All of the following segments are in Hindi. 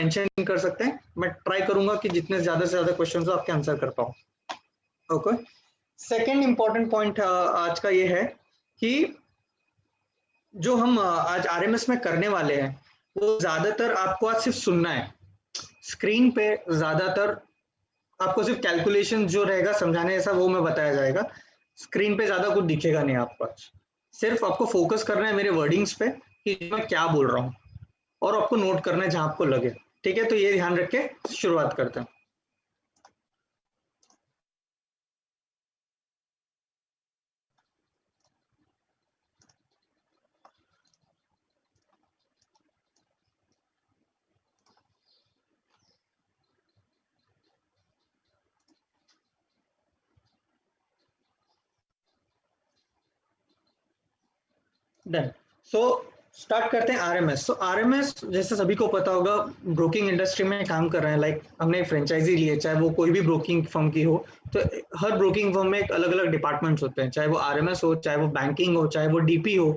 मेंशन कर सकते हैं, मैं ट्राई करूंगा कि जितने ज्यादा से ज्यादा क्वेश्चंस हो आपके आंसर कर पाऊँ। ओके, सेकेंड इंपॉर्टेंट पॉइंट आज का ये है कि जो हम आज आरएमएस में करने वाले हैं वो ज्यादातर आपको आज सिर्फ सुनना है। स्क्रीन पे ज्यादातर आपको सिर्फ कैलकुलेशन जो रहेगा समझाने जैसा वो मैं बताया जाएगा, स्क्रीन पे ज्यादा कुछ दिखेगा नहीं आपको। आज सिर्फ आपको फोकस करना है मेरे वर्डिंग्स पे कि मैं क्या बोल रहा हूँ, और आपको नोट करना है जहां आपको लगे। ठीक है, तो ये ध्यान रख के शुरुआत करते हैं। डन। सो स्टार्ट करते हैं आरएमएस। सो आरएमएस जैसे सभी को पता होगा, ब्रोकिंग इंडस्ट्री में काम कर रहे हैं। लाइक हमने फ्रेंचाइजी ली है, चाहे वो कोई भी ब्रोकिंग फर्म की हो, तो हर ब्रोकिंग फर्म में एक अलग अलग डिपार्टमेंट्स होते हैं, चाहे वो आरएमएस हो, चाहे वो बैंकिंग हो, चाहे वो डीपी हो।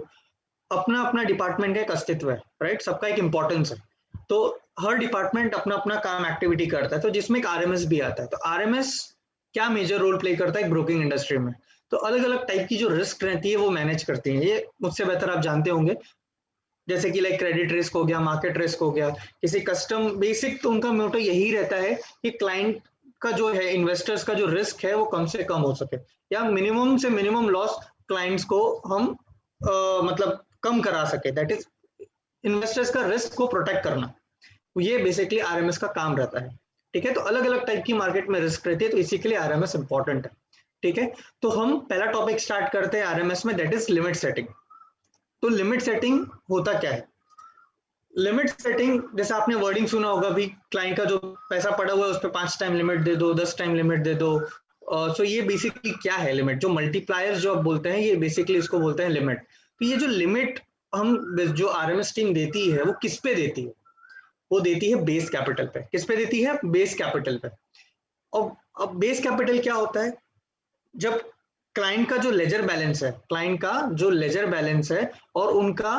अपना अपना डिपार्टमेंट का एक अस्तित्व है, राइट, सबका एक इंपॉर्टेंस है। तो हर डिपार्टमेंट अपना अपना काम एक्टिविटी करता है, तो जिसमें एक आरएमएस भी आता है। तो आरएमएस क्या मेजर रोल प्ले करता है ब्रोकिंग इंडस्ट्री में? तो अलग अलग टाइप की जो रिस्क रहती है वो मैनेज करती है, ये मुझसे बेहतर आप जानते होंगे। जैसे कि लाइक क्रेडिट रिस्क हो गया, मार्केट रिस्क हो गया, किसी कस्टम, बेसिक तो उनका मोटो यही रहता है कि क्लाइंट का जो है, इन्वेस्टर्स का जो रिस्क है वो कम से कम हो सके, या मिनिमम से मिनिमम लॉस क्लाइंट्स को हम मतलब कम करा सके। दैट इज इन्वेस्टर्स का रिस्क को प्रोटेक्ट करना, ये बेसिकली आरएमएस का काम रहता है। ठीक है, तो अलग अलग टाइप की मार्केट में रिस्क रहती है, तो इसी के लिए आरएमएस इंपॉर्टेंट है। ठीक है, तो हम पहला टॉपिक स्टार्ट करते हैं आरएमएस में, दैट इज लिमिट सेटिंग। तो लिमिट सेटिंग होता क्या है? लिमिट सेटिंग, जैसे आपने वर्डिंग सुना होगा भी, क्लाइंट का जो पैसा पड़ा हुआ है उस पर 5 टाइम लिमिट दे दो, 10 टाइम लिमिट दे दो। सो ये बेसिकली क्या है लिमिट? जो मल्टीप्लायर्स जो आप बोलते हैं, ये बेसिकली इसको बोलते हैं लिमिट। तो ये जो लिमिट हम जो आरएमएस टीम देती है वो किस पे देती है? वो देती है बेस कैपिटल पे। किस पे देती है? बेस कैपिटल पे। और अब बेस कैपिटल क्या होता है? जब क्लाइंट का जो लेजर बैलेंस है, क्लाइंट का जो लेजर बैलेंस है और उनका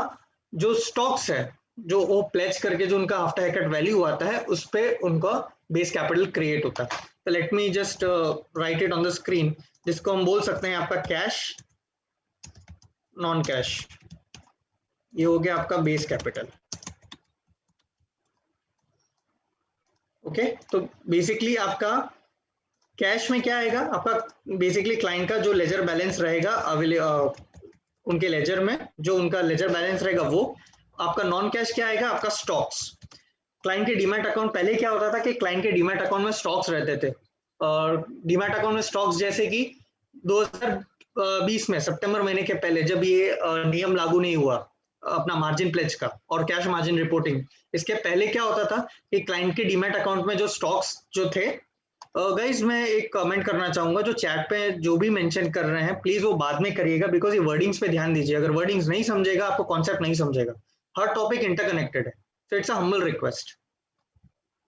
जो स्टॉक्स है, जो वो प्लेज करके जो उनका आफ्टर हैकट वैल्यू आता है, उस पे उनका बेस कैपिटल क्रिएट होता है। तो let me just right it on the screen, जिसको हम बोल सकते हैं आपका कैश, नॉन कैश। ये हो गया आपका बेस कैपिटल। ओके, तो बेसिकली आपका कैश में क्या आएगा? आपका बेसिकली क्लाइंट का जो लेजर बैलेंस रहेगा उनके लेजर में, जो उनका लेजर बैलेंस रहेगा वो। आपका नॉन कैश क्या आएगा? आपका स्टॉक्स। क्लाइंट के डीमैट अकाउंट, पहले क्या होता था कि क्लाइंट के डीमैट अकाउंट में स्टॉक्स रहते थे, और डीमैट अकाउंट में स्टॉक्स जैसे कि 2020 में सितंबर महीने के पहले, जब ये नियम लागू नहीं हुआ अपना मार्जिन प्लेज का और कैश मार्जिन रिपोर्टिंग, इसके पहले क्या होता था कि क्लाइंट के डीमैट अकाउंट में जो स्टॉक्स जो थे, गाइज मैं एक कमेंट करना चाहूंगा, जो चैट पे जो भी मेंशन कर रहे हैं प्लीज वो बाद में करिएगा, बिकॉज ये वर्डिंग्स पे ध्यान दीजिए। अगर वर्डिंग्स नहीं समझेगा, आपको कॉन्सेप्ट नहीं समझेगा। हर टॉपिक इंटरकनेक्टेड है, so it's a humble request.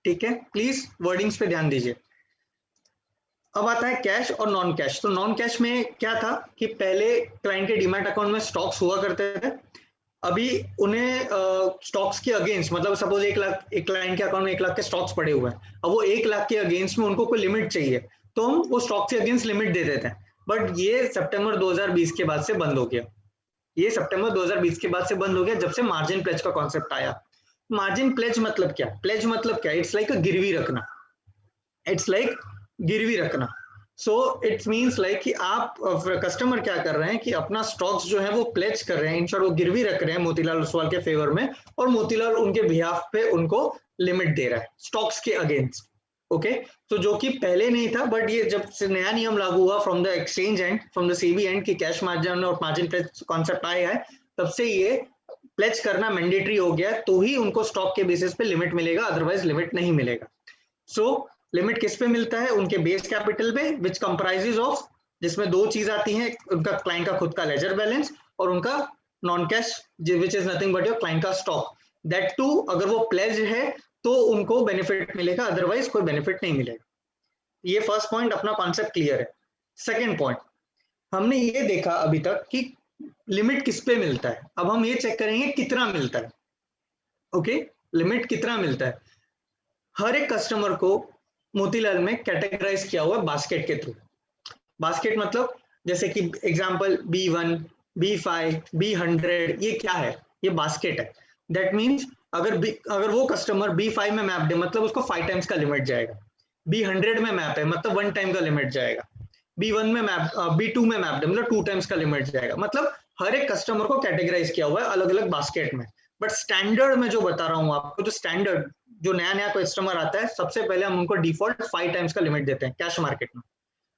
ठीक है, प्लीज वर्डिंग्स पे ध्यान दीजिए। अब आता है कैश और नॉन कैश। तो नॉन कैश में क्या था कि पहले क्लाइंट के डीमैट अकाउंट में स्टॉक्स हुआ करते थे। अभी उन्हें स्टॉक्स के अगेंस्ट, मतलब सपोज 1 लाख, एक क्लाइंट के अकाउंट में 1 लाख के स्टॉक्स पड़े हुए हैं, अब वो 1 लाख के अगेंस्ट में उनको कोई लिमिट चाहिए, तो हम वो स्टॉक्स के अगेंस्ट लिमिट दे देते हैं। बट ये सितंबर 2020 के बाद से बंद हो गया। ये सितंबर 2020 के बाद से बंद हो गया, जब से मार्जिन प्लेज का कॉन्सेप्ट आया। मार्जिन प्लेज मतलब क्या? प्लेज मतलब क्या? इट्स लाइक अ गिरवी रखना। इट्स लाइक गिरवी रखना। सो इट्स मीन्स लाइक कि आप कस्टमर क्या कर रहे हैं कि अपना स्टॉक्स जो है वो प्लेज कर रहे हैं, इन शॉर्ट वो गिरवी रख रहे हैं मोतीलाल ओसवाल के फेवर में, और मोतीलाल उनके बिहाफ पे उनको लिमिट दे रहा है स्टॉक्स के अगेंस्ट। ओके, तो जो कि पहले नहीं था, बट ये जब से नया नियम लागू हुआ from the exchange and, from the SEBI and, की कैश मार्जिन और मार्जिन प्लेज कॉन्सेप्ट आया है, तब से ये प्लेज करना मैंडेटरी हो गया, तो ही उनको स्टॉक के बेसिस पे लिमिट मिलेगा, अदरवाइज लिमिट नहीं मिलेगा। सो लिमिट किस पे मिलता है? उनके बेस कैपिटल पे, विच कंप्राइजेज ऑफ, जिसमें दो चीज आती हैं, उनका क्लाइंट का खुद का लेजर बैलेंस और उनका non cash, which is nothing but your client का स्टॉक। दैट टू अगर वो प्लेज है तो उनको बेनिफिट मिलेगा, अदरवाइज कोई बेनिफिट नहीं मिलेगा। ये फर्स्ट पॉइंट, अपना कॉन्सेप्ट क्लियर है। सेकेंड पॉइंट, हमने ये देखा अभी तक कि लिमिट किस पे मिलता है। अब हम ये चेक करेंगे कितना मिलता है। ओके, लिमिट कितना मिलता है। हर एक कस्टमर को मोतीलाल में कैटेगराइज किया हुआ है बास्केट के थ्रू। बास्केट मतलब जैसे कि एग्जांपल B1, B5, B100, ये क्या है? ये बास्केट है। दैट मीन्स अगर वो कस्टमर B5 में मैप दे मतलब उसको 5 टाइम्स का लिमिट जाएगा। B100 में मैप है मतलब 1 टाइम का लिमिट जाएगा। B1 में मैप B2 में मैप दे मतलब 2 टाइम्स का लिमिट जाएगा। मतलब हर एक कस्टमर को कैटेगराइज किया हुआ है अलग अलग बास्केट में। बट स्टैंडर्ड में जो बता रहा हूँ आपको, जो स्टैंडर्ड जो नया नया कस्टमर आता है, सबसे पहले हम उनको डिफॉल्ट 5 टाइम्स का लिमिट देते हैं कैश मार्केट में।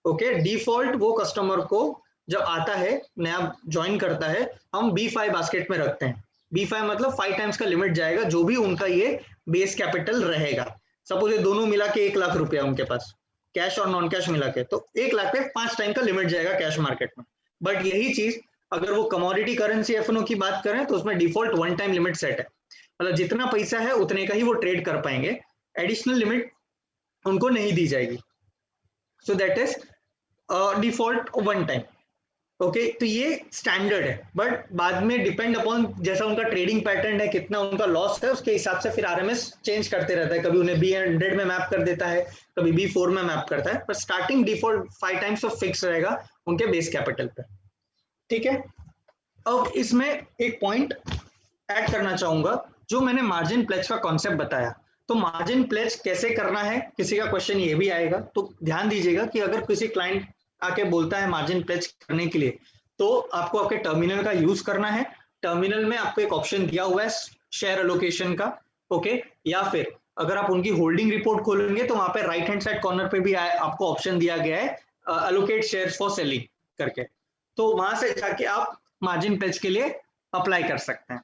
ओके, डिफॉल्ट वो कस्टमर को जब आता है, नया ज्वाइन करता है, हम B5 बास्केट में रखते हैं। B5 मतलब 5 टाइम्स का लिमिट जाएगा जो भी उनका ये बेस कैपिटल रहेगा। सपोज ये दोनों मिला के 1 लाख रुपया उनके पास, कैश और नॉन कैश मिला के, तो 1 लाख पे 5 टाइम का लिमिट जाएगा कैश मार्केट में। बट यही चीज अगर वो कमोडिटी करेंसी F&O की बात करें तो उसमें डिफॉल्ट 1 टाइम लिमिट सेट है। मतलब जितना पैसा है उतने का ही वो ट्रेड कर पाएंगे, एडिशनल लिमिट उनको नहीं दी जाएगी। So that is default 1 time. Okay, तो ये स्टैंडर्ड है। बट बाद में डिपेंड अपॉन जैसा उनका ट्रेडिंग पैटर्न है, कितना उनका लॉस है, उसके हिसाब से फिर RMS चेंज करते रहता है। कभी उन्हें B100 में मैप कर देता है, कभी B4 में मैप करता है, पर starting default 5 times of fix रहेगा उनके बेस कैपिटल पे। ठीक है, अब इसमें एक पॉइंट ऐड करना चाहूंगा, जो मैंने मार्जिन प्लेज का कॉन्सेप्ट बताया। तो मार्जिन प्लेज कैसे करना है, किसी का क्वेश्चन ये भी आएगा, तो ध्यान दीजिएगा कि अगर किसी क्लाइंट आके बोलता है मार्जिन प्लेज करने के लिए, तो आपको आपके टर्मिनल का यूज करना है। टर्मिनल में आपको एक ऑप्शन दिया हुआ है शेयर एलोकेशन का। ओके, या फिर अगर आप उनकी होल्डिंग रिपोर्ट खोलेंगे तो वहां पे राइट हैंड साइड कॉर्नर पे भी आपको ऑप्शन दिया गया है एलोकेट शेयर्स फॉर सेलिंग करके। तो वहां से जाके आप मार्जिन प्लेज के लिए अप्लाई कर सकते हैं।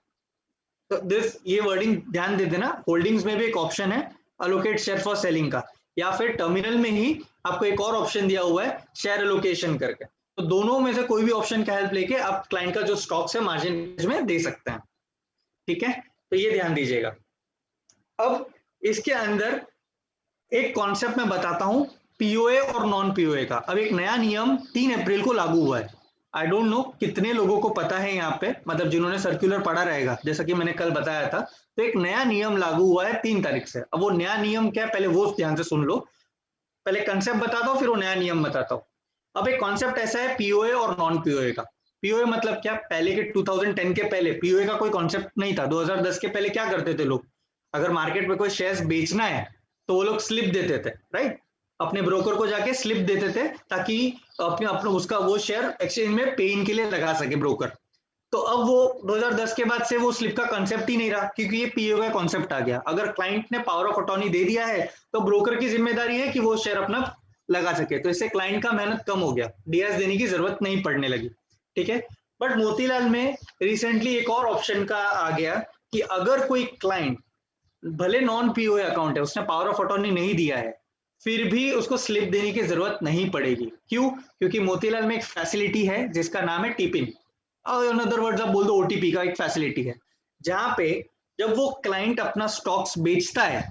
तो ये वर्डिंग ध्यान दे देना, होल्डिंग्स में भी एक ऑप्शन है अलोकेट शेयर फॉर सेलिंग का, या फिर टर्मिनल में ही आपको एक और ऑप्शन दिया हुआ है शेयर एलोकेशन करके। तो दोनों में से कोई भी ऑप्शन का हेल्प लेके आप क्लाइंट का जो स्टॉक्स है मार्जिन में दे सकते हैं। ठीक है, तो ये ध्यान दीजिएगा। अब इसके अंदर एक कॉन्सेप्ट मैं बताता हूं, पीओए और नॉन पीओए का। अब एक नया नियम 3 अप्रैल को लागू हुआ है। आई डोंट नो कितने लोगों को पता है यहाँ पे, मतलब जिन्होंने सर्कुलर पढ़ा रहेगा, जैसा कि मैंने कल बताया था। तो एक नया नियम लागू हुआ है 3 तारीख से। अब वो नया नियम क्या है, पहले वो ध्यान से सुन लो। पहले कंसेप्ट बताता हूँ, फिर वो नया नियम बताता हूँ। अब एक कॉन्सेप्ट ऐसा है पीओए और नॉन पीओए का। पीओए मतलब क्या, पहले के 2010 के पहले पीओए का कोई कॉन्सेप्ट नहीं था। 2010 के पहले क्या करते थे लोग, अगर मार्केट में कोई शेयर्स बेचना है तो वो लोग स्लिप देते थे, राइट, अपने ब्रोकर को जाके स्लिप देते थे, ताकि अपने अपने उसका वो शेयर एक्सचेंज में पे इन के लिए लगा सके ब्रोकर। तो अब वो 2010 के बाद से वो स्लिप का कॉन्सेप्ट ही नहीं रहा, क्योंकि ये पीओ का कॉन्सेप्ट आ गया। अगर क्लाइंट ने पावर ऑफ अटॉर्नी दे दिया है तो ब्रोकर की जिम्मेदारी है कि वो शेयर अपना लगा सके। तो इससे क्लाइंट का मेहनत कम हो गया, डीएस देने की जरूरत नहीं पड़ने लगी। ठीक है, बट मोतीलाल में रिसेंटली एक और ऑप्शन का आ गया कि अगर कोई क्लाइंट भले नॉन पीओए अकाउंट है, उसने पावर ऑफ अटॉर्नी नहीं दिया है, फिर भी उसको स्लिप देने की जरूरत नहीं पड़ेगी। क्यों? क्योंकि मोतीलाल में एक फैसिलिटी है जिसका नाम है टिपिन, और इन अदर वर्ड्स आप बोल दो ओटीपी का एक फैसिलिटी है, जहां पे जब वो क्लाइंट अपना स्टॉक्स बेचता है,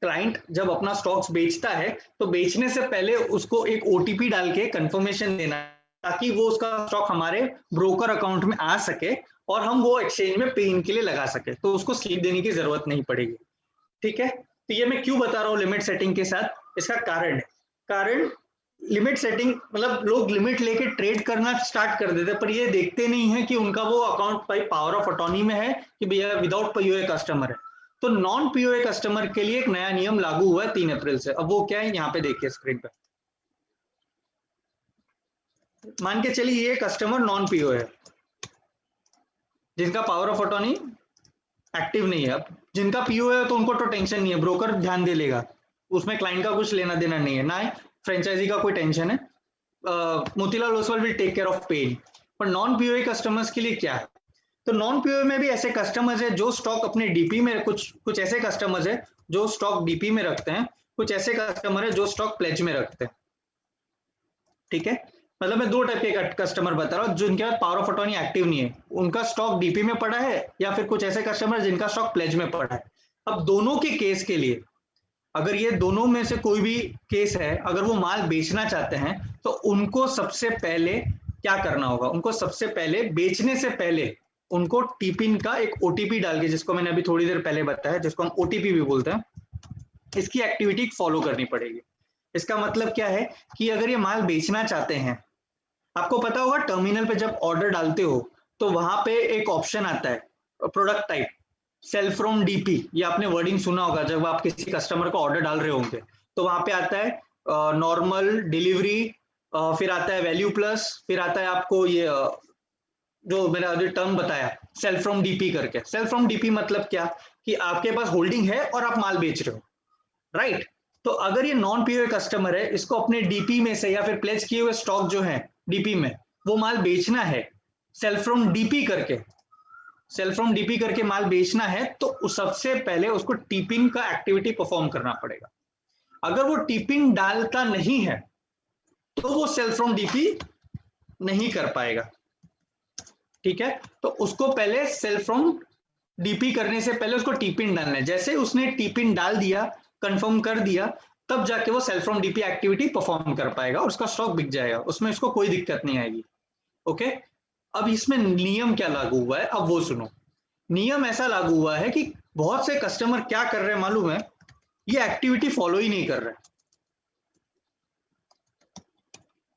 क्लाइंट जब अपना स्टॉक्स बेचता है तो बेचने से पहले उसको एक ओटीपी डाल के कंफर्मेशन देना, ताकि वो उसका स्टॉक हमारे ब्रोकर अकाउंट में आ सके और हम वो एक्सचेंज में पे इन के लिए लगा सके। तो उसको स्लिप देने की जरूरत नहीं पड़ेगी। ठीक है, तो ये मैं क्यों बता रहा हूँ लिमिट सेटिंग के साथ, इसका कारण है। कारण लिमिट सेटिंग मतलब लोग लिमिट लेके ट्रेड करना स्टार्ट कर देते, पर ये देखते नहीं है कि उनका वो अकाउंट भाई पावर ऑफ अटॉर्नी में है कि भैया विदाउट पीओए कस्टमर है। तो नॉन पीओए कस्टमर के लिए एक नया नियम लागू हुआ है 3 अप्रैल से। अब वो क्या है, यहाँ पे देखिए स्क्रीन पे। मान के चलिए ये कस्टमर नॉन पीओए है, जिनका पावर ऑफ अटॉर्नी एक्टिव नहीं है। अब जिनका पीओ है तो उनको तो टेंशन नहीं है, ब्रोकर ध्यान दे लेगा, उसमें क्लाइंट का कुछ लेना देना नहीं है, ना फ्रेंचाइजी का कोई टेंशन है। Motilal Oswal will take care of paying. पर नॉन पीओए कस्टमर्स के लिए क्या है, तो नॉन पीओए में भी ऐसे कस्टमर्स है जो स्टॉक अपने डीपी में, कुछ ऐसे कस्टमर्स है जो स्टॉक डीपी में रखते हैं, कुछ ऐसे कस्टमर है जो स्टॉक प्लेज में रखते हैं। ठीक है, मतलब मैं 2 टाइप के कस्टमर बता रहा हूँ, जिनके पास पावर ऑफ अटॉर्नी एक्टिव नहीं है, उनका स्टॉक डीपी में पड़ा है, या फिर कुछ ऐसे कस्टमर जिनका स्टॉक प्लेज में पड़ा है। अब दोनों के केस के लिए, अगर ये दोनों में से कोई भी केस है, अगर वो माल बेचना चाहते हैं तो उनको सबसे पहले क्या करना होगा, उनको सबसे पहले बेचने से पहले उनको टीपिन का एक ओटीपी डाल के, जिसको मैंने अभी थोड़ी देर पहले बताया, जिसको हम ओटीपी भी बोलते हैं, इसकी एक्टिविटी फॉलो करनी पड़ेगी। इसका मतलब क्या है कि अगर ये माल बेचना चाहते हैं, आपको पता होगा टर्मिनल पे जब ऑर्डर डालते हो तो वहां पे एक ऑप्शन आता है product type, sell from DP, ये आपने वर्डिंग सुना होगा जब आप किसी कस्टमर को ऑर्डर डाल रहे होंगे, तो वहां पे आता है नॉर्मल डिलीवरी, फिर आता है वैल्यू प्लस, फिर आता है आपको ये जो मेरा जो टर्म बताया सेल फ्रॉम डीपी करके। सेल फ्रॉम डीपी मतलब क्या कि आपके पास होल्डिंग है और आप माल बेच रहे हो, राइट। तो अगर ये नॉन पीओए कस्टमर है, इसको अपने डीपी में से या फिर प्लेस किए हुए स्टॉक जो है डीपी में वो माल बेचना है, सेल फ्रॉम डीपी करके, सेल फ्रॉम डीपी करके माल बेचना है, तो सबसे पहले उसको टीपिंग का एक्टिविटी परफॉर्म करना पड़ेगा। अगर वो टीपिंग डालता नहीं है तो वो सेल फ्रॉम डीपी नहीं कर पाएगा, ठीक है। तो उसको पहले सेल फ्रॉम डीपी करने से पहले उसको टीपिन डालना है। जैसे उसने टीपिन डाल दिया, कंफर्म कर दिया, तब जाके वो sell from DP activity perform कर पाएगा और उसका स्टॉक बिक जाएगा, उसमें उसको कोई दिक्कत नहीं आएगी। ओके, अब इसमें नियम क्या लागू हुआ है, अब वो सुनो। नियम ऐसा लागू हुआ है कि बहुत से कस्टमर क्या कर रहे हैं मालूम है, ये एक्टिविटी फॉलो ही नहीं कर रहे,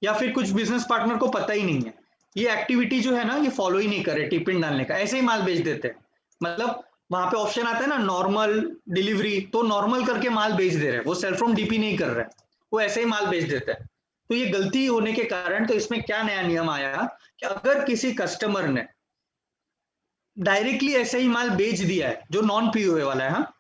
या फिर कुछ बिजनेस पार्टनर को पता ही नहीं है, ये एक्टिविटी जो है ना ये फॉलो ही नहीं कर रहे टिपिन डालने का, ऐसे ही माल बेच देते हैं। मतलब वहां पे ऑप्शन आता है ना नॉर्मल डिलीवरी, तो नॉर्मल करके माल बेच दे रहे हैं, वो सेल फ्रॉम डीपी नहीं कर रहे हैं, वो ऐसे ही माल बेच देते हैं। तो ये गलती होने के कारण तो इसमें क्या नया नियम आया कि अगर किसी कस्टमर ने डायरेक्टली ऐसे ही माल बेच दिया है जो नॉन पीओए वाला है, हाँ,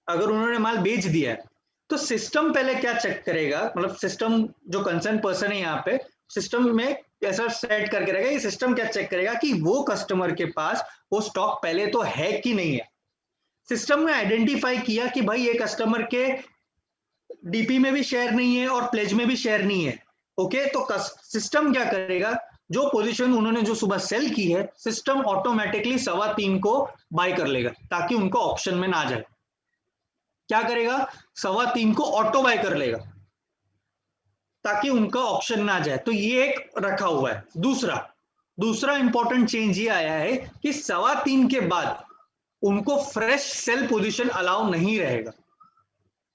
अगर उन्होंने माल बेच दिया है तो सिस्टम पहले क्या चेक करेगा, मतलब सिस्टम जो कंसर्न पर्सन है यहाँ पे सिस्टम में ऐसा सेट करके रहेगा, ये सिस्टम क्या चेक करेगा कि वो कस्टमर के पास वो स्टॉक पहले तो है कि नहीं है। सिस्टम ने आइडेंटिफाई किया कि भाई ये कस्टमर के डीपी में भी शेयर नहीं है और प्लेज में भी शेयर नहीं है, ओके। तो सिस्टम क्या करेगा, जो पोजीशन उन्होंने जो सुबह सेल की है, सिस्टम ऑटोमेटिकली 3:15 को बाय कर लेगा ताकि उनको ऑप्शन में ना जाए। क्या करेगा, 3:15 को ऑटो बाय कर लेगा ताकि उनका ऑप्शन ना जाए। तो ये एक रखा हुआ है। दूसरा दूसरा इंपॉर्टेंट चेंज ये आया है कि 3:15 के बाद उनको फ्रेश सेल पोजीशन अलाउ नहीं रहेगा,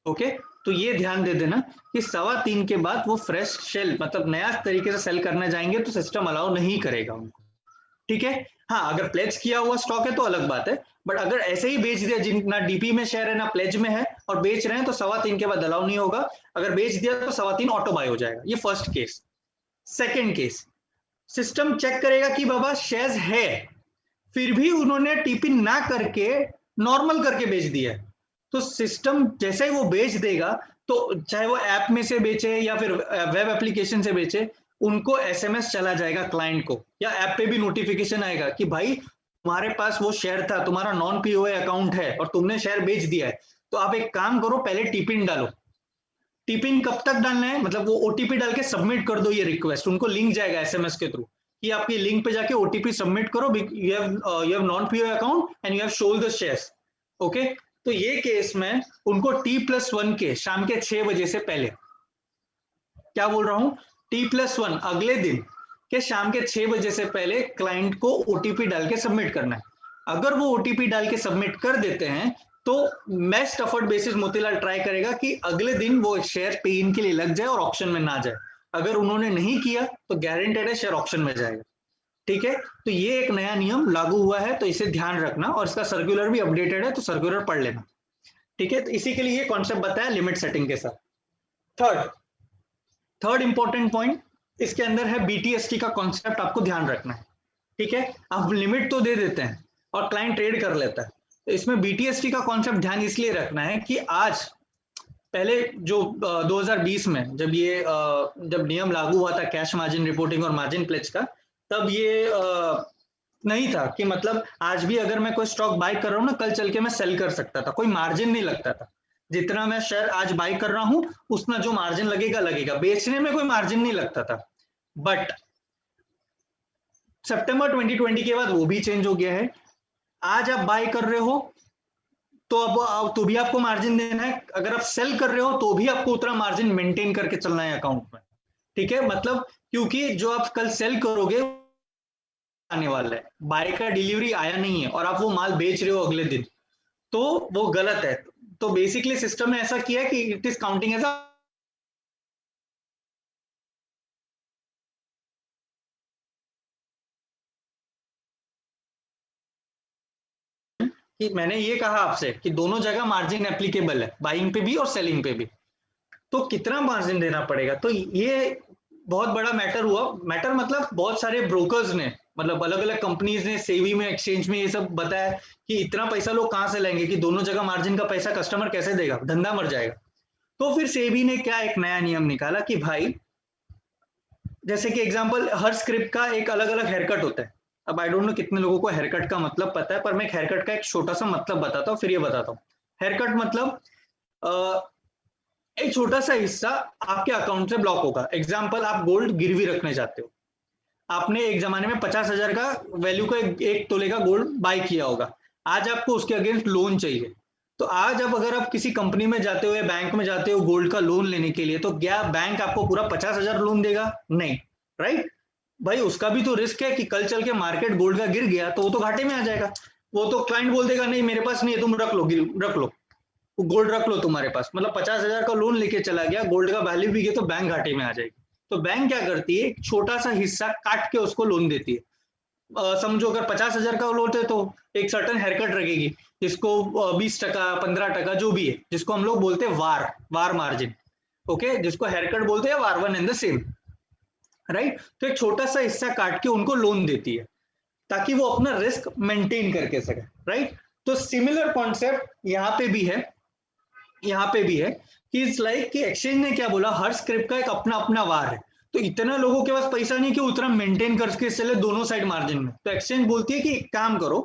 ओके। तो ये ध्यान दे देना कि 3:15 के बाद वो फ्रेश सेल मतलब नया तरीके से सेल करने जाएंगे तो सिस्टम अलाउ नहीं करेगा उनको, ठीक है। हाँ, अगर प्लेज किया हुआ स्टॉक है तो अलग बात है, बट अगर ऐसे ही बेच दिया, जिन ना डीपी में शेयर है ना प्लेज में है और बेच रहे हैं, तो 3:15 के बाद अलाउ नहीं होगा। अगर बेच दिया तो 3:15 ऑटो बाय हो जाएगा। ये first case. Second case, system check करेगा कि बाबा शेयर्स है, फिर भी उन्होंने टीपी ना करके नॉर्मल करके बेच दिया है, तो सिस्टम जैसे ही वो बेच देगा, तो चाहे वो ऐप में से बेचे या फिर वेब एप्लीकेशन से बेचे, उनको एसएमएस चला जाएगा क्लाइंट को, या ऐप पे भी नोटिफिकेशन आएगा कि भाई तुम्हारे पास वो शेयर था, तुम्हारा नॉन पीओए अकाउंट है और तुमने शेयर बेच दिया है, तो आप एक काम करो, पहले टीपिन डालो। टीपिन कब तक डालना है, मतलब वो ओटीपी डाल के सबमिट कर दो ये रिक्वेस्ट, उनको लिंक जाएगा एसएमएस के थ्रू कि आपकी लिंक पे जाके ओटीपी सबमिट करो, you have non POA account and you have sold the shares, okay. तो ये केस में उनको T+1 के शाम के 6 बजे से पहले, क्या बोल रहा हूं, T+1 अगले दिन के शाम के 6 बजे से पहले क्लाइंट को ओटीपी डाल के सबमिट करना है। अगर वो ओटीपी डाल के सबमिट कर देते हैं तो best effort basis Motilal try करेगा कि अगले दिन वो शेयर पे इन के लिए लग जाए और ऑप्शन में ना जाए। अगर उन्होंने नहीं किया तो गारंटेड है शेयर ऑप्शन में जाएगा, ठीक है। तो ये एक नया नियम लागू हुआ है, तो इसे ध्यान रखना, और इसका सर्कुलर भी अपडेटेड है, तो सर्कुलर पढ़ लेना, ठीक है। तो इसी के लिए ये कॉन्सेप्ट बताया लिमिट सेटिंग के साथ। थर्ड इंपॉर्टेंट पॉइंट इसके अंदर है बीटीएसटी का कॉन्सेप्ट, आपको ध्यान रखना है, ठीक है। आप लिमिट तो दे देते हैं और क्लाइंट ट्रेड कर लेता है, तो इसमें बीटीएसटी का कॉन्सेप्ट ध्यान इसलिए रखना है कि आज पहले जो 2020 में जब नियम लागू हुआ था कैश मार्जिन रिपोर्टिंग और मार्जिन प्लेज का, तब ये नहीं था कि मतलब आज भी अगर मैं कोई स्टॉक बाय कर रहा हूँ ना, कल चल के मैं सेल कर सकता था, कोई मार्जिन नहीं लगता था। जितना मैं शेयर आज बाय कर रहा हूँ उतना जो मार्जिन लगेगा लगेगा, बेचने में कोई मार्जिन नहीं लगता था। बट सितंबर 2020 के बाद वो भी चेंज हो गया है। आज आप बाय कर रहे हो तो अब तो भी आपको मार्जिन देना है, अगर आप सेल कर रहे हो तो भी आपको उतना मार्जिन मेंटेन करके चलना है अकाउंट में, ठीक है। मतलब क्योंकि जो आप कल सेल करोगे आने वाला है, बाय का डिलीवरी आया नहीं है और आप वो माल बेच रहे हो अगले दिन, तो वो गलत है। तो बेसिकली सिस्टम ने ऐसा किया कि it is counting as a कि मैंने ये कहा आपसे कि दोनों जगह मार्जिन एप्लीकेबल है, बाइंग पे भी और सेलिंग पे भी। तो कितना मार्जिन देना पड़ेगा, तो ये बहुत बड़ा मैटर हुआ। मैटर मतलब बहुत सारे ब्रोकर्स ने, मतलब अलग अलग कंपनीज ने सेवी में, एक्सचेंज में ये सब बताया कि इतना पैसा लोग कहाँ से लेंगे, कि दोनों जगह मार्जिन का पैसा कस्टमर कैसे देगा, धंधा मर जाएगा। तो फिर सेबी ने क्या एक नया नियम निकाला कि भाई, जैसे कि एग्जांपल, हर स्क्रिप्ट का एक अलग अलग हेयरकट होता है। अब आई डोंट नो कितने लोगों को हेयरकट का मतलब पता है, पर मैं हेयरकट का एक छोटा सा मतलब बताता हूँ, फिर ये बताता हूँ। हेयरकट मतलब एक छोटा सा हिस्सा आपके अकाउंट से ब्लॉक होगा। एग्जाम्पल, आप गोल्ड गिरवी रखने जाते हो, आपने एक जमाने में 50,000 का वैल्यू का एक तोले का गोल्ड बाय किया होगा, आज आपको उसके अगेंस्ट लोन चाहिए। तो आज अब अगर आप किसी कंपनी में जाते हो या बैंक में जाते हो गोल्ड का लोन लेने के लिए, तो क्या बैंक आपको पूरा 50,000 लोन देगा? नहीं, राइट। भाई उसका भी तो रिस्क है कि कल चल के मार्केट गोल्ड का गिर गया तो वो तो घाटे में आ जाएगा। वो तो क्लाइंट बोल देगा नहीं मेरे पास नहीं है, तुम रख लो, रख लो, गोल्ड रख लो तुम्हारे पास। मतलब 50,000 का लोन लेके चला गया, गोल्ड का वैल्यू भी गया, तो बैंक घाटे में आ जाएगी। तो बैंक क्या करती है, एक छोटा सा हिस्सा काट के उसको लोन देती है। समझो अगर 50,000 का लोन है तो एक सर्टन हेयरकट रखेगी, जिसको 20%, 15% जो भी है, जिसको हम लोग बोलते हैं वार वार मार्जिन। ओके, जिसको हेयरकट बोलते हैं, VAR one and the same, right. तो एक छोटा सा हिस्सा काट के उनको लोन देती है, ताकि वो अपना रिस्क मेंटेन करके सके, राइट। तो सिमिलर कॉन्सेप्ट यहाँ पे भी है कि इट्स लाइक कि एक्सचेंज ने क्या बोला, हर स्क्रिप्ट का एक अपना अपना वार है। तो इतना लोगों के पास पैसा नहीं कि उतना मेंटेन करके चले दोनों साइड मार्जिन में। तो एक्सचेंज बोलती है कि एक काम करो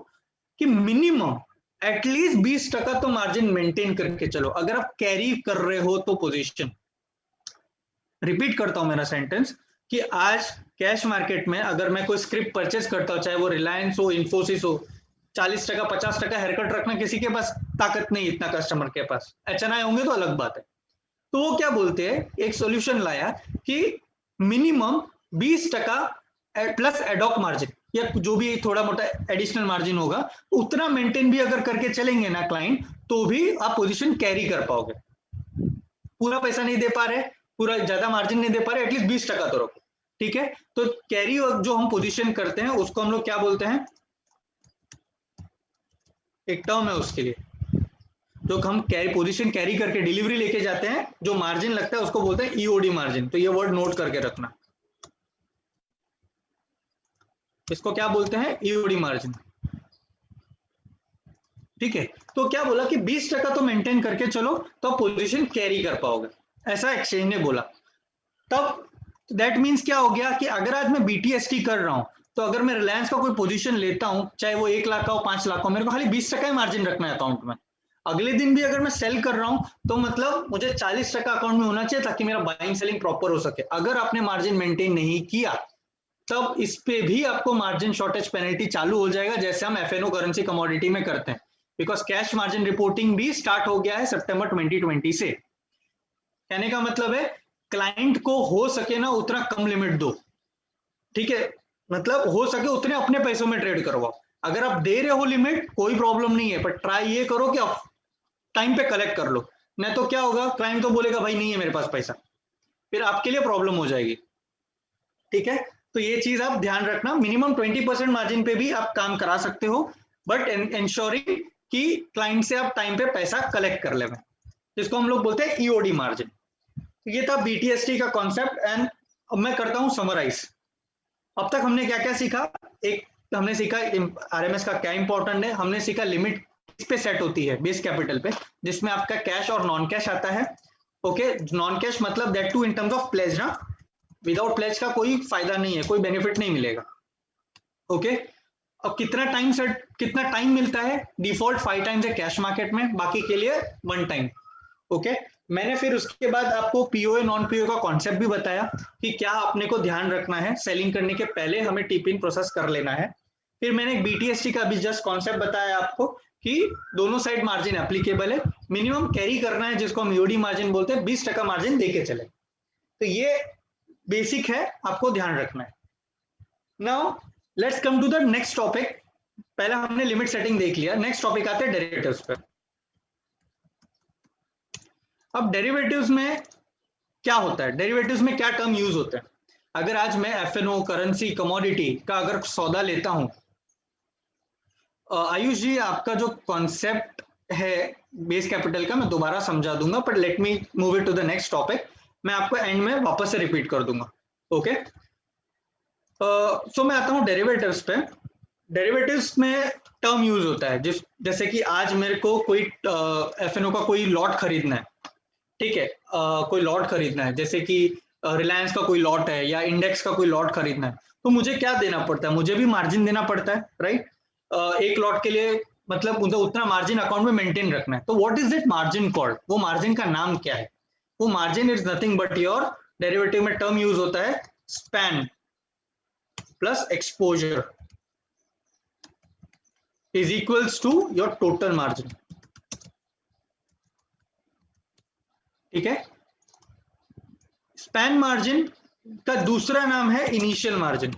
कि मिनिमम एटलीस्ट 20% तो मार्जिन मेंटेन करके चलो, अगर आप कैरी कर रहे हो तो पोजीशन। रिपीट करता हूं मेरा सेंटेंस, कि आज कैश मार्केट में अगर मैं कोई स्क्रिप्ट परचेस करता हूं, चाहे वो रिलायंस हो, इन्फोसिस हो, 40%, 50% हेयरकट रखना किसी के पास ताकत नहीं, इतना कस्टमर के पास एचएनआई होंगे तो अलग बात है। तो वो क्या बोलते हैं, एक सॉल्यूशन लाया कि मिनिमम 20% प्लस एडॉक मार्जिन, या जो भी थोड़ा मोटा एडिशनल मार्जिन होगा, उतना मेंटेन भी अगर करके चलेंगे ना क्लाइंट, तो भी आप पोजीशन कैरी कर पाओगे। पूरा पैसा नहीं दे पा रहे, पूरा ज्यादा मार्जिन नहीं दे पा रहे, एटलीस्ट 20% तो रखो, ठीक है। तो कैरी जो हम पोजीशन करते हैं उसको हम लोग क्या बोलते हैं, एक टर्म है उसके लिए, जो हम कैरी पोजीशन कैरी करके डिलीवरी लेके जाते हैं, जो मार्जिन लगता है उसको बोलते हैं ईओडी मार्जिन। तो ये वर्ड नोट करके रखना, इसको क्या बोलते हैं, ईओडी मार्जिन, ठीक है। तो क्या बोला कि 20% तो मेंटेन करके चलो तो पोजीशन कैरी कर पाओगे, ऐसा एक्सचेंज ने बोला। तब दैट मीन्स क्या हो गया कि अगर आज मैं बीटीएसटी कर रहा हूं, तो अगर मैं रिलायंस का कोई पोजीशन लेता हूं, चाहे वो 1 लाख का हो, 5 लाख का हो, मेरे को खाली 20% ही मार्जिन रखना है अकाउंट में। अगले दिन भी अगर मैं सेल कर रहा हूं, तो मतलब मुझे 40% अकाउंट में होना चाहिए, ताकि मेरा बाइंग सेलिंग प्रॉपर हो सके। अगर आपने मार्जिन मेंटेन नहीं किया, तब इस पे भी आपको मार्जिन शॉर्टेज पेनल्टी चालू हो जाएगा, जैसे हम एफएनओ करेंसी कमोडिटी में करते हैं। बिकॉज कैश मार्जिन रिपोर्टिंग भी स्टार्ट हो गया है सितंबर 2020 से। कहने का मतलब है, क्लाइंट को हो सके ना उतना कम लिमिट दो, ठीक है। मतलब हो सके उतने अपने पैसों में ट्रेड करवाओ। अगर आप दे रहे हो लिमिट, कोई प्रॉब्लम नहीं है, पर ट्राई ये करो कि आप टाइम पे कलेक्ट कर लो। नहीं तो क्या होगा, क्लाइंट तो बोलेगा भाई नहीं है मेरे पास पैसा, फिर आपके लिए प्रॉब्लम हो जाएगी, ठीक है। तो ये चीज आप ध्यान रखना, मिनिमम 20% मार्जिन पे भी आप काम करा सकते हो, बट इंश्योरिंग कि क्लाइंट से आप टाइम पे पैसा कलेक्ट कर ले, जिसको हम लोग बोलते हैं ईओडी मार्जिन। तो ये था बीटीएसटी का कॉन्सेप्ट। एंड अब मैं करता हूं समराइज। अब तक हमने क्या क्या सीखा, एक हमने सीखा आरएमएस का क्या इंपॉर्टेंट है, हमने सीखा लिमिट किस पे सेट होती है, बेस कैपिटल पे, जिसमें आपका कैश और नॉन कैश आता है। ओके, नॉन कैश मतलब that too in terms of pledge ना, विदाउट प्लेज का कोई फायदा नहीं है, कोई बेनिफिट नहीं मिलेगा। ओके, अब कितना टाइम मिलता है, डिफॉल्ट 5 टाइम्स है कैश मार्केट में, बाकी के लिए 1 टाइम। ओके, मैंने फिर उसके बाद आपको पीओए नॉन पीओए का कॉन्सेप्ट भी बताया कि क्या अपने को ध्यान रखना है, सेलिंग करने के पहले हमें टिपिन प्रोसेस कर लेना है। फिर मैंने एक बीटीएसटी का भी जस्ट कॉन्सेप्ट बताया आपको कि दोनों साइड मार्जिन एप्लीकेबल है, मिनिमम कैरी करना है, जिसको हम ईओडी मार्जिन बोलते हैं, 20% मार्जिन देके चले। तो ये बेसिक है, आपको ध्यान रखना है। Now let's come to the next topic. पहले हमने लिमिट सेटिंग देख लिया, नेक्स्ट टॉपिक आते हैं डेरिवेटिव्स पे। अब डेरिवेटिव्स में क्या होता है, डेरिवेटिव्स में क्या टर्म यूज होते हैं? अगर आज मैं एफएनओ, करेंसी, कमोडिटी का अगर सौदा लेता हूं, आयुष जी आपका जो कॉन्सेप्ट है बेस कैपिटल का मैं दोबारा समझा दूंगा, पर let me move it to the next topic, मैं आपको एंड में वापस से रिपीट कर दूंगा। ओके, सो मैं आता हूं डेरिवेटिव्स पे। डेरिवेटिव्स में टर्म यूज होता है जैसे कि आज मेरे को कोई एफएनओ का कोई लॉट खरीदना है, ठीक है, कोई लॉट खरीदना है, जैसे कि रिलायंस का कोई लॉट है या इंडेक्स का कोई लॉट खरीदना है, तो मुझे क्या देना पड़ता है? मुझे भी मार्जिन देना पड़ता है, राइट? एक लॉट के लिए मतलब मुझे उतना मार्जिन अकाउंट में मेंटेन रखना है। तो what is that margin called? वो मार्जिन का नाम क्या है? वो margin is nothing but your, derivative में टर्म यूज होता है span plus exposure is equals to your total margin, ठीक है? स्पैन मार्जिन का दूसरा नाम है इनिशियल मार्जिन।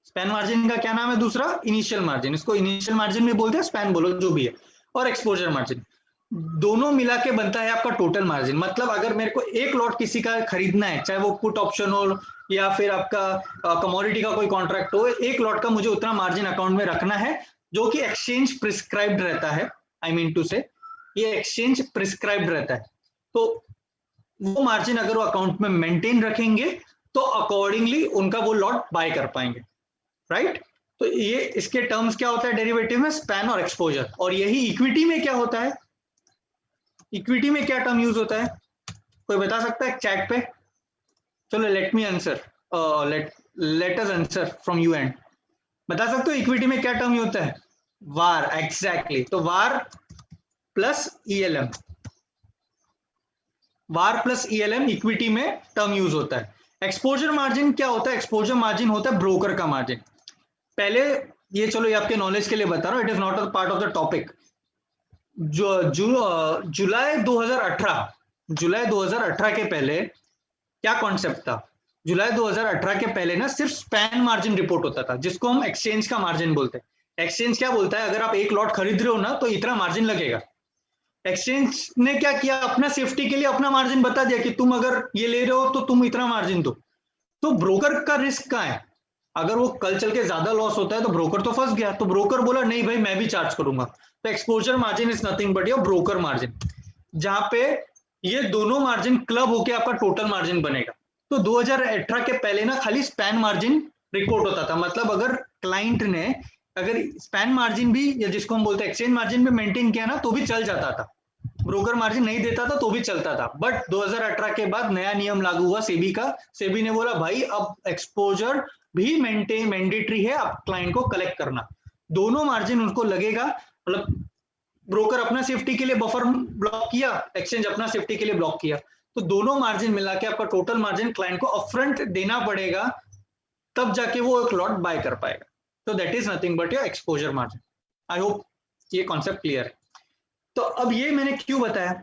स्पैन मार्जिन का क्या नाम है दूसरा? Initial margin. इसको इनिशियल मार्जिन भी बोलते हैं, स्पैन बोलो जो भी है। और एक्सपोजर मार्जिन, दोनों मिला के बनता है आपका टोटल मार्जिन। मतलब अगर मेरे को एक लॉट किसी का खरीदना है, चाहे वो पुट ऑप्शन हो या फिर आपका कमोडिटी का कोई कॉन्ट्रैक्ट हो, एक लॉट का मुझे उतना मार्जिन अकाउंट में रखना है जो कि एक्सचेंज प्रिस्क्राइब्ड रहता है। आई मीन टू से ये एक्सचेंज प्रिस्क्राइब्ड रहता है। तो वो मार्जिन अगर वो अकाउंट में मेंटेन रखेंगे तो अकॉर्डिंगली उनका वो लॉट बाय कर पाएंगे, राइट? तो ये इसके टर्म्स क्या होता है डेरिवेटिव में? स्पैन और एक्सपोजर। और यही इक्विटी में क्या होता है? इक्विटी में क्या टर्म यूज होता है? कोई बता सकता है चैट पे? चलो let me answer, let us answer from you and. बता सकते हो इक्विटी में क्या टर्म यूज होता है? वार, एग्जैक्टली। तो वार प्लस ईएलएम, वार प्लस ईएलएम इक्विटी में टर्म यूज होता है। एक्सपोजर मार्जिन क्या होता है? एक्सपोजर मार्जिन होता है ब्रोकर का मार्जिन। पहले ये चलो ये आपके नॉलेज के लिए बता रहा हूं, it is not a part of the topic. जुलाई 2018, जुलाई 2018 के पहले क्या कॉन्सेप्ट था? जुलाई 2018 के पहले ना सिर्फ स्पैन मार्जिन रिपोर्ट होता था, जिसको हम एक्सचेंज का मार्जिन बोलते हैं। एक्सचेंज क्या बोलता है? अगर आप एक लॉट खरीद रहे हो ना तो इतना मार्जिन लगेगा। एक्सचेंज ने क्या किया? अपना सेफ्टी के लिए अपना मार्जिन बता दिया कि तुम अगर ये ले रहे हो तो तुम इतना मार्जिन दो। तो ब्रोकर का रिस्क कहाँ है? अगर वो कल चल के ज्यादा लॉस होता है तो ब्रोकर तो फंस गया। तो ब्रोकर बोला नहीं भाई मैं भी चार्ज करूंगा। तो exposure margin is nothing but your broker margin, जहां पे ये दोनों मार्जिन क्लब होके आपका टोटल मार्जिन बनेगा। तो 2018 के पहले ना खाली स्पैन मार्जिन रिपोर्ट होता था। मतलब अगर क्लाइंट ने अगर स्पैन मार्जिन भी, या जिसको हम बोलते हैं एक्सचेंज मार्जिन भी मेंटेन किया ना तो भी चल जाता था। ब्रोकर मार्जिन नहीं देता था तो भी चलता था। बट 2018 के बाद नया नियम लागू हुआ सेबी का। सेबी ने बोला भाई अब एक्सपोजर भी मेंटेन मैंडेटरी है, आप क्लाइंट को कलेक्ट करना। दोनों मार्जिन उनको लगेगा। मतलब ब्रोकर अपना सेफ्टी के लिए बफर ब्लॉक किया, एक्सचेंज अपना सेफ्टी के लिए ब्लॉक किया, तो दोनों मार्जिन मिला के आपका टोटल मार्जिन क्लाइंट को अपफ्रंट देना पड़ेगा, तब जाके वो एक लॉट बाय कर पाएगा। तो that is nothing but your exposure margin. I hope ये कॉन्सेप्ट क्लियर है। तो अब ये मैंने क्यों बताया?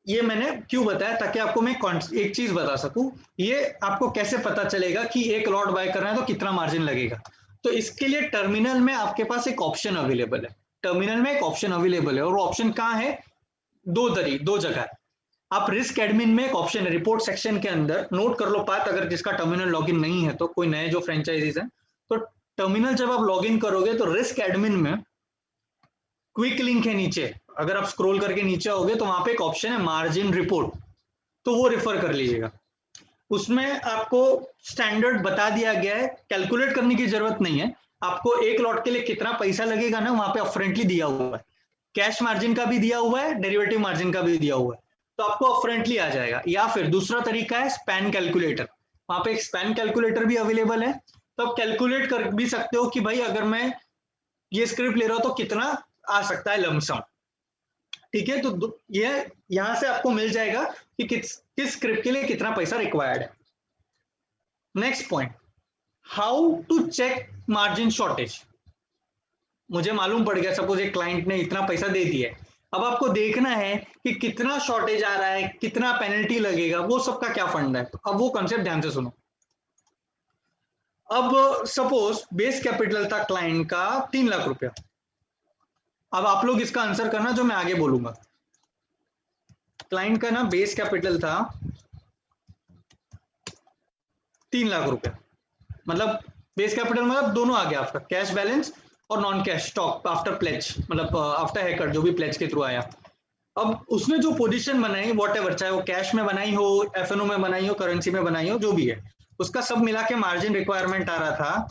ये मैंने क्यों बताया ताकि आपको मैं एक चीज बता सकूं, ये आपको कैसे पता चलेगा कि एक लॉट बाय करना है तो कितना मार्जिन लगेगा। तो इसके लिए टर्मिनल में आपके पास एक ऑप्शन अवेलेबल है। टर्मिनल में एक ऑप्शन अवेलेबल है और वो ऑप्शन कहाँ है? दो जगह। आप रिस्क एडमिन में एक ऑप्शन है रिपोर्ट सेक्शन के अंदर, नोट कर लो पाथ, अगर जिसका टर्मिनल लॉगिन नहीं है तो, कोई नए जो फ्रेंचाइजीज हैं तो टर्मिनल जब आप लॉगिन करोगे तो रिस्क एडमिन में क्विक लिंक है नीचे। अगर आप स्क्रॉल करके नीचे आओगे तो वहां पे एक ऑप्शन है मार्जिन रिपोर्ट, तो वो रेफर कर लीजिएगा। उसमें आपको स्टैंडर्ड बता दिया गया है, कैलकुलेट करने की जरूरत नहीं है। आपको एक लॉट के लिए कितना पैसा लगेगा ना वहां पे अपफ्रंटली दिया हुआ है। कैश मार्जिन का भी दिया हुआ है, डेरिवेटिव मार्जिन का भी दिया हुआ है, तो आपको अपफ्रंटली आ जाएगा। या फिर दूसरा तरीका है स्पैन कैलकुलेटर, वहां पे एक स्पैन कैलकुलेटर भी अवेलेबल है। तो आप कैलकुलेट कर भी सकते हो कि भाई अगर मैं ये स्क्रिप्ट ले रहा हूं तो कितना आ सकता है लमसम, ठीक है? तो ये यहां से आपको मिल जाएगा कि किस स्क्रिप्ट के लिए कितना पैसा रिक्वायर्ड है। Next point, how to check margin shortage. मुझे मालूम पड़ गया सपोज एक क्लाइंट ने इतना पैसा दे दिया है, अब आपको देखना है कि कितना शॉर्टेज आ रहा है, कितना पेनल्टी लगेगा, वो सबका क्या फंड है। तो अब वो कॉन्सेप्ट ध्यान से सुनो। अब सपोज बेस कैपिटल था क्लाइंट का 3 लाख रुपया, अब आप लोग इसका आंसर करना जो मैं आगे बोलूंगा। क्लाइंट का ना बेस कैपिटल था 3 लाख रुपए, मतलब बेस कैपिटल मतलब दोनों आ गया आपका, कैश बैलेंस और non cash stock after pledge, मतलब आफ्टर हेयर जो भी प्लेज के थ्रू आया। अब उसने जो पोजीशन बनाई वॉट एवर, चाहे वो कैश में बनाई हो, एफएनओ में बनाई हो, करेंसी में बनाई हो, जो भी है, उसका सब मिला के मार्जिन रिक्वायरमेंट आ रहा था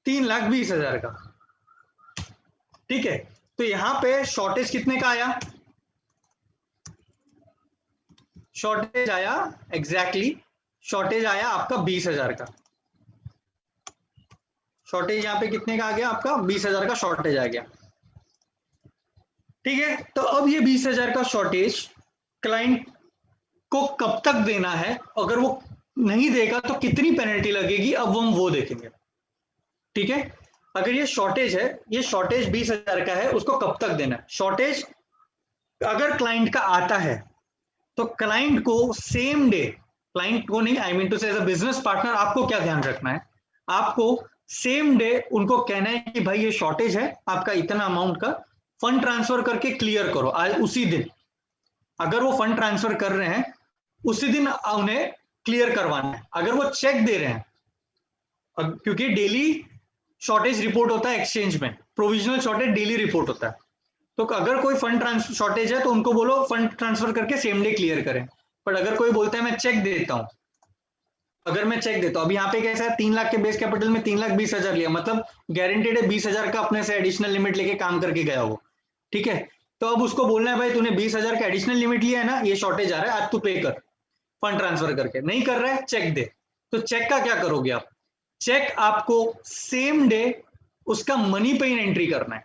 3,20,000 का। ठीक है, तो यहां पे शॉर्टेज कितने का आया? शॉर्टेज आया एग्जैक्टली शॉर्टेज आया आपका 20,000 का। शॉर्टेज यहाँ पे कितने का आ गया आपका? 20,000 का शॉर्टेज आ गया। ठीक है, तो अब ये 20,000 का शॉर्टेज क्लाइंट को कब तक देना है, अगर वो नहीं देगा तो कितनी पेनल्टी लगेगी, अब हम वो देखेंगे। ठीक है, अगर ये शॉर्टेज है, ये शॉर्टेज 20,000 का है, उसको कब तक देना है? शॉर्टेज अगर क्लाइंट का आता है तो क्लाइंट को सेम डे, क्लाइंट को नहीं, आई मीन टू से एज अ बिजनेस पार्टनर, आपको क्या ध्यान रखना है? आपको सेम डे उनको कहना है कि भाई ये शॉर्टेज है आपका, इतना अमाउंट का फंड ट्रांसफर करके क्लियर करो आज उसी दिन। अगर वो फंड ट्रांसफर कर रहे हैं उसी दिन उन्हें क्लियर करवाना है। अगर वो चेक दे रहे हैं, क्योंकि डेली शॉर्टेज रिपोर्ट होता है एक्सचेंज में, प्रोविजनल शॉर्टेज डेली रिपोर्ट होता है, तो अगर कोई फंड ट्रांसफर शॉर्टेज है तो उनको बोलो फंड ट्रांसफर करके सेम डे क्लियर करें। पर अगर कोई बोलता है मैं चेक देता हूं, अगर मैं चेक देता हूं, अब यहाँ पे कैसा है, 3 लाख के बेस कैपिटल में 3,20,000 लिया, मतलब गारंटेड है 20,000 का अपने से एडिशनल लिमिट लेके काम करके गया वो। ठीक है, तो अब उसको बोलना है भाई तूने 20,000 का एडिशनल लिमिट लिया है ना, ये शॉर्टेज आ रहा है, आज तू पे कर फंड ट्रांसफर करके। नहीं कर रहा है, चेक दे। तो चेक का क्या करोगे आप? चेक आपको सेम डे उसका मनी पे इन एंट्री करना है।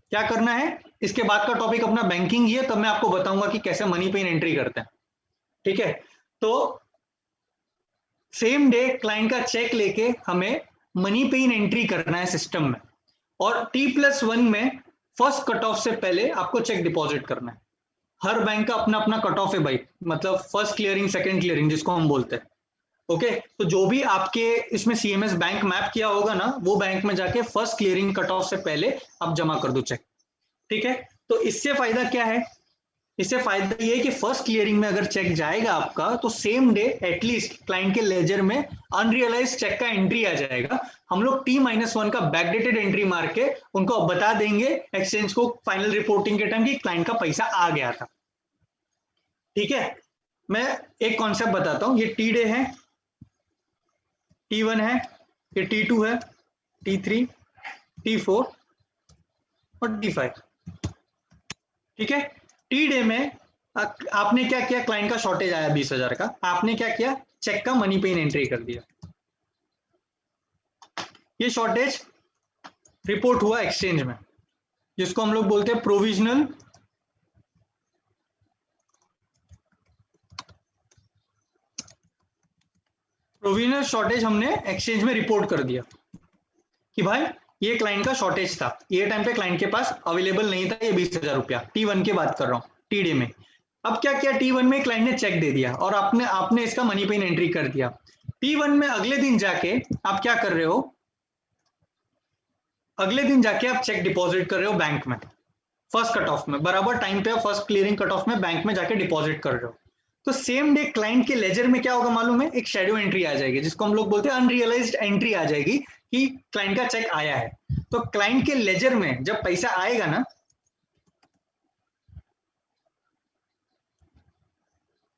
क्या करना है? इसके बाद का टॉपिक अपना बैंकिंग ही है, तब मैं आपको बताऊंगा कि कैसे मनी पे इन एंट्री करते हैं। ठीक है, तो सेम डे क्लाइंट का चेक लेके हमें मनी पे इन एंट्री करना है सिस्टम में, और T+1 में फर्स्ट कट ऑफ से पहले आपको चेक डिपॉजिट करना है। हर बैंक का अपना अपना कट ऑफ है भाई, मतलब फर्स्ट क्लियरिंग सेकंड क्लियरिंग जिसको हम बोलते हैं। ओके, तो जो भी आपके इसमें सीएमएस बैंक मैप किया होगा ना, वो बैंक में जाके फर्स्ट क्लियरिंग कट ऑफ से पहले आप जमा कर दो चेक। ठीक है, तो इससे फायदा क्या है? इससे फायदा ये है कि फर्स्ट क्लियरिंग में अगर चेक जाएगा आपका तो सेम डे एटलीस्ट क्लाइंट के लेजर में अनरियलाइज चेक का एंट्री आ जाएगा। हम लोग T-1 का बैकडेटेड एंट्री मार के उनको बता देंगे एक्सचेंज को फाइनल रिपोर्टिंग के टाइम कि क्लाइंट का पैसा आ गया था। ठीक है, मैं एक कॉन्सेप्ट बताता हूं, ये टी डे है, T1 है, ये T2 है, T3, T4 और T5। ठीक है, टी डे में आपने क्या किया? क्लाइंट का शॉर्टेज आया 20,000 का, आपने क्या किया? चेक का मनी पे इन एंट्री कर दिया। ये शॉर्टेज रिपोर्ट हुआ एक्सचेंज में, जिसको हम लोग बोलते हैं प्रोविजनल शॉर्टेज। हमने एक्सचेंज में रिपोर्ट कर दिया कि भाई ये क्लाइंट का शॉर्टेज था, ये टाइम पे क्लाइंट के पास अवेलेबल नहीं था ये 20,000 रुपया। T1 की बात कर रहा हूँ, टी डे में। अब क्या किया? T1 में क्लाइंट ने चेक दे दिया और आपने इसका मनी पे इन एंट्री कर दिया। T1 में अगले दिन जाके आप क्या कर रहे हो? अगले दिन जाके आप चेक डिपॉजिट कर रहे हो बैंक में, फर्स्ट कट ऑफ में, बराबर टाइम पे फर्स्ट क्लियरिंग कट ऑफ में बैंक में जाके डिपॉजिट कर रहे हो। तो सेम डे क्लाइंट के लेजर में क्या होगा मालूम है? एक शेडो एंट्री आ जाएगी, जिसको हम लोग बोलते हैं अनरियलाइज्ड एंट्री आ जाएगी कि क्लाइंट का चेक आया है। तो क्लाइंट के लेजर में जब पैसा आएगा ना,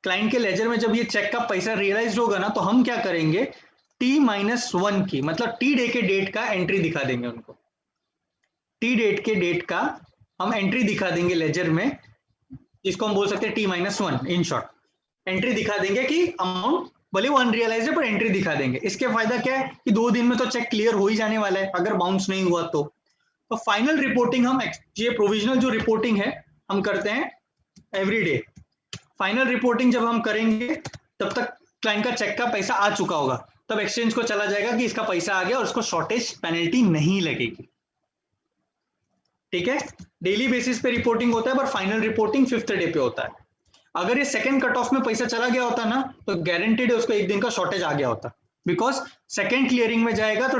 क्लाइंट के लेजर में जब ये चेक का पैसा रियलाइज होगा ना, तो हम क्या करेंगे? T-1 की, मतलब टी डे के डेट का एंट्री दिखा देंगे उनको। टी डेट के डेट का हम एंट्री दिखा देंगे लेजर में, जिसको हम बोल सकते हैं T-1। इन शॉर्ट एंट्री दिखा देंगे कि अमाउंट भले वो अनरियलाइज है पर एंट्री दिखा देंगे। इसके फायदा क्या है कि 2 दिन में तो चेक क्लियर हो ही जाने वाला है अगर बाउंस नहीं हुआ तो। फाइनल रिपोर्टिंग हम, ये प्रोविजनल जो रिपोर्टिंग है हम करते हैं एवरी डे। फाइनल रिपोर्टिंग जब हम करेंगे तब तक क्लाइंट का चेक का पैसा आ चुका होगा, तब एक्सचेंज को चला जाएगा कि इसका पैसा आ गया और उसको शॉर्टेज पेनल्टी नहीं लगेगी। ठीक है, डेली बेसिस पे रिपोर्टिंग होता है, पर फाइनल रिपोर्टिंग 5th डे पे होता है। अगर ये सेकंड कट ऑफ में पैसा चला गया होता ना, तो गारंटेड है उसको 1 दिन का शॉर्टेज आ गया होता, बिकॉज सेकंड क्लियरिंग में जाएगा तो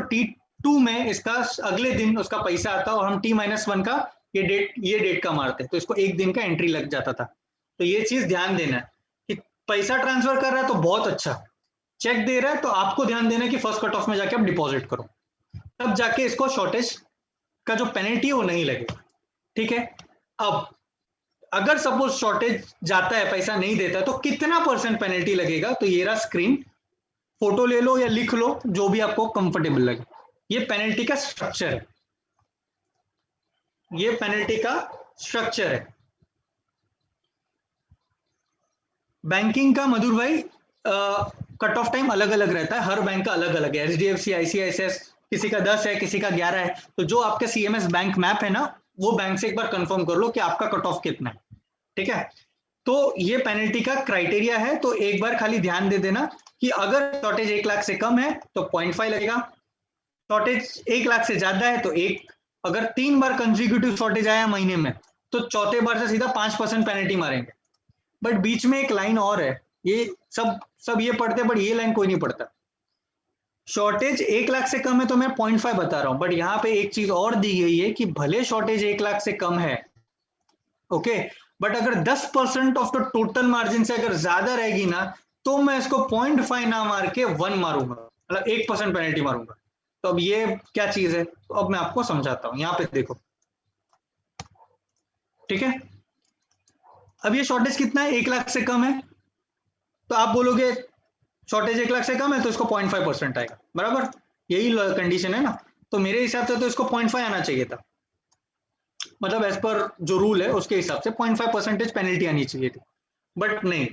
2 में इसका अगले दिन उसका पैसा आता और हम T-1 का ये डेट का मारते, तो इसको एक दिन का एंट्री लग जाता था। तो ये चीज ध्यान देना है कि पैसा ट्रांसफर कर रहा है तो बहुत अच्छा, चेक दे रहा है तो आपको ध्यान देना है कि फर्स्ट कट ऑफ में जाके आप डिपॉजिट करो, तब जाके इसको शॉर्टेज का जो पेनल्टी है वो नहीं लगेगा। ठीक है, अब अगर सपोज शॉर्टेज जाता है, पैसा नहीं देता, तो कितना % पेनल्टी लगेगा, तो ये रहा स्क्रीन, फोटो ले लो या लिख लो, जो भी आपको कंफर्टेबल लगे। ये पेनल्टी का स्ट्रक्चर है, ये पेनल्टी का स्ट्रक्चर है। बैंकिंग का मधुर भाई कट ऑफ टाइम अलग अलग रहता है, हर बैंक का अलग अलग है। HDFC, ICICI किसी का 10 है, किसी का 11 है। तो जो आपका CMS बैंक मैप है ना, वो बैंक से एक बार कंफर्म कर लो कि आपका कट ऑफ कितना है। ठीक है, तो ये पेनल्टी का क्राइटेरिया है। तो एक बार खाली ध्यान दे देना कि अगर शॉर्टेज 1 लाख से कम है तो 0.5 लगेगा, शॉर्टेज 1 लाख से ज्यादा है तो 1, अगर 3 बार कंसेक्यूटिव शॉर्टेज आया महीने में तो चौथे बार से सीधा 5% पेनल्टी मारेंगे। बट बीच में एक लाइन और है, ये सब ये पढ़ते, बट ये लाइन कोई नहीं पढ़ता। शॉर्टेज 1 लाख से कम है तो मैं 0.5 बता रहा हूं, बट यहाँ पे एक चीज और दी गई है कि भले शॉर्टेज 1 लाख से कम है, ओके, बट अगर 10% ऑफ द टोटल मार्जिन से अगर ज्यादा रहेगी ना, तो मैं इसको 0.5 ना मार के 1 मारूंगा, मतलब 1% पेनल्टी मारूंगा। तो अब ये क्या चीज है, तो अब मैं आपको समझाता हूं, यहाँ पे देखो। ठीक है, अब ये शॉर्टेज कितना है, 1 लाख से कम है, तो आप बोलोगे शॉर्टेज 1 लाख से कम है तो इसको 0.5% आएगा, बराबर, यही कंडीशन है ना। तो मेरे हिसाब से तो इसको 0.5 आना चाहिए था, मतलब एज पर जो रूल है उसके हिसाब से 0.5% पेनल्टी आनी चाहिए थी, बट नहीं।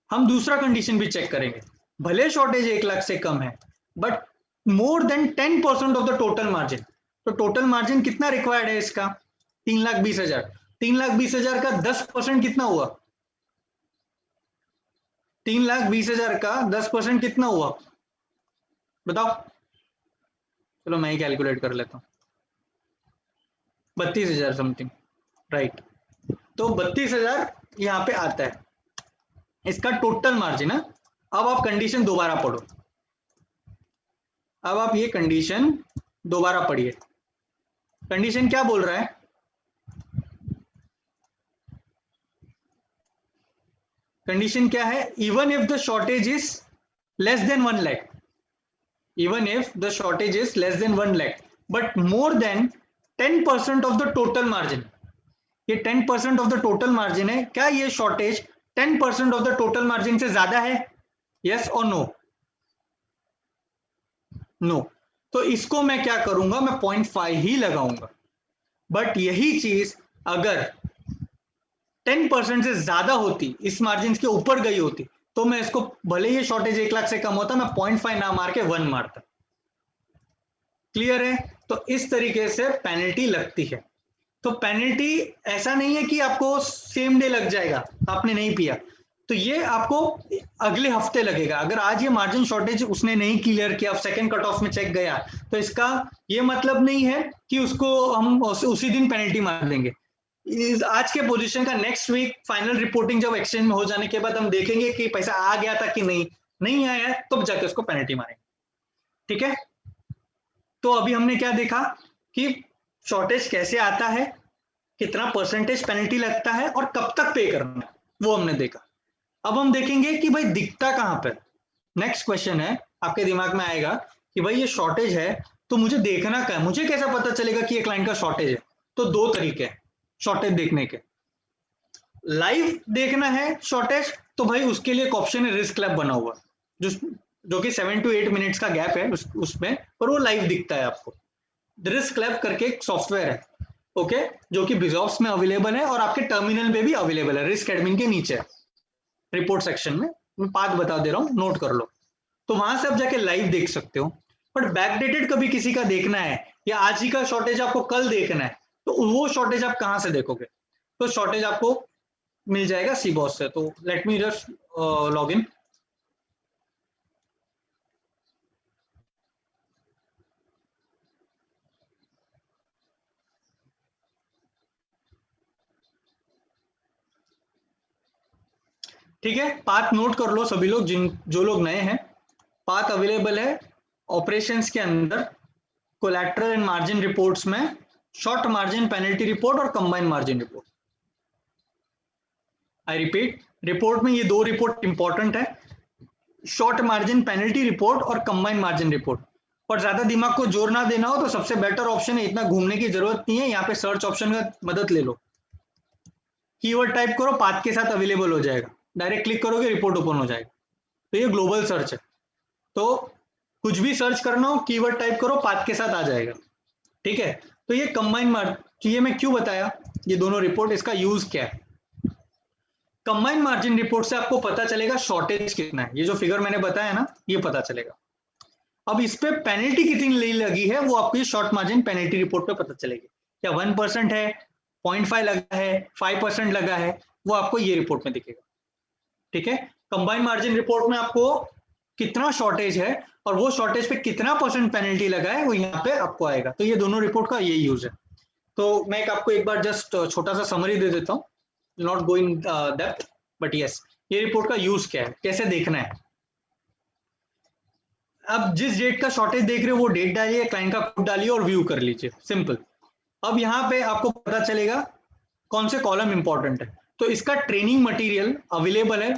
हम दूसरा कंडीशन भी चेक करेंगे, भले शॉर्टेज 1 लाख से कम है but more than 10% of the total margin. तो टोटल मार्जिन कितना रिक्वायर्ड है इसका, 3,20,000। 3,20,000 का 10% कितना हुआ, 3,20,000 का 10% कितना हुआ, बताओ। चलो मैं ही कैलकुलेट कर लेता हूँ, 32,000 समथिंग, राइट। तो 32,000 यहाँ पे आता है, इसका टोटल मार्जिन है। अब आप कंडीशन दोबारा पढ़ो, अब आप ये कंडीशन दोबारा पढ़िए। कंडीशन क्या बोल रहा है, कंडीशन क्या है, even if the shortage is less than 1 lakh, even if the shortage is less than 1 lakh but more than 10% of the total margin. ये 10% ऑफ द टोटल मार्जिन है, क्या ये shortage 10% of the total margin से ज्यादा है, यस और नो, नो। तो इसको मैं क्या करूंगा, मैं 0.5 ही लगाऊंगा। बट यही चीज अगर 10% से ज्यादा होती, इस मार्जिन के ऊपर गई होती, तो मैं इसको भले ही शॉर्टेज 1 लाख से कम होता, मैं 0.5 ना मार के 1 मारता। क्लियर है, तो इस तरीके से पेनल्टी लगती है। तो पेनल्टी ऐसा नहीं है कि आपको सेम डे लग जाएगा, आपने नहीं पिया तो ये आपको अगले हफ्ते लगेगा। अगर आज ये मार्जिन शॉर्टेज उसने नहीं क्लियर किया, सेकंड कट ऑफ में चेक गया, तो इसका ये मतलब नहीं है कि उसको हम उसी दिन पेनल्टी मार देंगे। आज के पोजीशन का नेक्स्ट वीक फाइनल रिपोर्टिंग जब एक्सचेंज में हो जाने के बाद हम देखेंगे कि पैसा आ गया था कि नहीं आया है, तब जाके उसको पेनल्टी मारेंगे। ठीक है, तो अभी हमने क्या देखा कि शॉर्टेज कैसे आता है, कितना परसेंटेज पेनल्टी लगता है और कब तक पे करना है, वो हमने देखा। अब हम देखेंगे कि भाई दिखता कहां पर। नेक्स्ट क्वेश्चन है, आपके दिमाग में आएगा कि भाई ये शॉर्टेज है तो मुझे देखना क्या है, मुझे कैसा पता चलेगा कि ये क्लाइंट का शॉर्टेज है। तो 2 तरीके हैं शॉर्टेज देखने के, लाइव देखना है शॉर्टेज, तो भाई उसके लिए एक ऑप्शन है रिस्क लैब बना हुआ, जो कि 7 to 8 मिनट्स का गैप है उसमें, और वो लाइव दिखता है आपको। रिस्क लैब करके एक सॉफ्टवेयर है, ओके, जो कि बिजॉप्स में अवेलेबल है और आपके टर्मिनल पे भी अवेलेबल है, रिस्क एडमिन के नीचे रिपोर्ट सेक्शन में, मैं पाथ बता दे रहा हूँ, नोट कर लो। तो वहां से आप जाके लाइव देख सकते हो। बट बैकडेटेड कभी किसी का देखना है या आज ही का शॉर्टेज आपको कल देखना है, तो वो शॉर्टेज आप कहां से देखोगे, तो शॉर्टेज आपको मिल जाएगा सीबॉस से। तो let me just log in. ठीक है, पाथ नोट कर लो सभी लोग, जो लोग नए हैं। पाथ अवेलेबल है ऑपरेशंस के अंदर, कोलैटरल एंड मार्जिन रिपोर्ट्स में शॉर्ट मार्जिन पेनल्टी रिपोर्ट और combined margin report. I repeat, report में ये दो रिपोर्ट इंपॉर्टेंट है, शॉर्ट मार्जिन पेनल्टी रिपोर्ट और कंबाइंड मार्जिन रिपोर्ट। और ज्यादा दिमाग को जोर ना देना हो तो सबसे बेटर ऑप्शन है, इतना घूमने की जरूरत नहीं है, यहाँ पे सर्च ऑप्शन का मदद ले लो, कीवर्ड टाइप करो, पाथ के साथ अवेलेबल हो जाएगा, डायरेक्ट क्लिक करोगे रिपोर्ट ओपन हो जाएगा। तो ये ग्लोबल सर्च है, तो कुछ भी सर्च करना हो कीवर्ड टाइप करो, पाथ के साथ आ जाएगा। ठीक है, तो ये कंबाइंड मार्जिन, ये मैं क्यों बताया ये दोनों रिपोर्ट, इसका यूज क्या है। कंबाइंड मार्जिन रिपोर्ट से आपको पता चलेगा शॉर्टेज कितना है, ये जो फिगर मैंने बताया ना ये पता चलेगा। अब इस पे पेनल्टी कितनी लगी है वो आपको ये शॉर्ट मार्जिन पेनल्टी रिपोर्ट पे पता चलेगी, क्या 1% है, 0.5 लगा है, 5% लगा है, वो आपको ये रिपोर्ट में दिखेगा। ठीक है, कंबाइंड मार्जिन रिपोर्ट में आपको कितना शॉर्टेज है और वो शॉर्टेज पे कितना परसेंट पेनल्टी लगा है वो यहाँ पे आपको आएगा। तो ये दोनों रिपोर्ट का ये यूज है। तो मैं आपको एक बार जस्ट छोटा सा समरी दे देता हूँ, not going depth, but yes ये रिपोर्ट का यूज क्या है, कैसे देखना है। अब जिस डेट का शॉर्टेज देख रहे हो वो डेट डालिए, क्लाइंट का कोड डालिए और व्यू कर लीजिए, सिंपल। अब यहाँ पे आपको पता चलेगा कौन से कॉलम इंपॉर्टेंट है। तो इसका ट्रेनिंग मटेरियल अवेलेबल है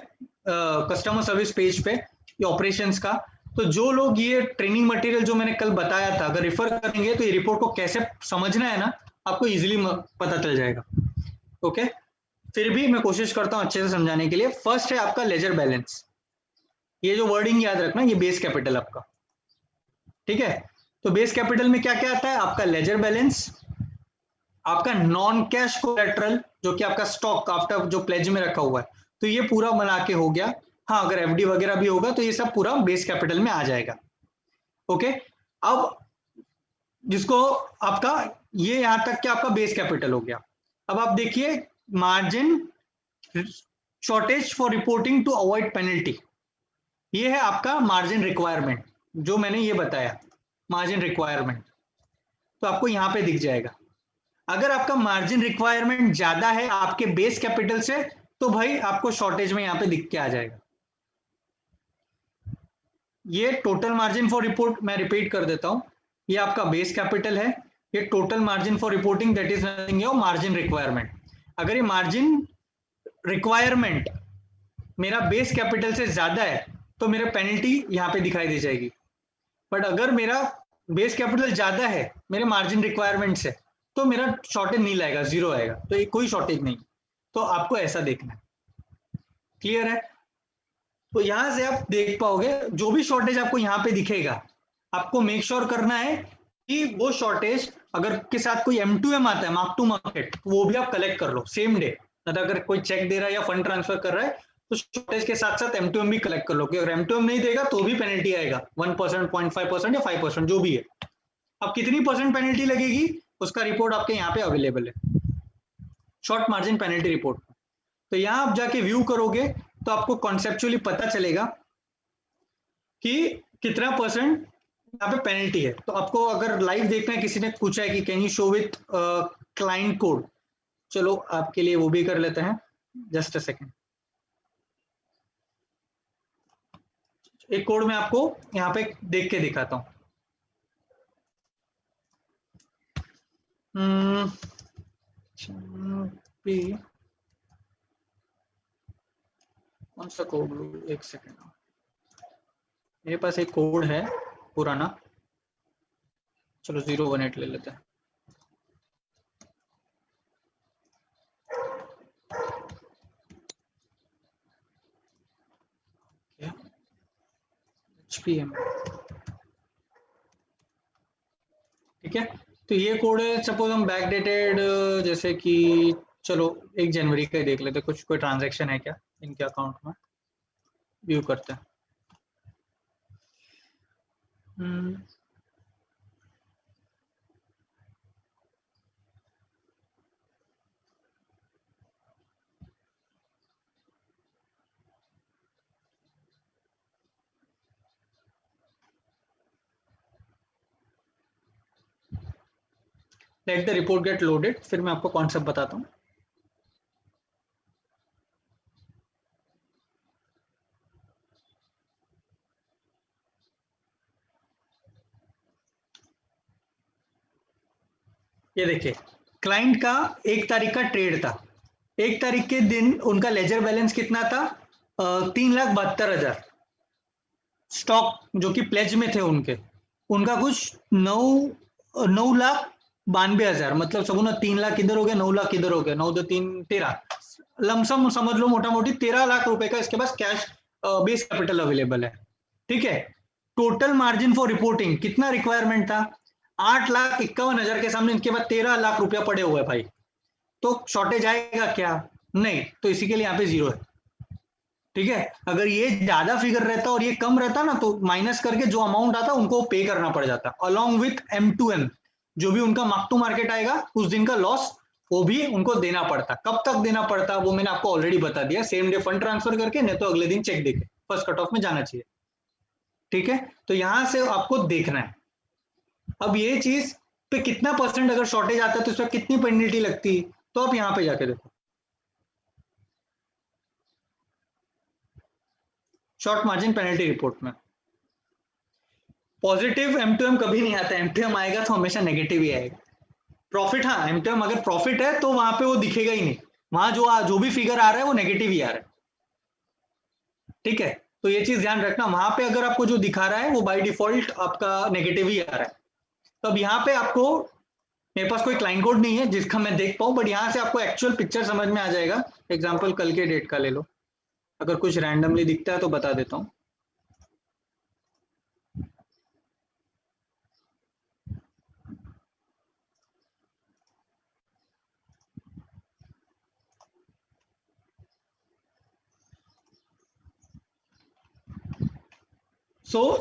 कस्टमर सर्विस पेज पे, ये ऑपरेशंस का। तो जो लोग ये ट्रेनिंग मटेरियल जो मैंने कल बताया था अगर रेफर करेंगे तो ये रिपोर्ट को कैसे समझना है ना आपको इजीली पता चल जाएगा। ओके, फिर भी मैं कोशिश करता हूँ अच्छे से समझाने के लिए। फर्स्ट है आपका लेजर बैलेंस, ये जो वर्डिंग याद रखना, ये बेस कैपिटल आपका। ठीक है, तो बेस कैपिटल में क्या क्या आता है, आपका लेजर बैलेंस, आपका नॉन कैश कोलेटरल जो कि आपका स्टॉक आफ्टर जो प्लेज में रखा हुआ है, तो ये पूरा बना के हो गया। हाँ, अगर एफडी वगैरह भी होगा तो ये सब पूरा बेस कैपिटल में आ जाएगा। ओके, अब जिसको आपका ये यहां तक कि आपका बेस कैपिटल हो गया। अब आप देखिए margin shortage for reporting to avoid penalty, ये है आपका मार्जिन रिक्वायरमेंट जो मैंने ये बताया, मार्जिन रिक्वायरमेंट। तो आपको यहां पे दिख जाएगा, अगर आपका मार्जिन रिक्वायरमेंट ज्यादा है आपके बेस कैपिटल से तो भाई आपको शॉर्टेज में यहां पे दिख के आ जाएगा। ये टोटल मार्जिन फॉर रिपोर्ट मैं रिपीट कर देता हूं, ये आपका बेस कैपिटल है, ये total margin for reporting that is nothing your margin requirement. अगर ये मार्जिन रिक्वायरमेंट मेरा बेस कैपिटल से ज्यादा है तो मेरा पेनल्टी यहाँ पे दिखाई दे जाएगी। बट अगर मेरा बेस कैपिटल ज्यादा है मेरे मार्जिन रिक्वायरमेंट से तो मेरा शॉर्टेज नहीं लाएगा, जीरो आएगा, तो ये कोई शॉर्टेज नहीं। तो आपको ऐसा देखना है, क्लियर है। तो यहां से आप देख पाओगे जो भी शॉर्टेज आपको यहाँ पे दिखेगा आपको मेक श्योर करना है कि वो शॉर्टेज अगर के साथ कोई M2M आता है, मार्क टू मार्केट, वो भी आप कलेक्ट कर लो सेम डे। अगर कोई चेक दे रहा है या फंड ट्रांसफर कर रहा है तो शॉर्टेज के साथ साथ M2M भी कलेक्ट कर लो, कि अगर M2M नहीं देगा तो भी पेनल्टी आएगा 1%, 0.5% या 5% जो भी है। अब कितनी परसेंट पेनल्टी लगेगी उसका रिपोर्ट आपके यहाँ पे अवेलेबल है, शॉर्ट मार्जिन पेनल्टी रिपोर्ट। तो यहाँ आप जाके व्यू करोगे तो आपको कॉन्सेप्चुअली पता चलेगा कि कितना परसेंट यहाँ पे पेनल्टी है। तो आपको अगर लाइव देखना है, किसी ने पूछा है कि can you show with client code, चलो आपके लिए वो भी कर लेते हैं, जस्ट अ सेकेंड। एक कोड में आपको यहाँ पे देख के दिखाता हूँ। कौन सा कोड लूँ, एक सेकेंड, मेरे पास एक कोड है पुराना, चलो 018 ले लेते हैं। HPM, ठीक है। तो ये कोड है, सपोज हम बैकडेटेड जैसे कि चलो 1 जनवरी का ही देख लेते, कुछ कोई ट्रांजैक्शन है क्या इनके अकाउंट में, व्यू करते हैं। Let the report get loaded, फिर मैं आपको कॉन्सेप्ट बताता हूँ। ये देखिए, क्लाइंट का 1 तारीख का ट्रेड था, 1 तारीख के दिन उनका लेजर बैलेंस कितना था? 3,72,000। स्टॉक जो कि प्लेज में थे उनके, उनका कुछ 9,92,000, मतलब सब ना 3 लाख इधर हो गया, 9 लाख इधर हो गया, 9 2 3 13, लमसम समझ लो मोटा मोटी 13 लाख रुपए का इसके पास कैश बेस कैपिटल अवेलेबल है। ठीक है, टोटल मार्जिन फॉर रिपोर्टिंग कितना रिक्वायरमेंट था? 8,51,000 के सामने इनके पास 13 लाख रुपया पड़े हुए भाई, तो शॉर्टेज आएगा क्या? नहीं, तो इसी के लिए यहाँ पे जीरो है। ठीक है, अगर ये ज्यादा फिगर रहता और ये कम रहता ना, तो माइनस करके जो अमाउंट आता उनको पे करना पड़ जाता, अलॉन्ग विथ M2M, जो भी उनका मार्क टू मार्केट आएगा उस दिन का लॉस, वो भी उनको देना पड़ता। कब तक देना पड़ता वो मैंने आपको ऑलरेडी बता दिया, सेम डे फंड ट्रांसफर करके, नहीं तो अगले दिन चेक देके फर्स्ट कट ऑफ में जाना चाहिए। ठीक है, तो यहां से आपको देखना है अब ये चीज पे कितना परसेंट अगर शॉर्टेज आता है तो इसमें कितनी पेनल्टी लगती है, तो आप यहाँ पे जाके देखो शॉर्ट मार्जिन पेनल्टी रिपोर्ट में। पॉजिटिव M2M कभी नहीं आता, M2M आएगा तो हमेशा नेगेटिव ही आएगा। प्रॉफिट, हाँ M2M अगर प्रॉफिट है तो वहां पे वो दिखेगा ही नहीं, वहां जो भी फिगर आ रहा है वो नेगेटिव ही आ रहा है। ठीक है, तो ये चीज ध्यान रखना, वहां पे अगर आपको जो दिखा रहा है वो बाय डिफॉल्ट आपका नेगेटिव ही आ रहा है। तो अब यहाँ पे आपको, मेरे पास कोई क्लाइंट कोड नहीं है जिसका मैं देख पाऊँ, बट यहाँ से आपको एक्चुअल पिक्चर समझ में आ जाएगा। एग्जाम्पल कल के डेट का ले लो, अगर कुछ रैंडमली दिखता है तो बता देता हूँ।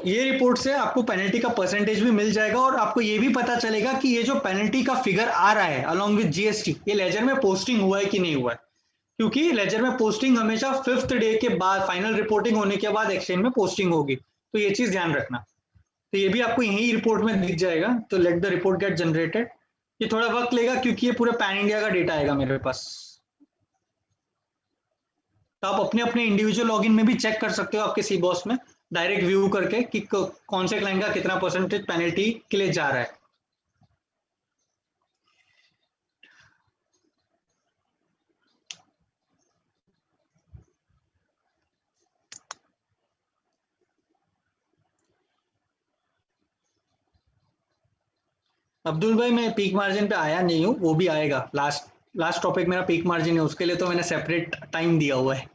ये रिपोर्ट से आपको पेनल्टी का परसेंटेज भी मिल जाएगा, और आपको ये भी पता चलेगा कि ये जो पेनल्टी का फिगर आ रहा है अलॉन्ग विद GST, ये लेजर में पोस्टिंग हुआ है कि नहीं हुआ है, क्योंकि लेजर में पोस्टिंग हमेशा 5th डे के बाद, फाइनल रिपोर्टिंग होने के बाद एक्सचेंज में पोस्टिंग होगी, तो ये चीज ध्यान रखना। तो ये भी आपको यही रिपोर्ट में दिख जाएगा। तो let the report get generated, ये थोड़ा वक्त लेगा क्योंकि ये पूरे पैन इंडिया का डेटा आएगा मेरे पास। तो आप अपने अपने इंडिविजुअल लॉगिन में भी चेक कर सकते हो आपके सीबॉस में, डायरेक्ट व्यू करके कि कौन से क्लाइंट का कितना परसेंटेज पेनल्टी के लिए जा रहा है। अब्दुल भाई, मैं पीक मार्जिन पे आया नहीं हूँ, वो भी आएगा। लास्ट लास्ट टॉपिक मेरा पीक मार्जिन है, उसके लिए तो मैंने सेपरेट टाइम दिया हुआ है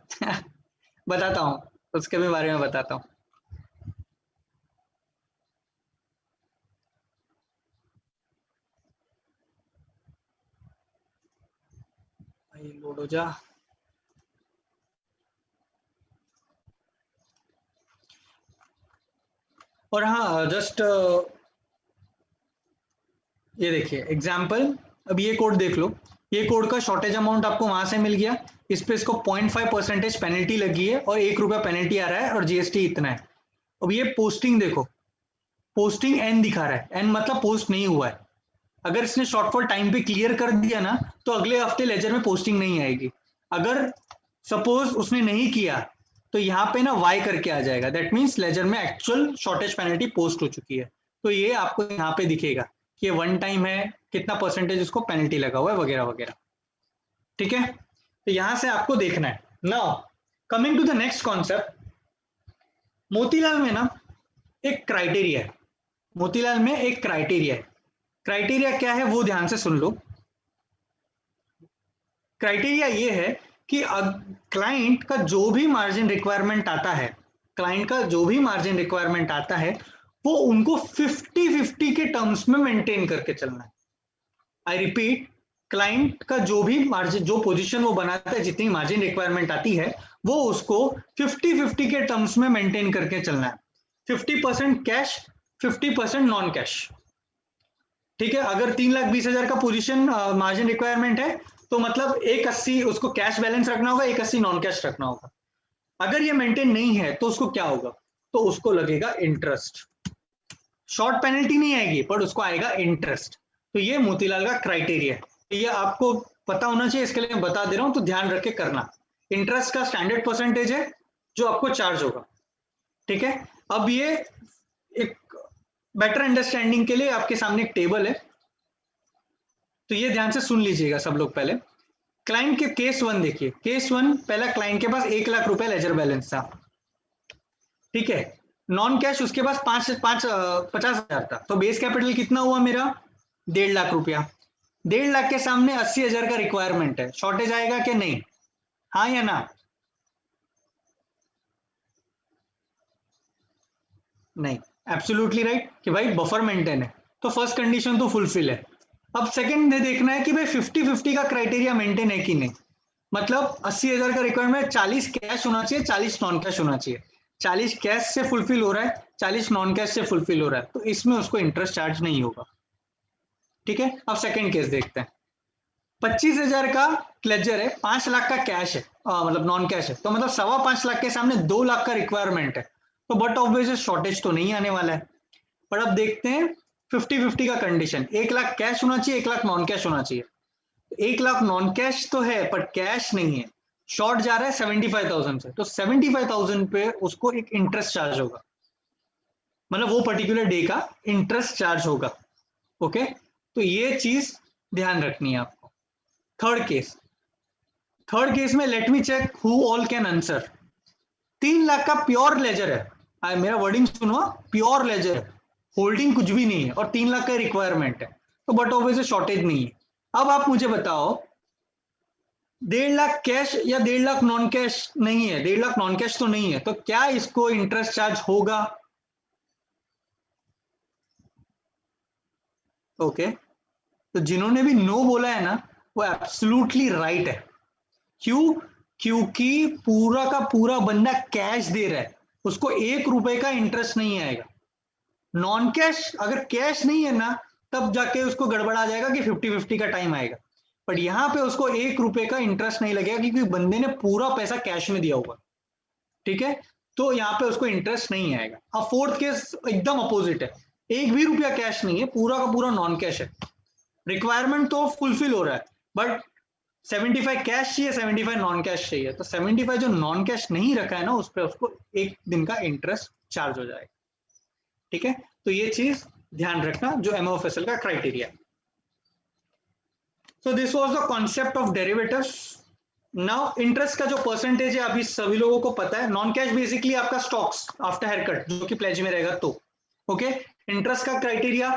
बताता हूँ, उसके भी बारे में बताता हूँ। भाई लोड हो जा। और हाँ, जस्ट ये देखिए एग्जाम्पल, अब ये कोड देख लो, ये कोड का शॉर्टेज अमाउंट आपको वहां से मिल गया, इस पे इसको 0.5% पेनल्टी लगी है और 1 रुपया पेनल्टी आ रहा है और GST इतना है। अब ये पोस्टिंग देखो, पोस्टिंग एन दिखा रहा है, एन मतलब पोस्ट नहीं हुआ है। अगर इसने शॉर्टफॉल टाइम पे क्लियर कर दिया ना, तो अगले हफ्ते लेजर में पोस्टिंग नहीं आएगी। अगर सपोज उसने नहीं किया, तो यहाँ पे ना वाई करके आ जाएगा, दैट मीन्स लेजर में एक्चुअल शॉर्टेज पेनल्टी पोस्ट हो चुकी है। तो ये आपको यहाँ पे दिखेगा कि वन टाइम है, कितना परसेंटेज उसको पेनल्टी लगा हुआ है, वगैरह वगैरह। ठीक है, तो यहां से आपको देखना है। Now coming to the next concept, Motilal में ना एक क्राइटेरिया है, मोतीलाल में एक क्राइटेरिया है। क्राइटेरिया क्या है वो ध्यान से सुन लो। क्राइटेरिया ये है कि क्लाइंट का जो भी मार्जिन रिक्वायरमेंट आता है, क्लाइंट का जो भी मार्जिन रिक्वायरमेंट आता है, वो उनको 50-50 के टर्म्स में मेंटेन करके चलना है। आई रिपीट, क्लाइंट का जो भी मार्जिन, जो पोजीशन वो बनाता है, जितनी मार्जिन रिक्वायरमेंट आती है, वो उसको 50-50 के टर्म्स में मेंटेन करके चलना है। 50% कैश, 50% नॉन कैश। ठीक है, अगर 3,20,000 का पोजीशन मार्जिन रिक्वायरमेंट है, तो मतलब 180 उसको कैश बैलेंस रखना होगा, 180 नॉन कैश रखना होगा। अगर ये मेंटेन नहीं है तो उसको क्या होगा? तो उसको लगेगा इंटरेस्ट। शॉर्ट पेनल्टी नहीं आएगी, पर उसको आएगा इंटरेस्ट। तो ये मोतीलाल का क्राइटेरिया है, ये आपको पता होना चाहिए, इसके लिए मैं बता दे रहा हूं, तो ध्यान रख के करना। इंटरेस्ट का स्टैंडर्ड परसेंटेज है जो आपको चार्ज होगा। ठीक है, अब ये एक बेटर अंडरस्टैंडिंग के लिए आपके सामने एक टेबल है, तो ये ध्यान से सुन लीजिएगा सब लोग। पहले क्लाइंट के केस वन देखिए। केस वन, पहला क्लाइंट के पास 1 लाख रुपए लेजर बैलेंस था, ठीक है। नॉन कैश उसके पास 50,000 था, तो बेस कैपिटल कितना हुआ मेरा? 1.5 लाख रुपया। 1.5 लाख के सामने 80,000 का रिक्वायरमेंट है, शॉर्टेज आएगा कि नहीं? हाँ या ना? नहीं। एब्सोल्युटली राइट कि भाई बफर मेंटेन है, तो फर्स्ट कंडीशन तो फुलफिल है। अब सेकंड देखना है कि भाई 50-50 का क्राइटेरिया मेंटेन है कि नहीं। मतलब 80,000 का रिक्वायरमेंट, 40 कैश होना चाहिए, 40 नॉन कैश होना चाहिए। 40 कैश से फुलफिल हो रहा है, 40 नॉन कैश से फुलफिल हो रहा है, तो इसमें उसको इंटरेस्ट चार्ज नहीं होगा, ठीक है। अब सेकंड केस देखते हैं। 25,000 का क्लेजर है, 5 लाख का कैश है, मतलब नॉन कैश है, तो मतलब 5.25 लाख के सामने 2 लाख का रिक्वायरमेंट है, तो बट ऑब्वियस शॉर्टेज तो नहीं आने वाला है। पर अब देखते हैं 50-50 का कंडीशन। 1 लाख कैश होना चाहिए, 1 लाख नॉन कैश होना चाहिए। 1 लाख नॉन कैश तो है पर कैश नहीं है, शॉर्ट जा रहा है 75,000 से, तो 75,000 पे उसको एक इंटरेस्ट चार्ज होगा, मतलब वो पर्टिकुलर डे का इंटरेस्ट चार्ज होगा। ओके, तो ये चीज ध्यान रखनी है आपको। Third case. थर्ड केस में let me check who all can answer. 3 lakh का प्योर लेजर है, मेरा वर्डिंग सुनो, प्योर लेजर है, होल्डिंग कुछ भी नहीं है, और 3 लाख का रिक्वायरमेंट है, तो बट ऑब्वियसली शॉर्टेज नहीं है। अब आप मुझे बताओ, 1.5 लाख कैश या 1.5 लाख नॉन कैश नहीं है, 1.5 लाख नॉन कैश तो नहीं है, तो क्या इसको इंटरेस्ट चार्ज होगा? ओके, तो जिन्होंने भी नो बोला है ना, वो एब्सोल्युटली राइट है। क्यों? क्योंकि पूरा का पूरा बंदा कैश दे रहा है, उसको 1 रुपए का इंटरेस्ट नहीं आएगा। नॉन कैश, अगर कैश नहीं है ना, तब जाके उसको गड़बड़ा जाएगा कि 50-50 का टाइम आएगा, बट यहां पे उसको 1 रुपए का इंटरेस्ट नहीं लगेगा क्योंकि बंदे ने पूरा पैसा कैश में दिया होगा, ठीक है। तो यहाँ पे उसको इंटरेस्ट नहीं आएगा। अब फोर्थ केस एकदम अपोजिट है, एक भी रुपया कैश नहीं है, पूरा का पूरा नॉन कैश है, रिक्वायरमेंट तो फुलफिल हो रहा है, बट 75 कैश चाहिए, 75 नॉन कैश चाहिए, तो 75 जो नॉन कैश नहीं रखा है ना, उस पर उसको एक दिन का इंटरेस्ट चार्ज हो जाएगा, ठीक है। तो ये चीज ध्यान रखना जो एमओएफएसएल का criteria. So this was the concept of derivatives. Now interest का जो परसेंटेज है अभी सभी लोगों को पता है। नॉन कैश बेसिकली आपका स्टॉक्स आफ्टर हेयर कट जो कि प्लेज में रहेगा, तो ओके। इंटरेस्ट का क्राइटेरिया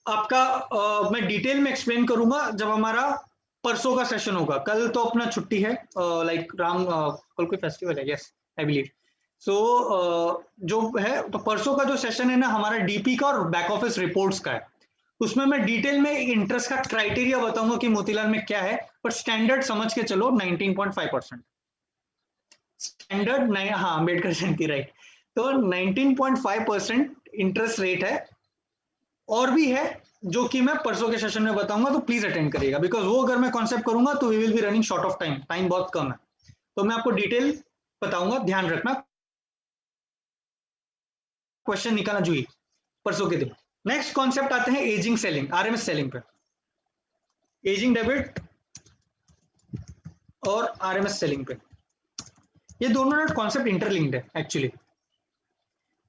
आपका मैं डिटेल में एक्सप्लेन करूंगा जब हमारा परसों का सेशन होगा। कल तो अपना छुट्टी है, लाइक कल कोई फेस्टिवल है, यस आई बिलीव। सो जो है, तो परसों का जो सेशन है ना हमारा डीपी का और बैक ऑफिस रिपोर्ट्स का है, उसमें मैं डिटेल में इंटरेस्ट का क्राइटेरिया बताऊंगा कि मोतीलाल में क्या है, पर स्टैंडर्ड समझ के चलो 19.5%। स्टैंडर्ड नहीं, हाँ अम्बेडकर जयंती राइट, तो 19.5% इंटरेस्ट रेट है। और भी है जो कि मैं परसों के सेशन में बताऊंगा, तो प्लीज अटेंड करिएगा, बिकॉज वो अगर मैं कॉन्सेप्ट करूंगा तो we will be running short of time, time बहुत कम है, तो मैं आपको डिटेल बताऊंगा, ध्यान रखना, क्वेश्चन निकालना जुई परसों के दिन। नेक्स्ट कॉन्सेप्ट आते हैं एजिंग सेलिंग, आरएमएस सेलिंग पे। एजिंग डेबिट और आरएमएस सेलिंग पे, ये दोनों ना कॉन्सेप्ट इंटरलिंक्ड है एक्चुअली।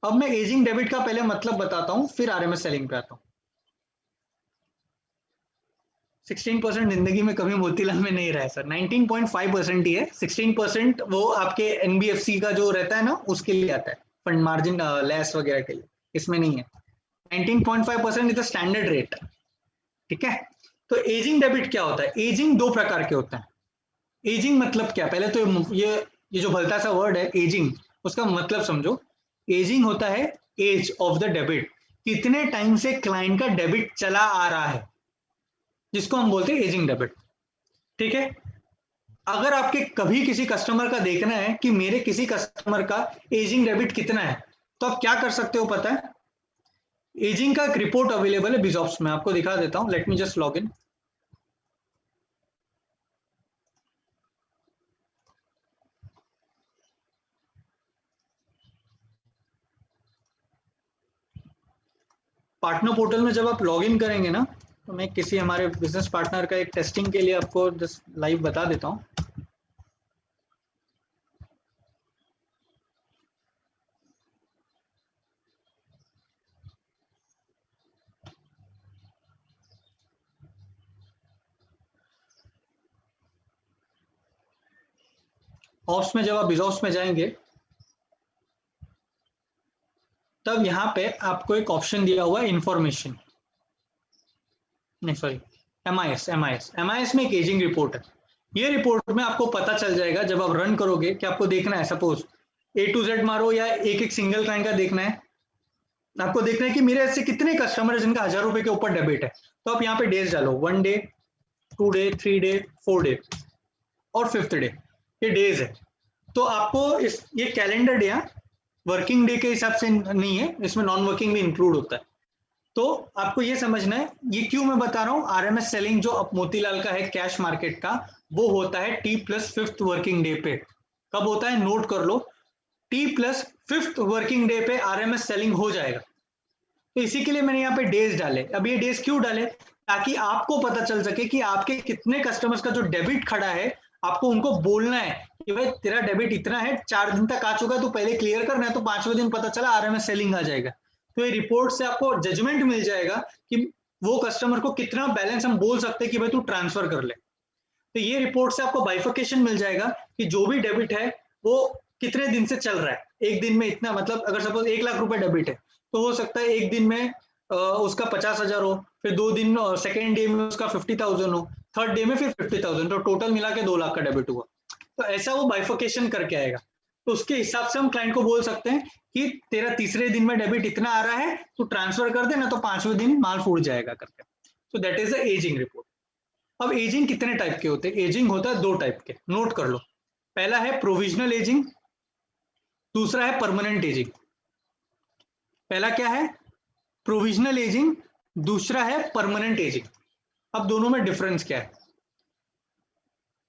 अब मैं एजिंग डेबिट का पहले मतलब बताता हूं, फिर आरएमएस सेलिंग पे आता हूं। 16% जिंदगी में कभी मोतीलाल में नहीं रहा है सर, 19.5% ही है। 16% वो आपके एनबीएफसी का जो रहता है ना उसके लिए आता है, फंड मार्जिन लेस वगैरह के लिए, इसमें नहीं है। 19.5% इज द स्टैंडर्ड रेट, ठीक है। तो एजिंग डेबिट क्या होता है? एजिंग दो प्रकार के होते हैं। एजिंग मतलब क्या, पहले तो ये जो भलता सा वर्ड है एजिंग, उसका मतलब समझो। एजिंग होता है एज ऑफ द डेबिट, कितने टाइम से क्लाइंट का डेबिट चला आ रहा है, जिसको हम बोलते हैं एजिंग डेबिट, ठीक है। अगर आपके कभी किसी कस्टमर का देखना है कि मेरे किसी कस्टमर का एजिंग डेबिट कितना है, तो आप क्या कर सकते हो पता है? एजिंग का एक रिपोर्ट अवेलेबल है बिजॉप्स में, आपको दिखा देता हूं, let me just log in. Partner portal में जब आप लॉग इन करेंगे ना, तो मैं किसी हमारे बिजनेस पार्टनर का एक टेस्टिंग के लिए आपको जस्ट लाइव बता देता हूं। ऑप्स में जब आप बिजॉप्स में जाएंगे तब यहाँ पे आपको एक ऑप्शन दिया हुआ है इंफॉर्मेशन, नहीं सॉरी, एमआईएस में एक एजिंग रिपोर्ट है। ये रिपोर्ट में आपको पता चल जाएगा जब आप रन करोगे कि आपको देखना है, सपोज A to Z मारो या एक एक सिंगल क्लाइंट का देखना है, आपको देखना है कि मेरे ऐसे कितने कस्टमर है जिनका 1000 रुपए के ऊपर डेबिट है। तो आप यहाँ पे डेज डालो, 1 डे, 2 डे, 3 डे, 4 डे और 5th डे, ये डेज है। तो आपको ये कैलेंडर डे, वर्किंग डे के हिसाब से नहीं है, इसमें नॉन वर्किंग भी इंक्लूड होता है। तो आपको ये समझना है, ये क्यों मैं बता रहा हूँ, आरएमएस सेलिंग जो अब मोतीलाल का है कैश मार्केट का, वो होता है T+5th वर्किंग डे पे। कब होता है, नोट कर लो, T+5th वर्किंग डे पे आरएमएस सेलिंग हो जाएगा। तो इसी के लिए मैंने यहाँ पे डेज डाले। अब ये डेज क्यों डाले, ताकि आपको पता चल सके कि आपके कितने कस्टमर्स का जो डेबिट खड़ा है, आपको उनको बोलना है कि भाई तेरा डेबिट इतना है, 4 दिन तक आ चुका है, तो पहले क्लियर करना है, तो 5वें दिन पता चला आरएमएस सेलिंग आ जाएगा। तो ये रिपोर्ट से आपको जजमेंट मिल जाएगा कि वो कस्टमर को कितना बैलेंस हम बोल सकते हैं कि भाई तू ट्रांसफर कर ले। तो ये रिपोर्ट से आपको बाइफर्केशन मिल जाएगा कि जो भी डेबिट है वो कितने दिन से चल रहा है। एक दिन में इतना, मतलब अगर सपोज 1 लाख रुपए डेबिट है, तो हो सकता है एक दिन में उसका 50,000 हो, फिर 2 दिन सेकेंड डे में उसका 50,000 हो, थर्ड डे में फिर 50,000, तो टोटल मिला के 2 लाख का डेबिट हुआ। तो ऐसा वो बाइफर्केशन करके आएगा। तो उसके हिसाब से हम क्लाइंट को बोल सकते हैं कि तेरा तीसरे दिन में डेबिट इतना आ रहा है, तो ट्रांसफर कर दे, ना तो 5वें दिन माल फूट जाएगा करके। तो that is the ageing report. अब एजिंग कितने टाइप के होते हैं, एजिंग होता है 2 टाइप के, नोट कर लो। पहला है प्रोविजनल एजिंग, दूसरा है परमानेंट एजिंग। पहला क्या है, प्रोविजनल एजिंग, दूसरा है परमानेंट एजिंग। अब दोनों में डिफरेंस क्या है,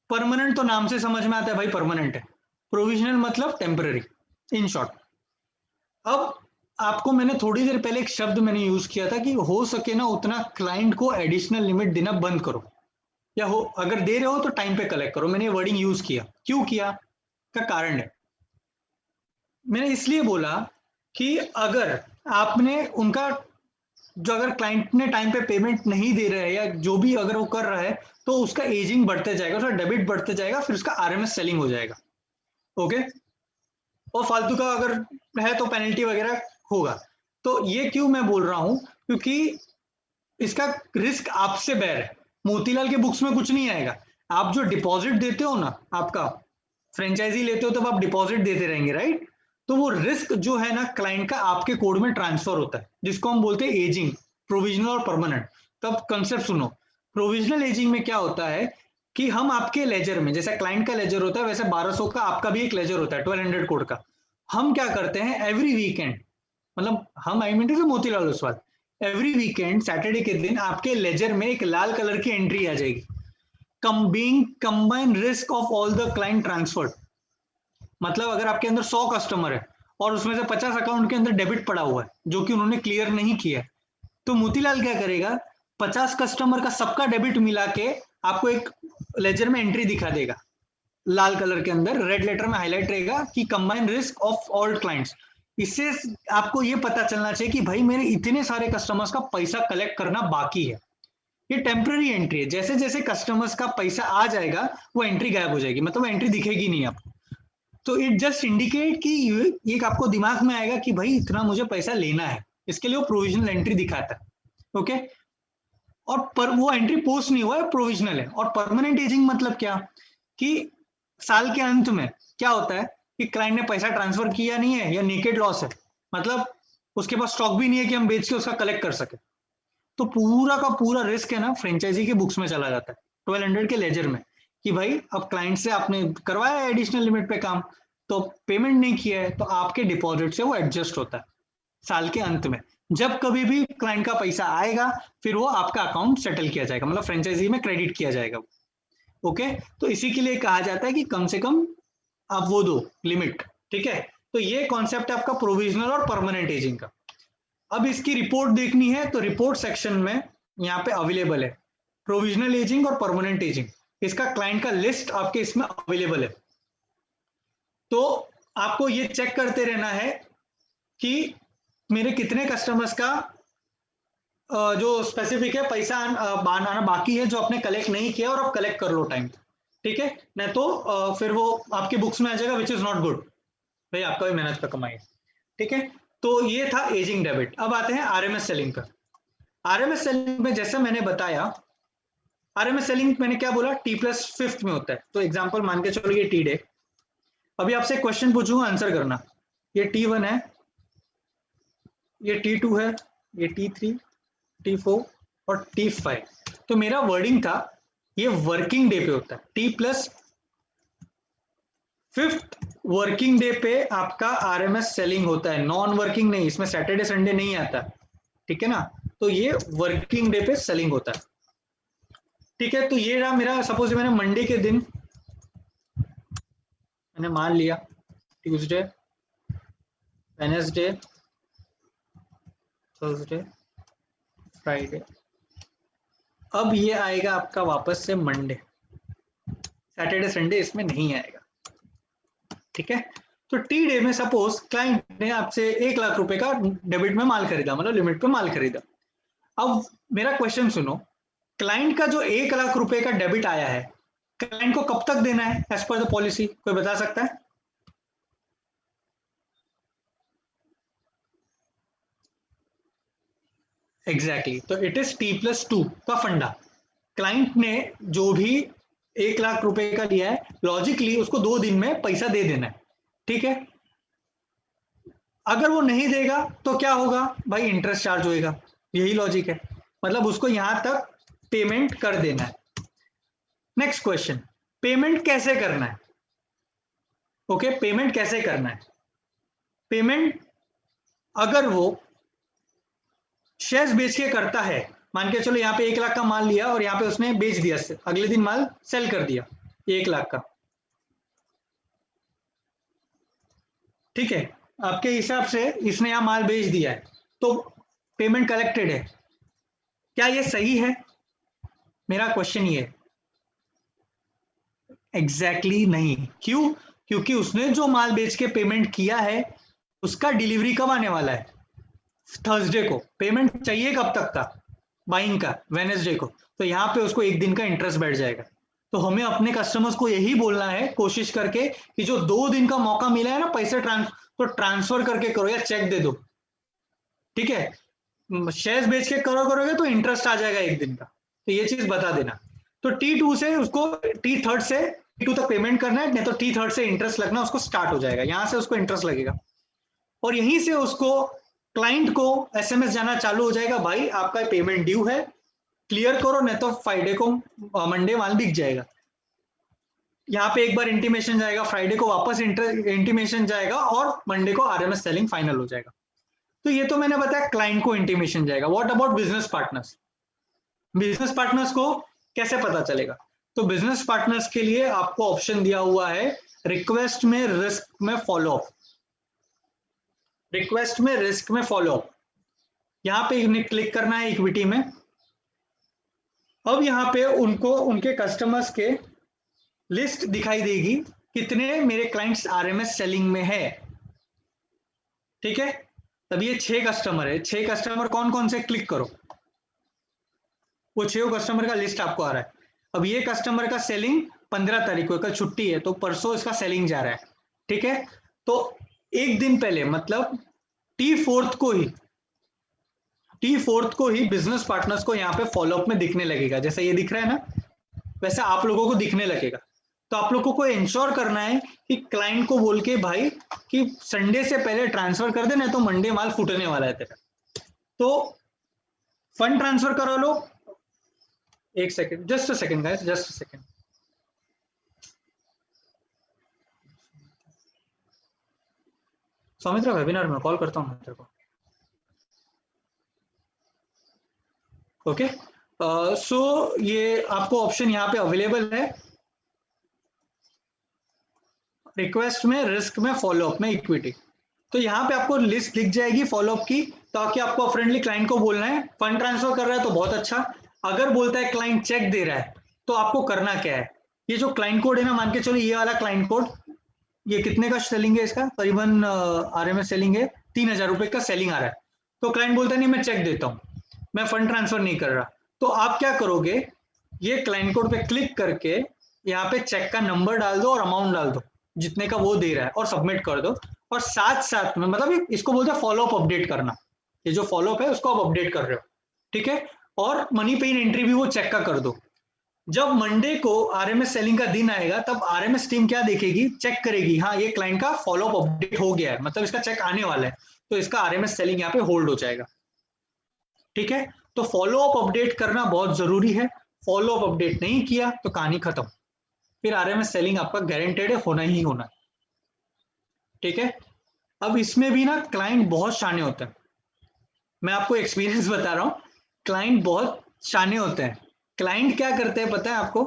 परमानेंट तो नाम से समझ में आता है भाई परमानेंट है, प्रोविजनल मतलब टेम्पररी, इन शॉर्ट। अब आपको मैंने थोड़ी देर पहले एक शब्द मैंने यूज किया था कि हो सके ना उतना क्लाइंट को एडिशनल लिमिट देना बंद करो, या हो अगर दे रहे हो तो टाइम पे कलेक्ट करो। मैंने ये वर्डिंग यूज किया, क्यों किया का कारण है। मैंने इसलिए बोला कि अगर आपने उनका, जो अगर क्लाइंट ने टाइम पे पेमेंट नहीं दे रहा है या जो भी अगर वो कर रहा है, तो उसका एजिंग बढ़ते जाएगा, उसका डेबिट बढ़ते जाएगा, फिर उसका आरएमएस सेलिंग हो जाएगा। ओके, और फालतू का अगर है तो पेनल्टी वगैरह होगा। तो ये क्यों मैं बोल रहा हूं, क्योंकि इसका रिस्क आपसे बेयर है। मोतीलाल के बुक्स में कुछ नहीं आएगा। आप जो डिपॉजिट देते हो ना, आपका फ्रेंचाइजी लेते हो तब आप डिपॉजिट देते रहेंगे, राइट। तो वो रिस्क जो है ना क्लाइंट का, आपके कोड में ट्रांसफर होता है, जिसको हम बोलते हैं एजिंग, प्रोविजनल और परमानेंट। तब कंसेप्ट सुनो, प्रोविजनल एजिंग में क्या होता है कि हम आपके लेजर में, जैसा क्लाइंट का लेजर होता है वैसे 1200 का आपका भी एक लेजर होता है, 1200 कोड का। हम क्या करते हैं एवरी वीकेंड, मतलब हम आई मीन टू से Motilal Oswal, every weekend Saturday के दिन आपके लेजर में एक लाल कलर की एंट्री आ जाएगी, being combine risk of all the client transferred. मतलब अगर आपके अंदर 100 कस्टमर है और उसमें से 50 अकाउंट के अंदर डेबिट पड़ा हुआ है जो कि उन्होंने क्लियर नहीं किया है, तो मोतीलाल क्या करेगा, 50 कस्टमर का सबका डेबिट मिला के आपको एक लेजर में एंट्री दिखा देगा, लाल कलर के अंदर रेड लेटर में हाईलाइट रहेगा कि combine risk of all clients. इससे आपको ये पता चलना चाहिए कि भाई मेरे इतने सारे कस्टमर्स का पैसा कलेक्ट करना बाकी है। ये टेम्पररी एंट्री है, जैसे जैसे कस्टमर्स का पैसा आ जाएगा वो एंट्री गायब हो जाएगी, मतलब एंट्री दिखेगी नहीं आपको। तो इट जस्ट इंडिकेट कि एक आपको दिमाग में आएगा कि भाई इतना मुझे पैसा लेना है, इसके लिए वो प्रोविजनल एंट्री दिखाता है। ओके, और पर वो एंट्री पोस्ट नहीं हुआ है, प्रोविजनल है। और परमानेंट एजिंग मतलब क्या, कि साल के अंत में क्या होता है कि क्लाइंट ने पैसा ट्रांसफर किया नहीं है या नेकेड लॉस है, मतलब उसके पास स्टॉक भी नहीं है कि हम बेच के उसका कलेक्ट कर सके, तो पूरा का पूरा रिस्क है ना फ्रेंचाइजी के बुक्स में चला जाता है, 1200 के लेजर में, कि भाई अब क्लाइंट से आपने करवाया है एडिशनल लिमिट पे काम, तो पेमेंट नहीं किया है, तो आपके डिपॉजिट से वो एडजस्ट होता है साल के अंत में। जब कभी भी क्लाइंट का पैसा आएगा फिर वो आपका अकाउंट सेटल किया जाएगा, मतलब फ्रेंचाइजी में क्रेडिट किया जाएगा। ओके, तो इसी के लिए कहा जाता है कि कम से कम आप वो दो लिमिट, ठीक है। तो ये कॉन्सेप्ट है आपका प्रोविजनल और परमानेंट एजिंग का। अब इसकी रिपोर्ट देखनी है तो रिपोर्ट सेक्शन में यहाँ पे अवेलेबल है प्रोविजनल एजिंग और परमानेंट एजिंग, इसका क्लाइंट का लिस्ट आपके इसमें अवेलेबल है। तो आपको ये चेक करते रहना है कि मेरे कितने कस्टमर्स का जो स्पेसिफिक है पैसा आना बाकी है जो आपने कलेक्ट नहीं किया और आप कलेक्ट कर लो टाइम। ठीक है, नहीं तो फिर वो आपकी बुक्स में आ जाएगा विच इज नॉट गुड, भाई आपका भी मेहनत का कमाई है। ठीक है, तो ये था एजिंग डेबिट। अब आते हैं आरएमएस सेलिंग पर। आरएमएस सेलिंग में जैसा मैंने बताया, आरएमएस सेलिंग मैंने क्या बोला, T+5 में होता है। तो एग्जांपल मान के चलो ये टी डे, अभी आपसे क्वेश्चन पूछूंगा, आंसर करना। ये T1 है, ये T2 है, ये T3, T4 और T5। तो मेरा वर्डिंग था ये वर्किंग डे पे होता है, T+5 वर्किंग डे पे आपका आरएमएस सेलिंग होता है, नॉन वर्किंग नहीं, इसमें सैटरडे संडे नहीं आता। ठीक है ना, तो ये वर्किंग डे पे सेलिंग होता है। ठीक है, तो ये रहा मेरा, सपोज मैंने मंडे के दिन मैंने मान लिया, ट्यूसडे, वेडनेसडे, थर्सडे, फ्राइडे। अब ये आएगा आपका वापस से मंडे, सैटरडे संडे इसमें नहीं आएगा। ठीक है, तो टी डे में सपोज क्लाइंट ने आपसे 1 लाख रुपए का डेबिट में माल खरीदा, मतलब लिमिट पे माल खरीदा। अब मेरा क्वेश्चन सुनो, क्लाइंट का जो 1 लाख रुपए का डेबिट आया है, क्लाइंट को कब तक देना है एज पर द पॉलिसी, कोई बता सकता है? एग्जैक्टली तो इट इज T+2 का फंडा। क्लाइंट ने जो भी 1 लाख रुपए का लिया है, लॉजिकली उसको 2 दिन में पैसा दे देना है। ठीक है, अगर वो नहीं देगा तो क्या होगा भाई, इंटरेस्ट चार्ज होएगा, यही लॉजिक है, मतलब उसको यहां तक पेमेंट कर देना है। नेक्स्ट क्वेश्चन, पेमेंट कैसे करना है? ओके, पेमेंट कैसे करना है? पेमेंट अगर वो शेयर्स बेच के करता है, मान के चलो यहाँ पे 1 लाख का माल लिया और यहाँ पे उसने बेच दिया, अगले दिन माल सेल कर दिया 1 लाख का। ठीक है, आपके हिसाब से इसने यहाँ माल बेच दिया है तो पेमेंट कलेक्टेड है, क्या ये सही है? मेरा क्वेश्चन ये है, एग्जैक्टली नहीं। क्यों? क्योंकि उसने जो माल बेच के पेमेंट किया है उसका डिलीवरी कब आने वाला है, थर्सडे को। पेमेंट चाहिए कब तक का, बाइंग का, वेनेसडे को। तो यहाँ पे उसको 1 दिन का इंटरेस्ट बैठ जाएगा। तो हमें अपने कस्टमर्स को यही बोलना है कोशिश करके कि जो 2 दिन का मौका मिला है ना पैसे तो ट्रांसफर करके करो या चेक दे दो। ठीक है, शेयर्स बेच के करोगे तो इंटरेस्ट आ जाएगा 1 दिन का, तो ये चीज बता देना। तो T2 से उसको T3 से T2 तक पेमेंट करना है, नहीं तो T3 से इंटरेस्ट लगना उसको स्टार्ट हो जाएगा, यहां से उसको इंटरेस्ट लगेगा और यहीं से उसको क्लाइंट को एसएमएस जाना चालू हो जाएगा, भाई आपका पेमेंट ड्यू है, क्लियर करो, नहीं तो फ्राइडे को मंडे माल बिक जाएगा। यहाँ पे एक बार इंटीमेशन जाएगा, फ्राइडे को वापस इंटीमेशन जाएगा और मंडे को आरएमएस सेलिंग फाइनल हो जाएगा। तो ये तो मैंने बताया क्लाइंट को इंटीमेशन जाएगा। What about business partners? Business partners को कैसे पता चलेगा? तो बिजनेस पार्टनर्स के लिए आपको ऑप्शन दिया हुआ है रिक्वेस्ट में रिस्क में फॉलोअप। रिक्वेस्ट में रिस्क में फॉलोअप, यहाँ पे क्लिक करना है इक्विटी में। अब यहाँ पे उनको उनके कस्टमर्स के लिस्ट दिखाई देगी, कितने मेरे क्लाइंट्स आरएमएस सेलिंग में है। ठीक है, तब ये 6 कस्टमर है, 6 कस्टमर कौन कौन से, क्लिक करो, वो 6 कस्टमर का लिस्ट आपको आ रहा है। अब ये कस्टमर का सेलिंग 15 तारीख को, कल छुट्टी है तो परसों इसका सेलिंग जा रहा है। ठीक है, तो 1 दिन पहले मतलब T4 को ही बिजनेस पार्टनर्स को यहाँ पे फॉलोअप में दिखने लगेगा, जैसा ये दिख रहा है ना, वैसे आप लोगों को दिखने लगेगा। तो आप लोगों को इंश्योर करना है कि क्लाइंट को बोल के भाई कि संडे से पहले ट्रांसफर कर देना, तो मंडे माल फूटने वाला है तेरा, तो फंड ट्रांसफर करा लो। एक second, just a second guys, just a second. Soumitra webinar में कॉल करता हूँ तेरे को। ओके, सो ये आपको ऑप्शन यहाँ पे अवेलेबल है, रिक्वेस्ट में, रिस्क में, फॉलोअप में, इक्विटी। तो यहाँ पे आपको लिस्ट दिख जाएगी फॉलोअप की, ताकि आपको फ्रेंडली क्लाइंट को बोलना है फंड ट्रांसफर कर रहा है तो बहुत अच्छा, अगर बोलता है क्लाइंट चेक दे रहा है तो आपको करना क्या है, ये जो क्लाइंट कोड है ना, मान के चलो ये वाला क्लाइंट कोड, ये कितने का सेलिंग है इसका, करीबन आरएमएस सेलिंग है 3,000 रुपए का सेलिंग आ रहा है। तो क्लाइंट बोलता है नहीं मैं चेक देता हूँ, मैं फंड ट्रांसफर नहीं कर रहा, तो आप क्या करोगे, ये क्लाइंट कोड पे क्लिक करके यहाँ पे चेक का नंबर डाल दो और अमाउंट डाल दो जितने का वो दे रहा है और सबमिट कर दो। और साथ साथ में मतलब इसको बोलते हैं फॉलो अप अपडेट करना, ये जो फॉलो अप है उसको आप अपडेट कर रहे हो, ठीक है। और मनी पे इन एंट्री भी वो चेक का कर दो। जब मंडे को आरएमएस सेलिंग का दिन आएगा तब आरएमएस टीम क्या देखेगी, चेक करेगी, हाँ ये क्लाइंट का फॉलो अप अपडेट हो गया है, मतलब इसका चेक आने वाला है, तो इसका आरएमएस सेलिंग यहाँ पे होल्ड हो जाएगा, ठीक है। तो फॉलो अप अपडेट करना बहुत जरूरी है, फॉलो अप अपडेट नहीं किया तो कहानी खत्म, फिर आरएमएस सेलिंग आपका गारंटेड है, होना ही होना, ठीक है। अब इसमें भी ना क्लाइंट बहुत शाने होते हैं, मैं आपको एक्सपीरियंस बता रहा हूँ, क्लाइंट बहुत शाने होते हैं। क्लाइंट क्या करते हैं पता है आपको,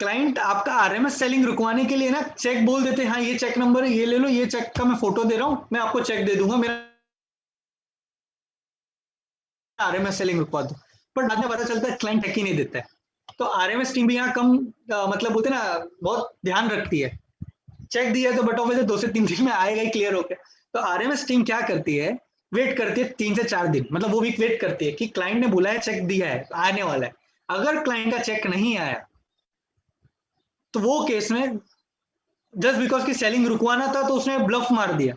क्लाइंट आपका आरएमएस सेलिंग रुकवाने के लिए ना चेक बोल देते हैं, हाँ ये चेक नंबर है, ये ले लो, ये चेक का मैं फोटो दे रहा हूँ, मैं आपको चेक दे दूंगा, मेरा आरएमएस सेलिंग रुकवा दो। पर बाद में पता चलता है क्लाइंट चेक ही नहीं देता है। तो आरएमएस टीम भी यहाँ कम मतलब बोलते ना बहुत ध्यान रखती है, चेक दिया तो बट ऑफिस 2 से 3 दिन में आएगा ही क्लियर होकर। तो आरएमएस टीम क्या करती है, वेट करती है 3 से 4 दिन, मतलब वो वीक वेट करती है कि क्लाइंट ने बुलाया चेक दिया है आने वाला है। अगर क्लाइंट का चेक नहीं आया तो वो केस में जस्ट बिकॉज की सेलिंग रुकवाना था तो उसने ब्लफ मार दिया,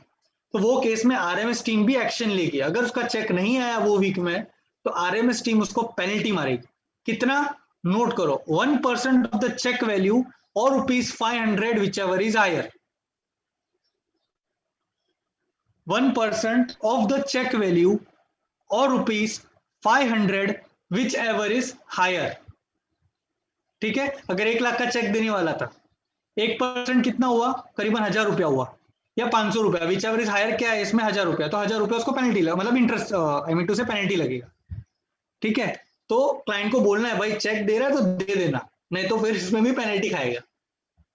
तो वो केस में आरएमएस टीम भी एक्शन लेगी। अगर उसका चेक नहीं आया वो वीक में तो आरएमएस टीम उसको पेनल्टी मारेगी। कितना, नोट करो, 1% ऑफ द चेक वैल्यू और ₹500 whichever is higher, 1% of the check value or ₹500 whichever is higher, ठीक है। अगर 1 लाख का चेक देने वाला था, 1% कितना हुआ, करीबन ₹1000 हुआ या ₹500, विच एवर इज हायर क्या है इसमें, ₹1000, तो ₹1000 उसको पेनल्टी लगा, मतलब इंटरेस्ट आई मीन टू से पेनल्टी लगेगा, ठीक है। तो क्लाइंट को बोलना है भाई चेक दे रहा है तो दे देना, नहीं तो फिर इसमें भी पेनल्टी खाएगा,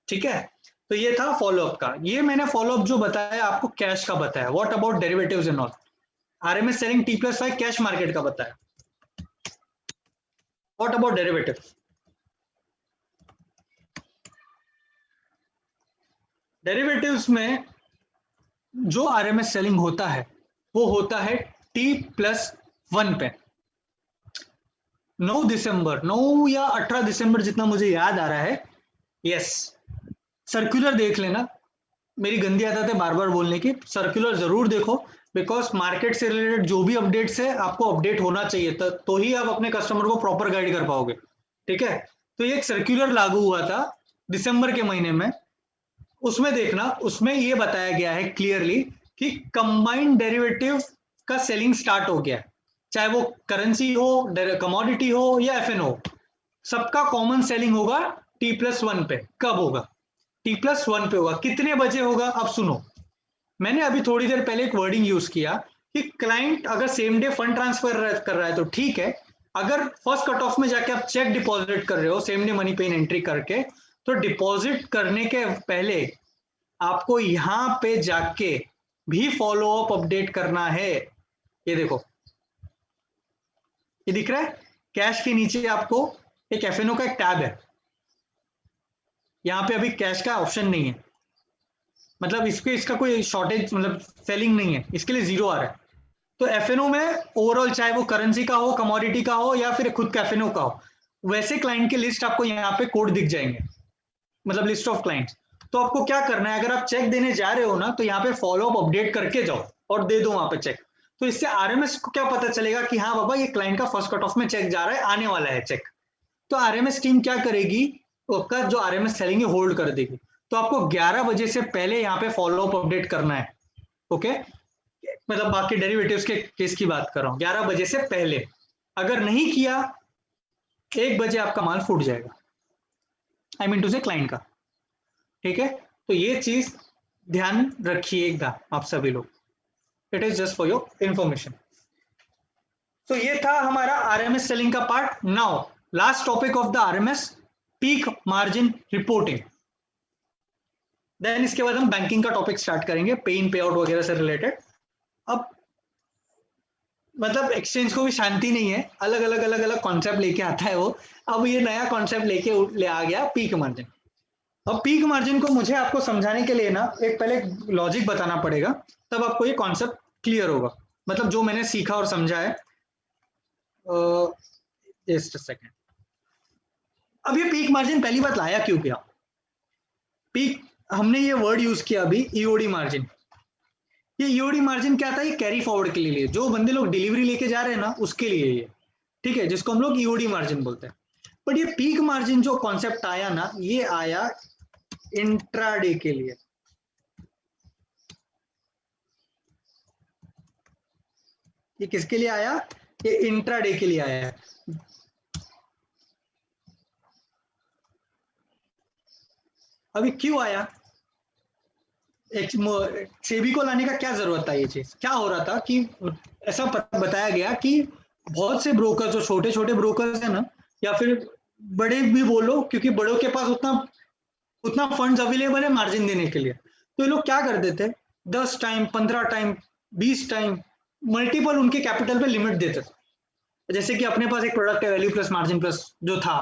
ठीक है। तो ये था फॉलोअप का, ये मैंने फॉलोअप जो बताया आपको कैश का बताया। What about derivatives and all, RMS selling T+5 cash market का बताया। व्हाट अबाउट डेरिवेटिव, डेरिवेटिव्स में जो आरएमएस सेलिंग होता है वो होता है T+1 पे। 9 दिसंबर 9 या 18 दिसंबर जितना मुझे याद आ रहा है, यस, सर्कुलर देख लेना, मेरी गंदी आदत है बार बार बोलने की, सर्कुलर जरूर देखो, बिकॉज मार्केट से रिलेटेड जो भी अपडेट्स है आपको अपडेट होना चाहिए, तो ही आप अपने कस्टमर को प्रॉपर गाइड कर पाओगे, ठीक है। तो ये एक सर्कुलर लागू हुआ था दिसंबर के महीने में, उसमें देखना, उसमें ये बताया गया है क्लियरली कि कंबाइंड डेरिवेटिव का सेलिंग स्टार्ट हो गया है, चाहे वो करेंसी हो, कमोडिटी हो या एफएन हो, सबका कॉमन सेलिंग होगा T+1 पे। कब होगा, T+1 पे होगा, कितने बजे होगा, अब सुनो, मैंने अभी थोड़ी देर पहले एक वर्डिंग यूज किया कि क्लाइंट अगर सेम डे फंड ट्रांसफर कर रहा है तो ठीक है, अगर फर्स्ट कट ऑफ में जाके आप चेक डिपॉजिट कर रहे हो सेम डे मनी पे इन एंट्री करके, तो डिपॉजिट करने के पहले आपको यहां पे जाके भी फॉलो अप अपडेट करना है। ये देखो, ये दिख रहा है, कैश के नीचे आपको एक एफएनओ का एक टैब है, यहाँ पे अभी कैश का ऑप्शन नहीं है, मतलब इसका कोई शॉर्टेज मतलब सेलिंग नहीं है, इसके लिए जीरो आ रहा है। तो एफएनओ में ओवरऑल चाहे वो करेंसी का हो, कमोडिटी का हो या फिर खुद का एफएनओ का हो, वैसे क्लाइंट की लिस्ट आपको यहाँ पे कोड दिख जाएंगे, मतलब लिस्ट ऑफ क्लाइंट्स। तो आपको क्या करना है, अगर आप चेक देने जा रहे हो ना तो यहाँ पे फॉलो अप अपडेट करके जाओ और दे दो वहां पे चेक। तो इससे आरएमएस को क्या पता चलेगा कि हाँ बाबा ये क्लाइंट का फर्स्ट कट ऑफ में चेक जा रहा है, आने वाला है चेक। तो आरएमएस टीम क्या करेगी, उसका जो आरएमएस सेलिंग है होल्ड कर देगी। तो आपको 11 बजे से पहले यहाँ पे फॉलो अप अपडेट करना है, ओके। मतलब बाकी डेरिवेटिव्स के केस की बात कर रहा हूँ, 11 बजे से पहले, अगर नहीं किया 1 बजे आपका माल फूट जाएगा, आई मीन टू से क्लाइंट का, ठीक है। तो ये चीज ध्यान रखिएगा आप सभी लोग, it is just for your information. तो ये था हमारा आरएमएस सेलिंग का पार्ट। Now last topic of the RMS, peak margin reporting. Then इसके बाद हम बैंकिंग का टॉपिक स्टार्ट करेंगे, पे इन पे आउट वगैरह से रिलेटेड। अब मतलब एक्सचेंज को भी शांति नहीं है, अलग अलग कॉन्सेप्ट लेके आता है वो। अब ये नया कॉन्सेप्ट लेके ले आ गया पीक मार्जिन। अब पीक मार्जिन को मुझे आपको समझाने के लिए ना एक पहले लॉजिक बताना पड़ेगा, तब आपको ये कॉन्सेप्ट क्लियर होगा, मतलब जो मैंने सीखा और समझा है। जस्ट अ सेकेंड, अब ये पीक मार्जिन पहली बात लाया क्यों किया? पीक, हमने ये वर्ड यूज किया अभी, ईओडी मार्जिन। ये ईओडी मार्जिन क्या था? ये कैरी फॉरवर्ड के लिए, जो बंदे लोग डिलीवरी लेके जा रहे हैं ना उसके लिए ये, ठीक है, जिसको हम लोग ईओडी मार्जिन बोलते हैं। बट ये पीक मार्जिन जो कॉन्सेप्ट आया ना, ये आया इंट्राडे के लिए। ये किसके लिए आया? ये इंट्राडे के लिए आया है। अभी क्यों आया? सेबी को लाने का क्या जरूरत था? ये चीज क्या हो रहा था कि ऐसा बताया गया कि बहुत से ब्रोकर, जो छोटे छोटे ब्रोकर्स है ना, या फिर बड़े भी बोलो, क्योंकि बड़ों के पास उतना उतना फंड्स अवेलेबल है मार्जिन देने के लिए, तो ये लोग क्या कर देते, 10 टाइम, 15 टाइम, 20 टाइम, मल्टीपल उनके कैपिटल पे लिमिट देते थे। जैसे कि अपने पास एक प्रोडक्ट है वैल्यू प्लस मार्जिन प्लस जो था,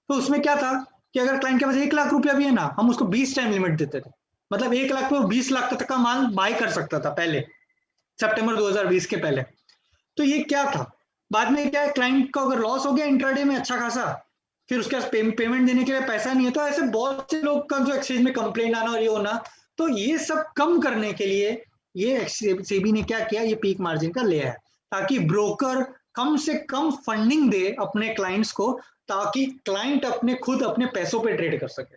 तो उसमें क्या था कि अगर क्लाइंट के पास 1 लाख रुपया भी है ना, हम उसको 20 टाइम लिमिट देते थे। मतलब 1 लाख पे वो 20 लाख तक का माल बाय कर सकता था पहले, सितंबर 2020 के पहले। तो ये क्या था? बाद में क्या है, क्लाइंट को अगर लॉस हो गया इंट्राडे में अच्छा खासा, फिर उसके पास पेमेंट देने के लिए पैसा नहीं है, तो ऐसे बहुत से लोग का जो एक्सचेंज में कंप्लेंट आना और ये होना, तो ये सब कम करने के लिए ये सेबी ने क्या किया, ये पीक मार्जिन का ले आया, ताकि ब्रोकर कम से कम फंडिंग दे अपने क्लाइंट्स को, ताकि क्लाइंट अपने खुद अपने पैसों पे ट्रेड कर सके।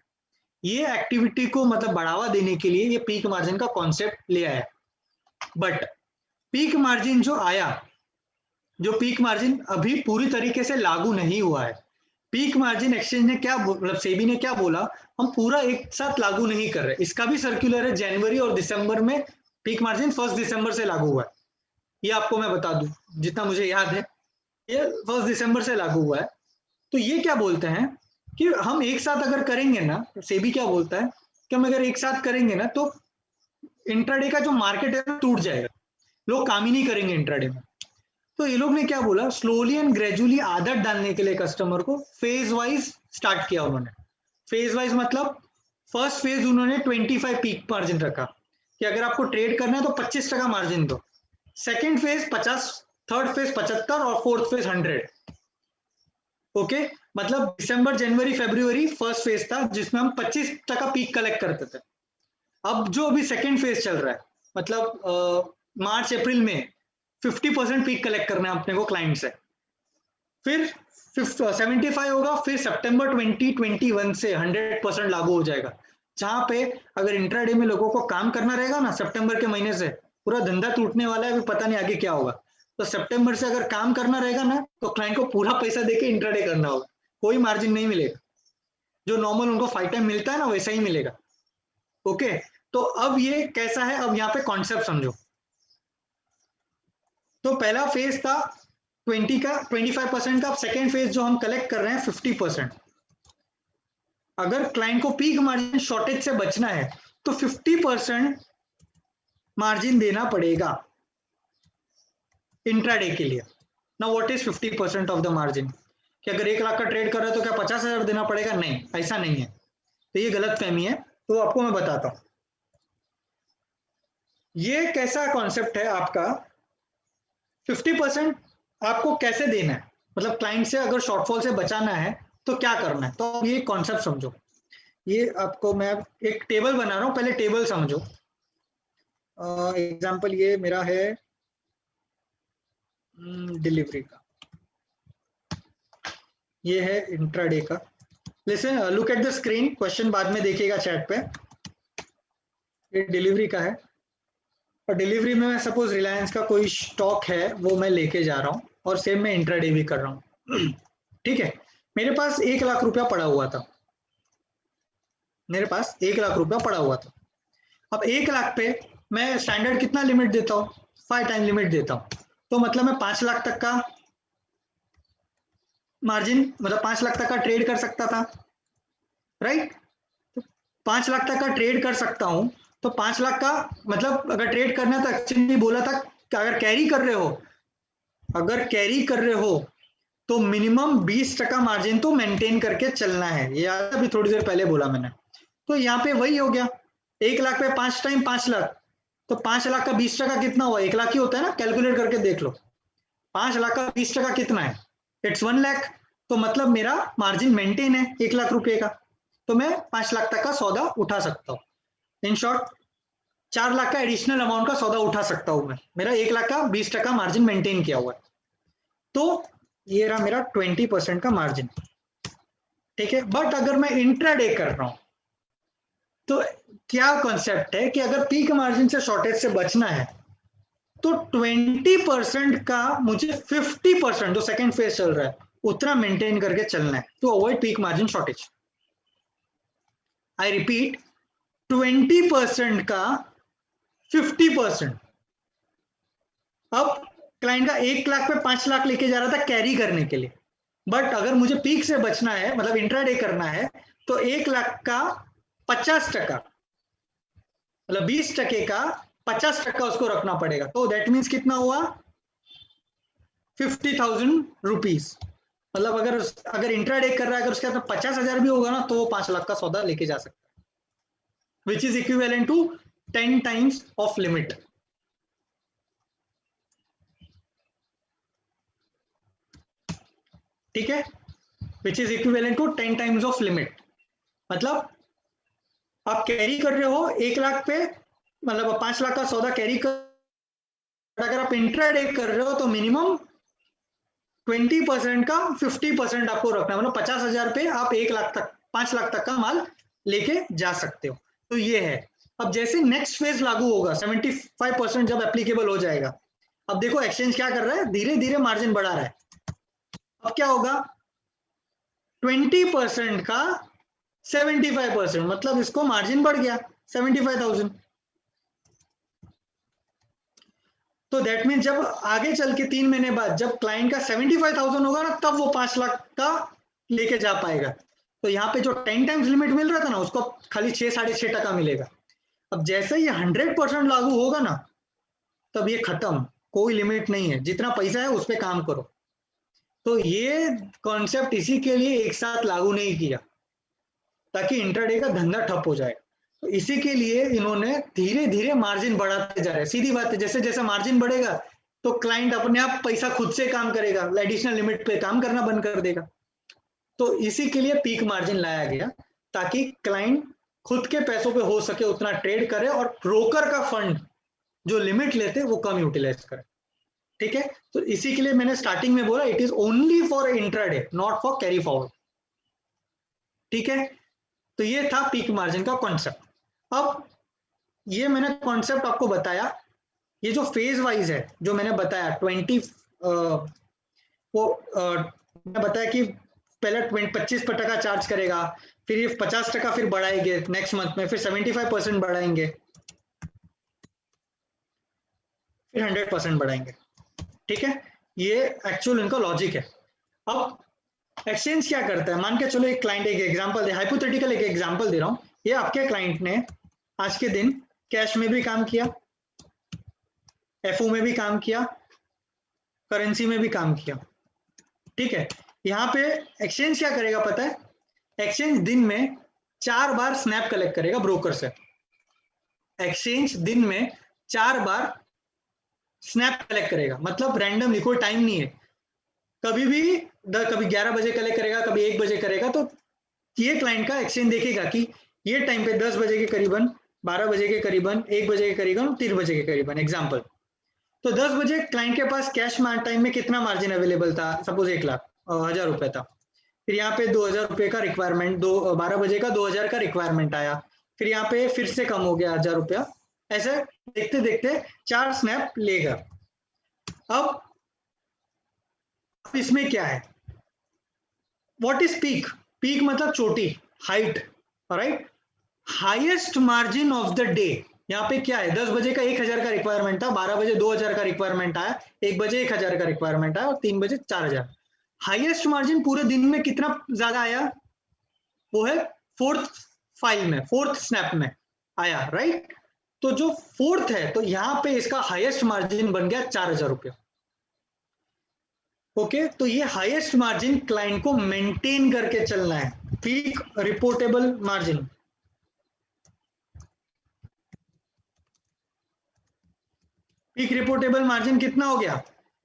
ये एक्टिविटी को मतलब बढ़ावा देने के लिए ये पीक मार्जिन का कॉन्सेप्ट ले आया। बट पीक मार्जिन जो आया, जो पीक मार्जिन अभी पूरी तरीके से लागू नहीं हुआ है। पीक मार्जिन एक्सचेंज ने क्या, मतलब सेबी ने क्या बोला, हम पूरा एक साथ लागू नहीं कर रहे। इसका भी सर्कुलर है, जनवरी और दिसंबर में पीक मार्जिन 1 दिसंबर से लागू हुआ है। ये आपको मैं बता दूं, जितना मुझे याद है ये 1 दिसंबर से लागू हुआ है। तो ये क्या बोलते हैं कि हम एक साथ अगर करेंगे ना, सेबी क्या बोलता है कि हम अगर एक साथ करेंगे ना, तो इंट्राडे का जो मार्केट है टूट जाएगा, लोग काम ही नहीं करेंगे इंट्राडे में। तो ये लोग ने क्या बोला, स्लोली एंड ग्रेजुअली आदत डालने के लिए कस्टमर को फेज वाइज स्टार्ट किया उन्होंने। फेज वाइज मतलब फर्स्ट फेज उन्होंने 25 पीक मार्जिन रखा कि अगर आपको ट्रेड करना है तो 25% मार्जिन दो। सेकेंड फेज 50, थर्ड फेज 75 और फोर्थ फेज 100। ओके, मतलब दिसंबर, जनवरी, फरवरी फर्स्ट फेज था जिसमें हम 25% पीक कलेक्ट करते थे। अब जो अभी सेकेंड फेज चल रहा है, मतलब मार्च अप्रैल में 50% पीक कलेक्ट करना है अपने को क्लाइंट से, फिर 75 होगा, फिर सितंबर 2021 से 100% लागू हो जाएगा। जहां पे अगर इंट्राडे में लोगों को काम करना रहेगा ना, सितंबर के महीने से पूरा धंधा टूटने वाला है, अभी पता नहीं आगे क्या होगा। तो सितंबर से अगर काम करना रहेगा ना, तो क्लाइंट को पूरा पैसा देके इंट्राडे करना होगा, कोई मार्जिन नहीं मिलेगा। जो नॉर्मल उनको 5 टाइम मिलता है ना, वैसा ही मिलेगा। ओके, तो अब ये कैसा है, अब यहाँ पे कॉन्सेप्ट समझो। तो पहला फेज था 25% का, सेकेंड फेज जो हम कलेक्ट कर रहे हैं 50%। अगर क्लाइंट को पीक मार्जिन शॉर्टेज से बचना है तो 50% मार्जिन देना पड़ेगा इंट्राडे के लिए। ना what is 50% of the margin, कि अगर 1 लाख का ट्रेड कर रहा है तो क्या 50,000 देना पड़ेगा? नहीं, ऐसा नहीं है। तो ये गलत फहमी है, तो आपको मैं बताता हूं ये कैसा कॉन्सेप्ट है आपका। 50% आपको कैसे देना है, मतलब क्लाइंट से अगर शॉर्टफॉल से बचाना है तो क्या करना है, तो ये कॉन्सेप्ट समझो। ये आपको मैं एक टेबल बना रहा हूं, पहले टेबल समझो। एग्जांपल ये मेरा है डिलीवरी का, ये है इंट्राडे का। Listen, look at the screen, question बाद में देखिएगा चैट पे। ये डिलीवरी का है, और डिलीवरी में मैं सपोज रिलायंस का कोई स्टॉक है वो मैं लेके जा रहा हूँ, और सेम मैं इंट्राडे भी कर रहा हूँ। ठीक है, मेरे पास 1 लाख रुपया पड़ा हुआ था, मेरे पास 1 लाख रुपया पड़ा हुआ था। अब 1 लाख पे मैं स्टैंडर्ड कितना लिमिट देता हूँ? 5 टाइम लिमिट देता हूँ। तो मतलब मैं 5 लाख तक का मार्जिन, मतलब 5 लाख तक का ट्रेड कर सकता था, राइट? 5 लाख तक का ट्रेड कर सकता हूँ। तो 5 लाख का मतलब अगर ट्रेड करना था, एक्चुअली बोला था कि अगर कैरी कर रहे हो, अगर कैरी कर रहे हो तो मिनिमम 20% मार्जिन तो मेंटेन करके चलना है। ये अभी थोड़ी देर पहले बोला मैंने। तो यहाँ पे वही हो गया, 1 लाख पे 5 टाइम 5 लाख, तो 5 लाख का 20% कितना हुआ? 1 लाख ही होता है ना, कैलकुलेट करके देख लो। 5 लाख का 20% कितना है? इट्स 1 लाख। तो मतलब मेरा मार्जिन मेंटेन है 1 लाख रुपए का, तो मैं 5 लाख तक का सौदा उठा सकता हूँ। इन शॉर्ट 4 लाख का एडिशनल अमाउंट का सौदा उठा सकता हूँ मैं, मेरा 1 लाख का 20% मार्जिन मेंटेन किया हुआ है। तो ये रहा मेरा 20% का मार्जिन, ठीक है। बट अगर मैं इंट्राडे कर रहा हूं तो क्या कॉन्सेप्ट है कि अगर पीक मार्जिन से शॉर्टेज से बचना है तो 20% का मुझे 50% जो सेकेंड फेज चल रहा है उतना मेंटेन करके चलना है to avoid peak margin shortage. I repeat, 20% का 50%। अब क्लाइंट का 1 लाख पे 5 लाख लेके जा रहा था कैरी करने के लिए, बट अगर मुझे पीक से बचना है मतलब इंट्राडे करना है तो 1 लाख का 50%, मतलब 20% का 50% उसको रखना पड़ेगा। तो दैट मीन्स कितना हुआ 50,000 रुपीज। मतलब अगर इंट्राडे कर रहा है, अगर उसके हाथ में 50,000 भी होगा ना तो वो 5 लाख का सौदा लेके जा सकता है, which is equivalent to 10 times of limit. ठीक है, which is equivalent to 10 times of limit. मतलब आप कैरी कर रहे हो 1 लाख पे, मतलब 5 लाख का सौदा कैरी कर, अगर आप इंट्राडे कर रहे हो तो मिनिमम 20% का 50% आपको रखना है, मतलब 50,000 पे आप 1 लाख तक 5 लाख तक का माल लेके जा सकते हो। तो ये है। अब जैसे नेक्स्ट फेज लागू होगा 75% जब एप्लीकेबल हो जाएगा, अब देखो एक्सचेंज क्या कर रहा है, धीरे धीरे मार्जिन बढ़ा रहा है। अब क्या होगा 20% का 75%, मतलब इसको मार्जिन बढ़ गया 75,000। तो दैट मीन जब आगे चल के 3 महीने बाद जब क्लाइंट का 75,000 होगा ना तब वो 5 लाख का लेके जा पाएगा। तो यहाँ पे जो 10 टाइम्स लिमिट मिल रहा था ना उसको खाली 6-6.5% मिलेगा। अब जैसे ये 100% लागू होगा ना तब ये खत्म, कोई लिमिट नहीं है, जितना पैसा है उस पर काम करो। तो ये कॉन्सेप्ट इसी के लिए एक साथ लागू नहीं किया ताकि इंट्राडे का धंधा ठप हो जाए। तो इसी के लिए इन्होंने धीरे धीरे मार्जिन बढ़ाते जा रहे हैं। सीधी बात है, जैसे जैसे मार्जिन बढ़ेगा तो क्लाइंट अपने आप पैसा खुद से काम करेगा, एडिशनल लिमिट पे काम करना बंद कर देगा। तो इसी के लिए पीक मार्जिन लाया गया ताकि क्लाइंट खुद के पैसों पे हो सके उतना ट्रेड करे और ब्रोकर का फंड जो लिमिट लेते वो कम यूटिलाइज करे। ठीक है, तो इसी के लिए मैंने स्टार्टिंग में बोला it is only for intraday not for carry forward. ठीक है, तो ये था पीक मार्जिन का कॉन्सेप्ट। अब ये मैंने कॉन्सेप्ट आपको बताया, ये जो फेज वाइज है जो मैंने बताया 20 वो मैंने बताया कि पहले 25% चार्ज करेगा, फिर ये 50% फिर बढ़ाएंगे नेक्स्ट मंथ में, फिर 75% बढ़ाएंगे, फिर 100% बढ़ाएंगे। ठीक है, ये एक्चुअल इनका लॉजिक है। अब एक्सचेंज क्या करता है, मान के चलो एक क्लाइंट, एक एग्जांपल दे, हाइपोथेटिकल एक एग्जांपल दे रहा हूं, ये आपके क्लाइंट ने आज के दिन कैश में भी काम किया, एफओ में भी काम किया, करेंसी में भी काम किया। ठीक है, यहाँ पे एक्सचेंज क्या करेगा पता है, एक्सचेंज दिन में 4 बार स्नैप कलेक्ट करेगा ब्रोकर से। एक्सचेंज दिन में 4 बार स्नैप कलेक्ट करेगा, मतलब रैंडमली, कोई टाइम नहीं है, कभी भी कभी 11 बजे कलेक्ट करेगा, कभी 1 बजे करेगा। तो ये क्लाइंट का एक्सचेंज देखेगा कि ये टाइम पे 10 बजे के करीबन, 12 बजे के करीबन, 1 बजे के करीबन, 3 बजे के करीबन एग्जाम्पल। तो 10 बजे क्लाइंट के पास कैश टाइम में कितना मार्जिन अवेलेबल था, सपोज 1 लाख 1,000 रुपए था। फिर यहाँ पे 2,000 रुपए का रिक्वायरमेंट, 12 बजे का 2,000 का रिक्वायरमेंट आया, फिर यहाँ पे फिर से कम हो गया 1,000 रुपया। ऐसे देखते देखते 4 स्नैप लेगा। अब इसमें क्या है, व्हाट इज पीक, पीक मतलब चोटी, height, right, highest margin of the day. यहाँ पे क्या है, 10 बजे का 1,000 का रिक्वायरमेंट था, 12 बजे 2,000 का रिक्वायरमेंट आया, 1 बजे 1,000 का रिक्वायरमेंट आया और 3 बजे 4,000। हाईएस्ट मार्जिन पूरे दिन में कितना ज्यादा आया, वो है फोर्थ फाइल में, फोर्थ स्नैप में आया, राइट। तो जो फोर्थ है तो यहाँ पे इसका हाईएस्ट मार्जिन बन गया 4,000 रुपया। ओके, तो ये हाईएस्ट मार्जिन क्लाइंट को मेंटेन करके चलना है, peak reportable margin. Peak reportable margin कितना हो गया,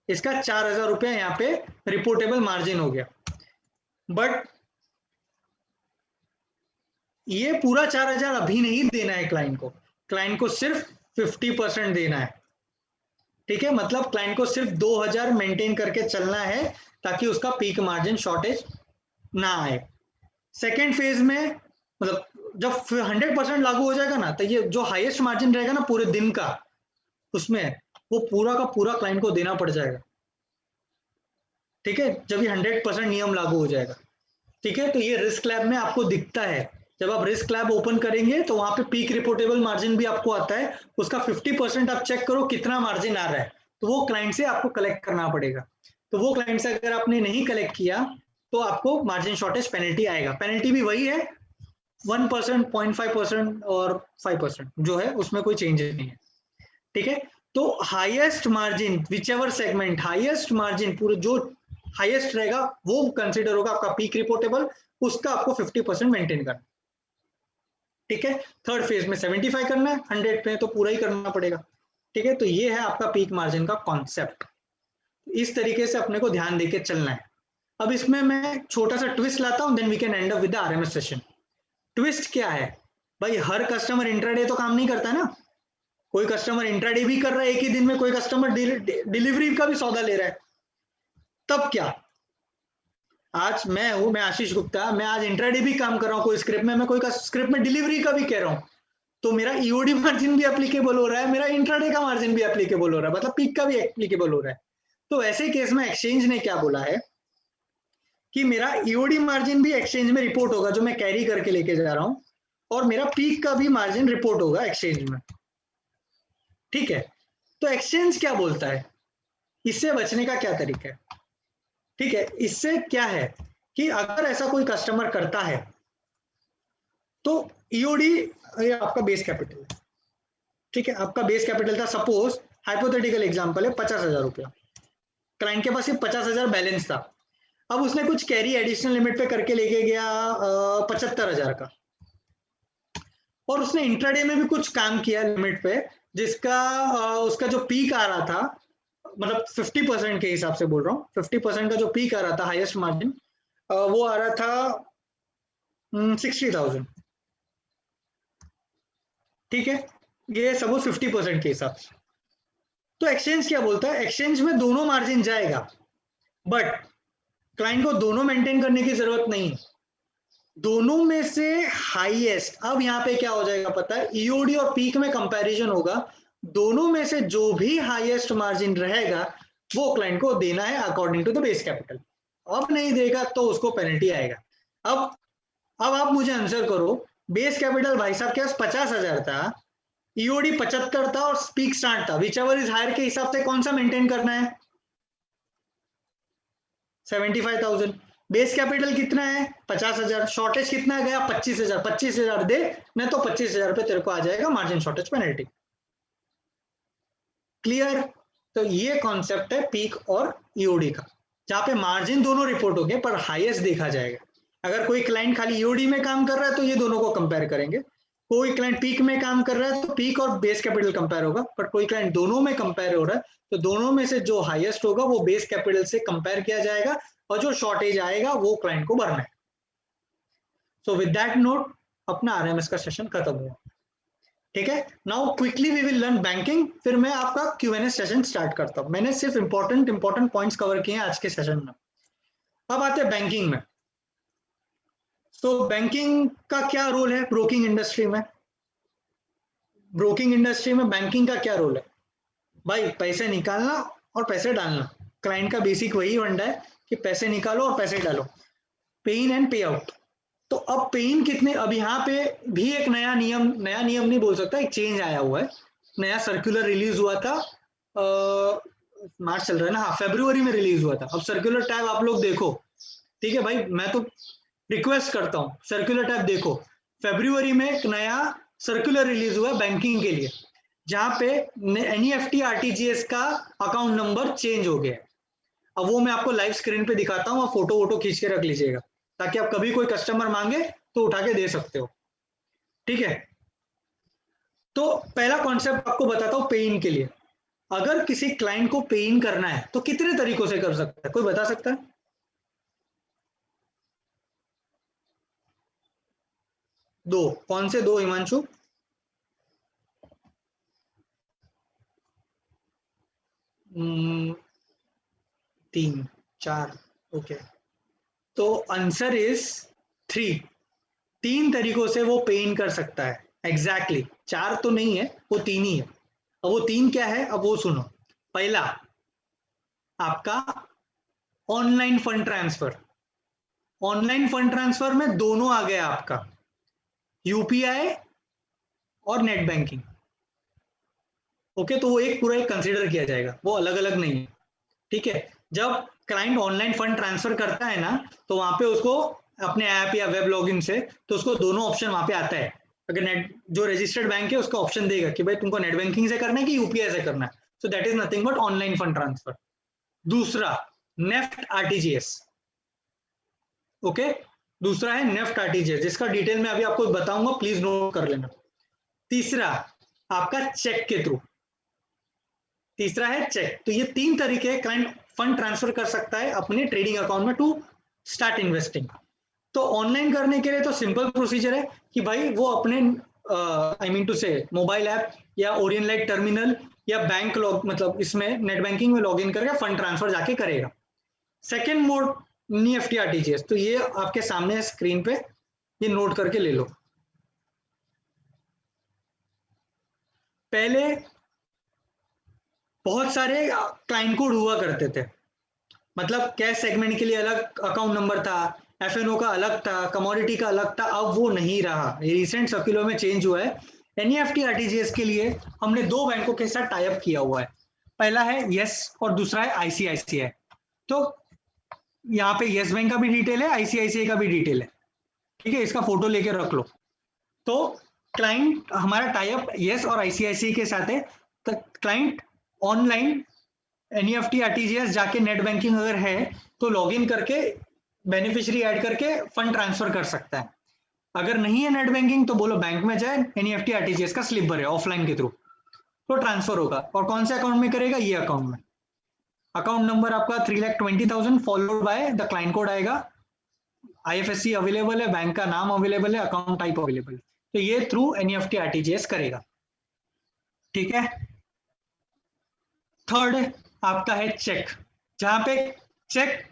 इसका 4,000 रुपया यहाँ पे रिपोर्टेबल मार्जिन हो गया। बट ये पूरा 4,000 अभी नहीं देना है क्लाइंट को सिर्फ 50% देना है। ठीक है, मतलब क्लाइंट को सिर्फ 2,000 मेंटेन करके चलना है ताकि उसका पीक मार्जिन शॉर्टेज ना आए। सेकेंड फेज में मतलब जब 100% लागू हो जाएगा ना, तो ये जो हाईएस्ट मार्जिन रहेगा ना पूरे दिन का, उसमें वो पूरा का पूरा क्लाइंट को देना पड़ जाएगा। ठीक है, जब ये 100% नियम लागू हो जाएगा। ठीक है, तो ये रिस्क लैब में आपको दिखता है। जब आप रिस्क लैब ओपन करेंगे तो वहां पे पीक रिपोर्टेबल मार्जिन भी आपको आता है, उसका 50% आप चेक करो कितना मार्जिन आ रहा है, तो वो क्लाइंट से आपको कलेक्ट करना पड़ेगा। तो वो क्लाइंट से अगर आपने नहीं कलेक्ट किया तो आपको मार्जिन शॉर्टेज पेनल्टी आएगा। पेनल्टी भी वही है 1%, 0.5% और 5% जो है, उसमें कोई चेंज नहीं है। ठीक है, तो highest margin which ever segment, highest margin पूरे जो हाईएस्ट रहेगा वो कंसिडर होगा आपका पीक रिपोर्टेबल, उसका आपको 50% मेंटेन करना। ठीक है, थर्ड फेज में 75 करना है, 100 पे तो पूरा ही करना पड़ेगा। ठीक है, तो ये है आपका पीक मार्जिन का कॉन्सेप्ट। इस तरीके से अपने को ध्यान देके चलना है। अब इसमें मैं छोटा सा ट्विस्ट लाता हूं, then we can end up with the RMS session. Twist क्या है भाई, हर कस्टमर इंट्राडे तो काम नहीं करता है ना। कोई कस्टमर इंट्राडे भी कर रहा है एक ही दिन में, कोई कस्टमर डिलीवरी का भी सौदा ले रहा है। तब क्या, आज मैं आशीष गुप्ता, मैं आज इंट्राडे भी काम कर रहा हूँ कोई स्क्रिप्ट में, मैं कोई स्क्रिप्ट में डिलीवरी का भी कह रहा हूँ, तो मेरा ईओडी मार्जिन भी एप्लीकेबल हो रहा है, मेरा इंट्राडे का मार्जिन भी एप्लीकेबल हो रहा है, मतलब पीक का भी एप्लीकेबल हो रहा है। तो ऐसे केस में एक्सचेंज ने क्या बोला है कि मेरा ईओडी मार्जिन भी एक्सचेंज में रिपोर्ट होगा जो मैं कैरी करके लेके जा रहा हूं, और मेरा पीक का भी मार्जिन रिपोर्ट होगा एक्सचेंज में। ठीक है, तो एक्सचेंज क्या बोलता है, इससे बचने का क्या तरीका है। ठीक है, इससे क्या है कि अगर ऐसा कोई कस्टमर करता है तो ईओडी आपका बेस कैपिटल है। ठीक है, आपका बेस कैपिटल था, सपोज हाइपोथेटिकल एग्जांपल है 50,000 रुपया, क्लाइंट के पास ये 50,000 बैलेंस था। अब उसने कुछ कैरी एडिशनल लिमिट पे करके लेके गया 75,000 का, और उसने इंट्राडे में भी कुछ काम किया लिमिट पे, जिसका उसका जो पीक आ रहा था, मतलब 50% के हिसाब से बोल रहा हूँ, 50% का जो पीक आ रहा था हाईएस्ट मार्जिन, वो आ रहा था 60,000। ठीक है, ये सब 50% के हिसाब से। तो एक्सचेंज क्या बोलता है, एक्सचेंज में दोनों मार्जिन जाएगा, बट क्लाइंट को दोनों मेंटेन करने की जरूरत नहीं, दोनों में से हाईएस्ट। अब यहाँ पे क्या हो जाएगा पता है, ईओडी और पीक में कंपैरिजन होगा, दोनों में से जो भी हाईएस्ट मार्जिन रहेगा वो क्लाइंट को देना है according to the base capital. अब नहीं देगा तो उसको पेनल्टी आएगा। अब आप मुझे आंसर करो, बेस कैपिटल भाई साहब के पास 50,000 था, ईओडी 75 था और पीक स्टार्ट था, विच एवर इज हायर के हिसाब से कौन सा मेंटेन करना है, 75,000। बेस कैपिटल कितना है 50,000, शॉर्टेज कितना गया 25,000, 25,000 दे, नहीं तो 25,000 पे तेरे को आ जाएगा मार्जिन शॉर्टेज पेनल्टी। क्लियर, तो ये कॉन्सेप्ट है पीक और ईओडी का, जहां पे मार्जिन दोनों रिपोर्ट हो गए पर हाईएस्ट देखा जाएगा। अगर कोई क्लाइंट खाली ईओडी में काम कर रहा है तो ये दोनों को कंपेयर करेंगे, कोई क्लाइंट पीक में काम कर रहा है तो पीक और बेस कैपिटल कंपेयर होगा, पर कोई क्लाइंट दोनों में कंपेयर हो रहा है तो दोनों में से जो हाईएस्ट होगा वो बेस कैपिटल से कंपेयर किया जाएगा, और जो शॉर्टेज आएगा वो क्लाइंट को भरना है। सो विद दैट नोट अपना आरएमएस का सेशन खत्म हुआ। ठीक है, now quickly we will learn banking, फिर मैं आपका क्यूएनए सेशन स्टार्ट करता हूं। मैंने सिर्फ इंपॉर्टेंट पॉइंट्स कवर किए हैं आज के सेशन में। अब आते हैं बैंकिंग में। तो बैंकिंग का क्या रोल है ब्रोकिंग इंडस्ट्री में, ब्रोकिंग इंडस्ट्री में बैंकिंग का क्या रोल है भाई, पैसे निकालना और पैसे डालना। क्लाइंट का बेसिक वही फंडा है कि पैसे निकालो और पैसे डालो, पे इन एंड पे आउट। तो अब पे इन कितने, अब यहाँ पे भी एक नया नियम नहीं बोल सकता, एक चेंज आया हुआ है, नया सर्कुलर रिलीज हुआ था, मार्च चल रहा है ना, हाँ फरवरी में रिलीज हुआ था। अब सर्कुलर टैब आप लोग देखो, ठीक है भाई, मैं तो रिक्वेस्ट करता हूँ सर्कुलर टैब देखो। फरवरी में एक नया सर्कुलर रिलीज हुआ बैंकिंग के लिए, जहां पे एनईएफटी आरटीजीएस का अकाउंट नंबर चेंज हो गया है। अब वो मैं आपको लाइव स्क्रीन पे दिखाता हूँ, आप फोटो वोटो खींच के रख लीजिएगा ताकि आप कभी कोई कस्टमर मांगे तो उठा के दे सकते हो। ठीक है, तो पहला कॉन्सेप्ट आपको बताता हूँ पे इन के लिए। अगर किसी क्लाइंट को पे इन करना है तो कितने तरीकों से कर सकता है, कोई बता सकता है? दो, कौन से दो हिमांशु? तीन, चार, ओके। तो आंसर इज 3। 3 तरीकों से वो पे इन कर सकता है। Exactly exactly. 4 तो नहीं है, वो 3 ही है। अब वो 3 क्या है, अब वो सुनो। पहला आपका online fund transfer. Online fund transfer में दोनों आ गया आपका, यूपीआई और नेट बैंकिंग। ओके, तो वो एक पूरा एक कंसिडर किया जाएगा, वो अलग अलग नहीं है। ठीक है, जब क्लाइंट ऑनलाइन फंड ट्रांसफर करता है ना, तो वहां पे उसको अपने ऐप या वेब लॉगिन से, तो उसको दोनों ऑप्शन वहां पे आता है। अगर नेट जो रजिस्टर्ड बैंक है उसका ऑप्शन देगा कि भाई तुमको नेट बैंकिंग से करना है कि यूपीआई से करना है। So that is nothing but online fund transfer. दूसरा नेफ्ट आरटीजीएस। ओके, दूसरा है नेफ्ट आरटीजीएस, जिसका डिटेल में अभी आपको बताऊंगा, प्लीज नोट कर लेना। तीसरा आपका चेक के थ्रू। तीसरा है चेक। तो ये 3 तरीके क्लाइंट फंड ट्रांसफर कर सकता है अपने ट्रेडिंग अकाउंट में टू स्टार्ट इन्वेस्टिंग। तो ऑनलाइन करने के लिए तो सिंपल प्रोसीजर है कि भाई वो अपने आई मीन टू से मोबाइल ऐप या ओरियन लाइट टर्मिनल या बैंक लॉग, मतलब इसमें नेट बैंकिंग में लॉग इन करके फंड ट्रांसफर जाके करेगा। सेकेंड मोड निफ्टी आरटीजीएस, तो ये आपके सामने है स्क्रीन पे, ये नोट करके ले लो। पहले बहुत सारे क्लाइंट कोड हुआ करते थे, मतलब कैश सेगमेंट के लिए अलग अकाउंट नंबर था, एफएनओ का अलग था, कमोडिटी का अलग था। अब वो नहीं रहा, रिसेंट सर्कुलर में चेंज हुआ है। एनईएफटी आरटीजीएस के लिए हमने 2 बैंकों के साथ टाई अप किया हुआ है। पहला है यस और दूसरा है आईसीआईसीआई। तो यहाँ पे यस बैंक का भी डिटेल है, आईसीआईसीआई का भी डिटेल है। ठीक है, इसका फोटो लेके रख लो। तो क्लाइंट हमारा टाई अप यस और आईसीआईसीआई के साथ है। तो क्लाइंट ऑनलाइन एनईएफटी आरटीजीएस जाके नेट बैंकिंग अगर है तो लॉगिन करके बेनिफिशियरी ऐड करके फंड ट्रांसफर कर सकता है। अगर नहीं है नेट बैंकिंग तो बोलो बैंक में जाए, एनईएफटी आरटीजीएस का स्लिप भरे ऑफलाइन के थ्रू, तो ट्रांसफर होगा। और कौन से अकाउंट में करेगा, ये अकाउंट में। अकाउंट नंबर आपका 3,20,000 followed by the client code आएगा, आईएफएससी अवेलेबल है, बैंक का नाम अवेलेबल है, अकाउंट टाइप अवेलेबल है। तो ये थ्रू एनईएफटी आरटीजीएस करेगा। ठीक है, थर्ड आपका है चेक, जहां पे चेक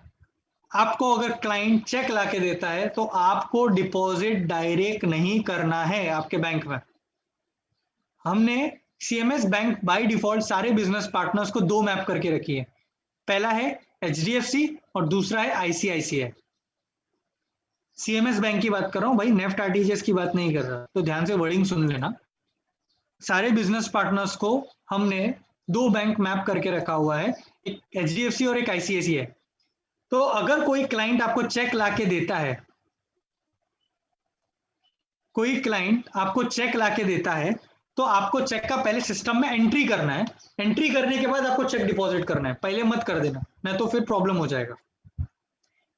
आपको अगर क्लाइंट चेक लाके देता है तो आपको डिपॉजिट डायरेक्ट नहीं करना है आपके बैंक में। हमने सीएमएस बैंक बाय डिफॉल्ट सारे बिजनेस पार्टनर्स को 2 मैप करके रखी है। पहला है एचडीएफसी और दूसरा है आईसीआईसीआई। सीएमएस बैंक की बात कर रहा हूं भाई, नेफ्ट आरटीजीएस की बात नहीं कर रहा, तो ध्यान से वर्डिंग सुन लेना। सारे बिजनेस पार्टनर्स को हमने 2 बैंक मैप करके रखा हुआ है, एक एचडीएफसी और एक आईसीआईसीआई। तो अगर कोई क्लाइंट आपको चेक लाके देता है, कोई क्लाइंट आपको चेक लाके देता है, तो आपको चेक का पहले सिस्टम में एंट्री करना है। एंट्री करने के बाद आपको चेक डिपॉजिट करना है, पहले मत कर देना, नहीं तो फिर प्रॉब्लम हो जाएगा।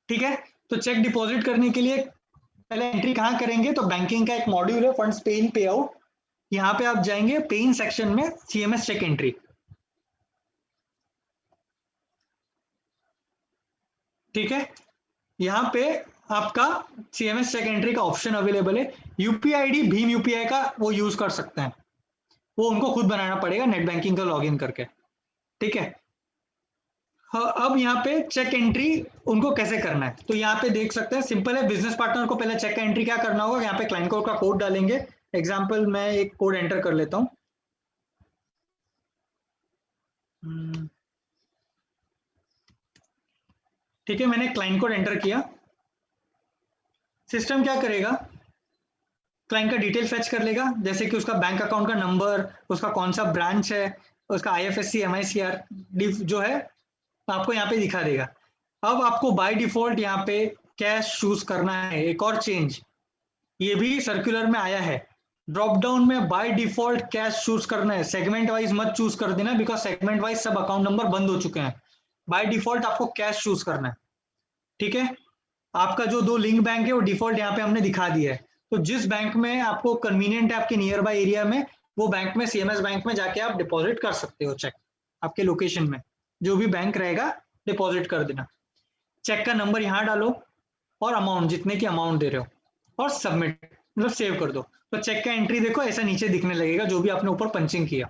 ठीक है, तो चेक डिपॉजिट करने के लिए पहले एंट्री कहाँ करेंगे, तो बैंकिंग का एक मॉड्यूल है फंड्स पे इन पे आउट, यहाँ पे आप जाएंगे पे इन सेक्शन में, सीएमएस चेक एंट्री। ठीक है, यहाँ पे आपका सीएमएस चेक एंट्री का ऑप्शन अवेलेबल है। यूपीआईडी भीम यूपीआई का वो यूज कर सकते हैं, वो उनको खुद बनाना पड़ेगा नेट बैंकिंग का लॉगिन करके। ठीक है, हाँ, अब यहाँ पे चेक एंट्री उनको कैसे करना है, तो यहाँ पे देख सकते हैं, सिंपल है। बिजनेस पार्टनर को पहले चेक का एंट्री क्या करना होगा, यहाँ पे क्लाइंट कोड का कोड डालेंगे। एग्जाम्पल मैं एक कोड एंटर कर लेता हूँ। ठीक है, मैंने क्लाइंट कोड एंटर किया। सिस्टम क्या करेगा, क्लाइंट का डिटेल फेच कर लेगा, जैसे कि उसका बैंक अकाउंट का नंबर, उसका कौन सा ब्रांच है, उसका आईएफएससी एमआईसीआर जो है आपको यहाँ पे दिखा देगा। अब आपको बाय डिफॉल्ट यहाँ पे कैश चूज करना है। एक और चेंज, ये भी सर्कुलर में आया है, ड्रॉप डाउन में बाय डिफॉल्ट कैश चूज करना है। सेगमेंट वाइज मत चूज कर देना, बिकॉज सेगमेंट वाइज सब अकाउंट नंबर बंद हो चुके हैं। बाय डिफॉल्ट आपको कैश चूज करना है। ठीक है, आपका जो 2 लिंक बैंक है वो डिफॉल्ट यहाँ पे हमने दिखा दिया है। तो जिस बैंक में आपको कन्वीनियंट है आपके नियर बाय एरिया में, वो बैंक में, सीएमएस बैंक में जाके आप डिपॉजिट कर सकते हो चेक। आपके लोकेशन में जो भी बैंक रहेगा डिपॉजिट कर देना। चेक का नंबर यहाँ डालो और अमाउंट, जितने की अमाउंट दे रहे हो, और सबमिट। मतलब सेव कर दो। तो चेक का एंट्री देखो ऐसा नीचे दिखने लगेगा जो भी आपने ऊपर पंचिंग किया।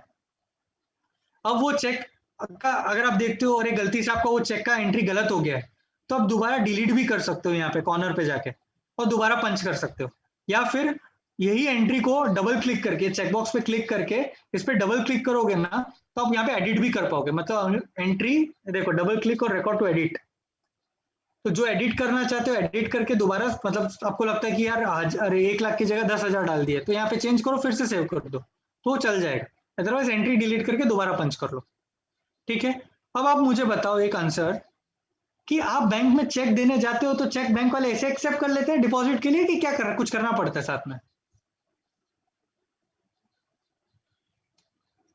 अब वो चेक का अगर आप देखते हो और एक गलती से आपका वो चेक का एंट्री गलत हो गया है, तो आप दोबारा डिलीट भी कर सकते हो यहाँ पे कॉर्नर पे जाके और दोबारा पंच कर सकते हो। या फिर यही एंट्री को डबल क्लिक करके चेकबॉक्स पे क्लिक करके इस पे डबल क्लिक करोगे ना, तो आप यहाँ पे एडिट भी कर पाओगे। मतलब एंट्री देखो, डबल क्लिक और रिकॉर्ड टू एडिट। तो जो एडिट करना चाहते हो एडिट करके दोबारा, मतलब आपको लगता है कि यार आज अरे 1 लाख की जगह 10,000 डाल दिए, तो यहाँ पे चेंज करो, फिर से सेव कर दो, तो चल जाएगा। अदरवाइज एंट्री डिलीट करके दोबारा पंच कर लो। ठीक है। अब आप मुझे बताओ एक आंसर कि आप बैंक में चेक देने जाते हो तो चेक बैंक वाले ऐसे एक्सेप्ट कर लेते हैं डिपॉजिट के लिए, कि क्या कर कुछ करना पड़ता है साथ में?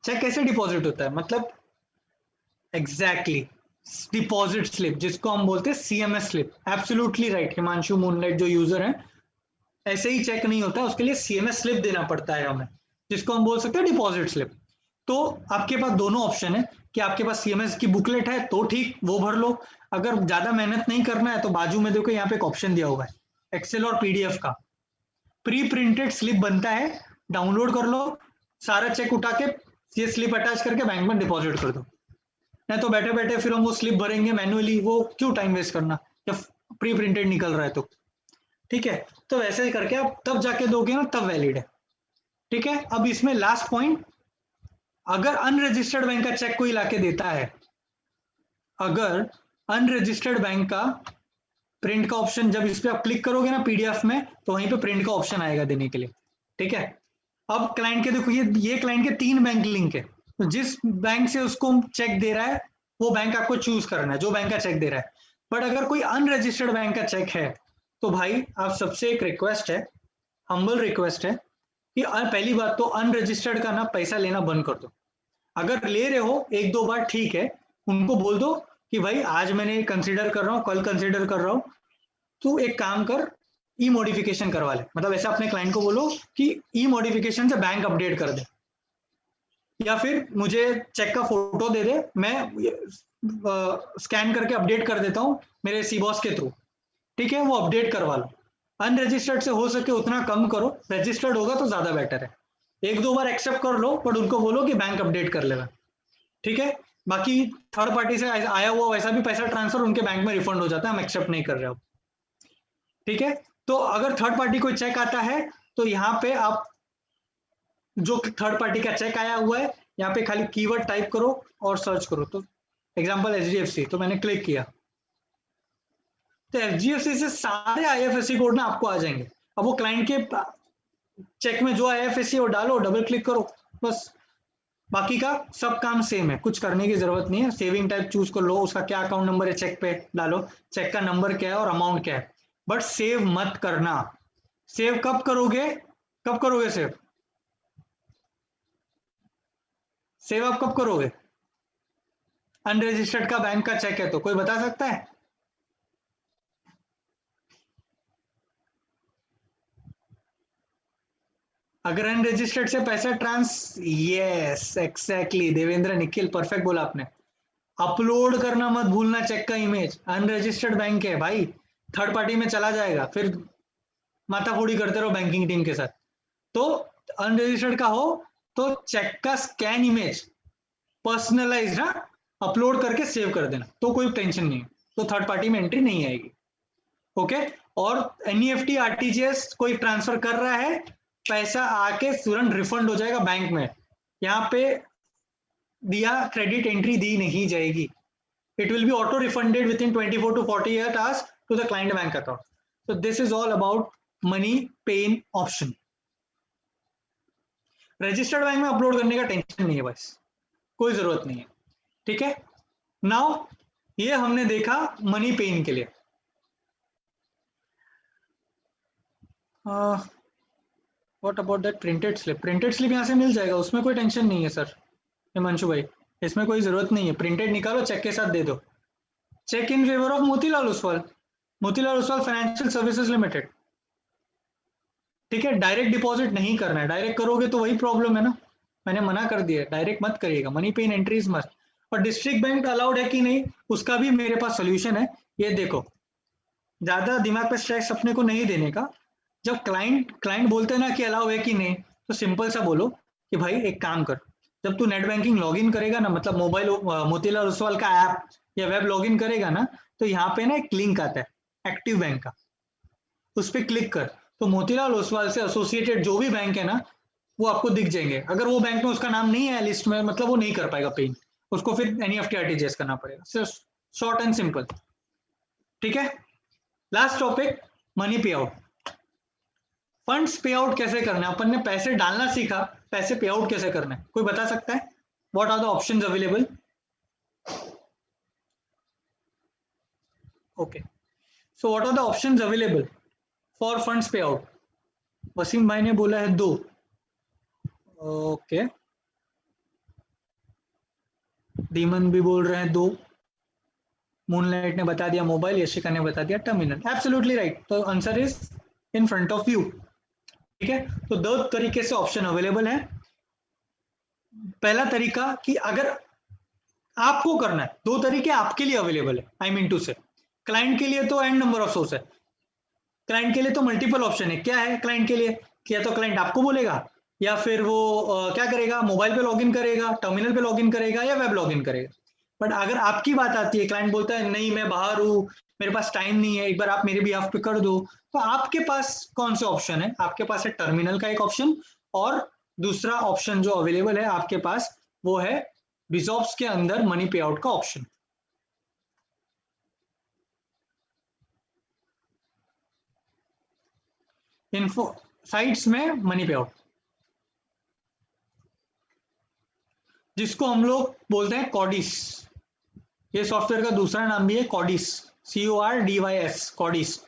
चेक कैसे डिपॉजिट होता है? मतलब एग्जैक्टली डिपॉजिट स्लिप, जिसको हम बोलते हैं CMS slip. Absolutely right Himanshu moonlight जो यूजर है, ऐसे ही चेक नहीं होता, उसके लिए सीएमएस स्लिप देना पड़ता है हमें, जिसको हम बोल सकते हैं डिपॉजिट स्लिप। तो आपके पास दोनों ऑप्शन है कि आपके पास सीएमएस की बुकलेट है तो ठीक, वो भर लो। अगर ज्यादा मेहनत नहीं करना है तो बाजू में देखो यहाँ पे एक ऑप्शन दिया हुआ है एक्सेल और पीडीएफ का, प्री प्रिंटेड स्लिप बनता है, डाउनलोड कर लो, सारा चेक उठा के ये स्लिप अटैच करके बैंक में डिपॉजिट कर दो। नहीं तो बैठे बैठे फिर हम वो स्लिप भरेंगे मैन्युअली, वो क्यों टाइम वेस्ट करना जब प्री प्रिंटेड निकल रहा है तो। ठीक है। तो वैसे ही करके आप तब जाके दोगे ना, तब वैलिड है। ठीक है। अब इसमें लास्ट पॉइंट, अगर अनरजिस्टर्ड बैंक का चेक कोई लाके देता है, अगर अनरजिस्टर्ड बैंक का प्रिंट का ऑप्शन, जब इस पे आप क्लिक करोगे ना पीडीएफ में, तो वहीं पे प्रिंट का ऑप्शन आएगा देने के लिए। ठीक है। अब क्लाइंट के देखो, ये क्लाइंट के 3 बैंक लिंक है, तो जिस बैंक से उसको चेक दे रहा है वो बैंक आपको चूज करना है, जो बैंक का चेक दे रहा है। बट अगर कोई अनरजिस्टर्ड बैंक का चेक है, तो भाई आप सबसे एक रिक्वेस्ट है, हम्बल रिक्वेस्ट है कि पहली बात तो अनरजिस्टर्ड का ना पैसा लेना बंद कर दो। अगर ले रहे हो 1-2 बार ठीक है, उनको बोल दो कि भाई आज मैंने कंसिडर कर रहा हूँ, कल कंसिडर कर रहा हूँ, तू एक काम कर, ई मॉडिफिकेशन करवा ले। मतलब ऐसा अपने क्लाइंट को बोलो कि ई मॉडिफिकेशन से बैंक अपडेट कर दे, या फिर मुझे चेक का फोटो दे दे, मैं स्कैन करके अपडेट कर देता हूँ मेरे सीबॉस के थ्रू। ठीक है, वो अपडेट करवा लो। अनरजिस्टर्ड से हो सके उतना कम करो, रजिस्टर्ड होगा तो ज्यादा बेटर है। 1-2 बार एक्सेप्ट कर लो, बट उनको बोलो कि बैंक अपडेट कर लेगा। ठीक है। बाकी थर्ड पार्टी से आया हुआ वैसा भी पैसा ट्रांसफर उनके बैंक में रिफंड हो जाता है, हम एक्सेप्ट नहीं कर रहे हो। ठीक है। तो अगर थर्ड पार्टी कोई चेक आता है, तो यहाँ पे आप जो थर्ड पार्टी का चेक आया हुआ है, यहाँ पे खाली कीवर्ड टाइप करो और सर्च करो। तो एग्जांपल एचडीएफसी, तो मैंने क्लिक किया, तो एचडीएफसी से सारे आईएफएससी कोड ना आपको आ जाएंगे। अब वो क्लाइंट के चेक में जो आईएफएससी वो डालो, डबल क्लिक करो, बस। बाकी का सब काम सेम है, कुछ करने की जरूरत नहीं है। सेविंग टाइप चूज कर लो, उसका क्या अकाउंट नंबर है चेक पे डालो, चेक का नंबर क्या है और अमाउंट क्या है, बट सेव मत करना। सेव कब करोगे? कब करोगे सेव? सेव आप कब करोगे? अनरजिस्टर्ड का बैंक का चेक है तो कोई बता सकता है? अगर अनरजिस्टर्ड से पैसा yes exactly Devendra Nikhil perfect बोला आपने। अपलोड करना मत भूलना चेक का इमेज। अनरजिस्टर्ड बैंक है भाई, थर्ड पार्टी में चला जाएगा, फिर माथाफोड़ी करते रहो बैंकिंग टीम के साथ। तो अनरजिस्टर्ड का हो तो चेक का स्कैन इमेज पर्सनलाइज ना अपलोड करके सेव कर देना, तो कोई टेंशन नहीं है, तो थर्ड पार्टी में एंट्री नहीं आएगी। ओके। और एनईएफटी आरटीजीएस कोई ट्रांसफर कर रहा है, पैसा आके तुरंत रिफंड हो जाएगा बैंक में, यहाँ पे दिया क्रेडिट एंट्री दी नहीं जाएगी। It will be auto refunded within 24 to 48 hours to the client bank account. So this is all about money pay in option. Registered bank में अपलोड करने का टेंशन नहीं है, बस कोई जरूरत नहीं है। ठीक है। नाउ ये हमने देखा मनी पे इन के लिए। What about that printed slip? Printed slip यहाँ से मिल जाएगा, उसमें कोई टेंशन नहीं है सर हिमांशु भाई, इसमें कोई जरूरत नहीं है। प्रिंटेड निकालो, चेक के साथ दे दो। Cheque in favour of Motilal Oswal, Motilal Oswal financial services limited. ठीक है। डायरेक्ट डिपॉजिट नहीं करना है, डायरेक्ट करोगे तो वही प्रॉब्लम है ना, मैंने मना कर दिया, डायरेक्ट मत करिएगा, मनी पे इन एंट्रीज मत। और डिस्ट्रिक्ट बैंक अलाउड है कि नहीं, उसका भी मेरे पास सोल्यूशन है। ये देखो, ज्यादा दिमाग पे स्ट्रेस अपने को नहीं देने का, जब क्लाइंट बोलते हैं ना कि अलाउ है कि नहीं, तो सिंपल सा बोलो कि भाई एक काम कर, जब तू नेट बैंकिंग लॉगिन करेगा ना, मतलब मोबाइल मोतीलाल ओसवाल का ऐप या वेब लॉगिन करेगा ना, तो यहाँ पे ना एक लिंक आता है एक्टिव बैंक का, उस पर क्लिक कर, तो मोतीलाल ओसवाल से एसोसिएटेड जो भी बैंक है ना वो आपको दिख जाएंगे। अगर वो बैंक में उसका नाम नहीं है लिस्ट में, मतलब वो नहीं कर पाएगा पे, उसको फिर एनईएफटी आरटीजीएस करना पड़ेगा। शॉर्ट एंड सिंपल, ठीक है। लास्ट टॉपिक, मनी पे आउट। फंड्स पे आउट कैसे करना है, अपन ने पैसे डालना सीखा, पैसे पे आउट कैसे करना है, कोई बता सकता है? What are the options available? Okay, so what are the options available for funds pay out? Wasim भाई ने बोला है 2। ओके, डीमन भी बोल रहे हैं 2। मूनलाइट ने बता दिया मोबाइल, यशिका ने बता दिया टर्मिनल। एब्सोल्युटली राइट, तो answer is in front of you. ठीक है, तो 2 तरीके से ऑप्शन अवेलेबल है। पहला तरीका कि अगर आपको करना है, 2 तरीके आपके लिए अवेलेबल है, आई मीन टू से, क्लाइंट के लिए तो एंड नंबर ऑफ सोर्स है, क्लाइंट के लिए तो मल्टीपल ऑप्शन है। क्या है क्लाइंट के लिए? कि या तो क्लाइंट आपको बोलेगा, या फिर वो क्या करेगा, मोबाइल पे लॉगिन करेगा, टर्मिनल पे लॉगिन करेगा, या वेब लॉगिन करेगा। बट अगर आपकी बात आती है, क्लाइंट बोलता है नहीं मैं बाहर हूँ, मेरे पास टाइम नहीं है, एक बार आप मेरे बिहाफ पे कर दो, तो आपके पास कौन से ऑप्शन है? आपके पास है टर्मिनल का एक ऑप्शन, और दूसरा ऑप्शन जो अवेलेबल है आपके पास वो है बिजॉप्स के अंदर मनी पे आउट का ऑप्शन। इन्फो साइट्स में मनी पे आउट, जिसको हम लोग बोलते हैं कॉडिस। ये सॉफ्टवेयर का दूसरा नाम भी है कॉडिस, CORDYS, कॉडिस।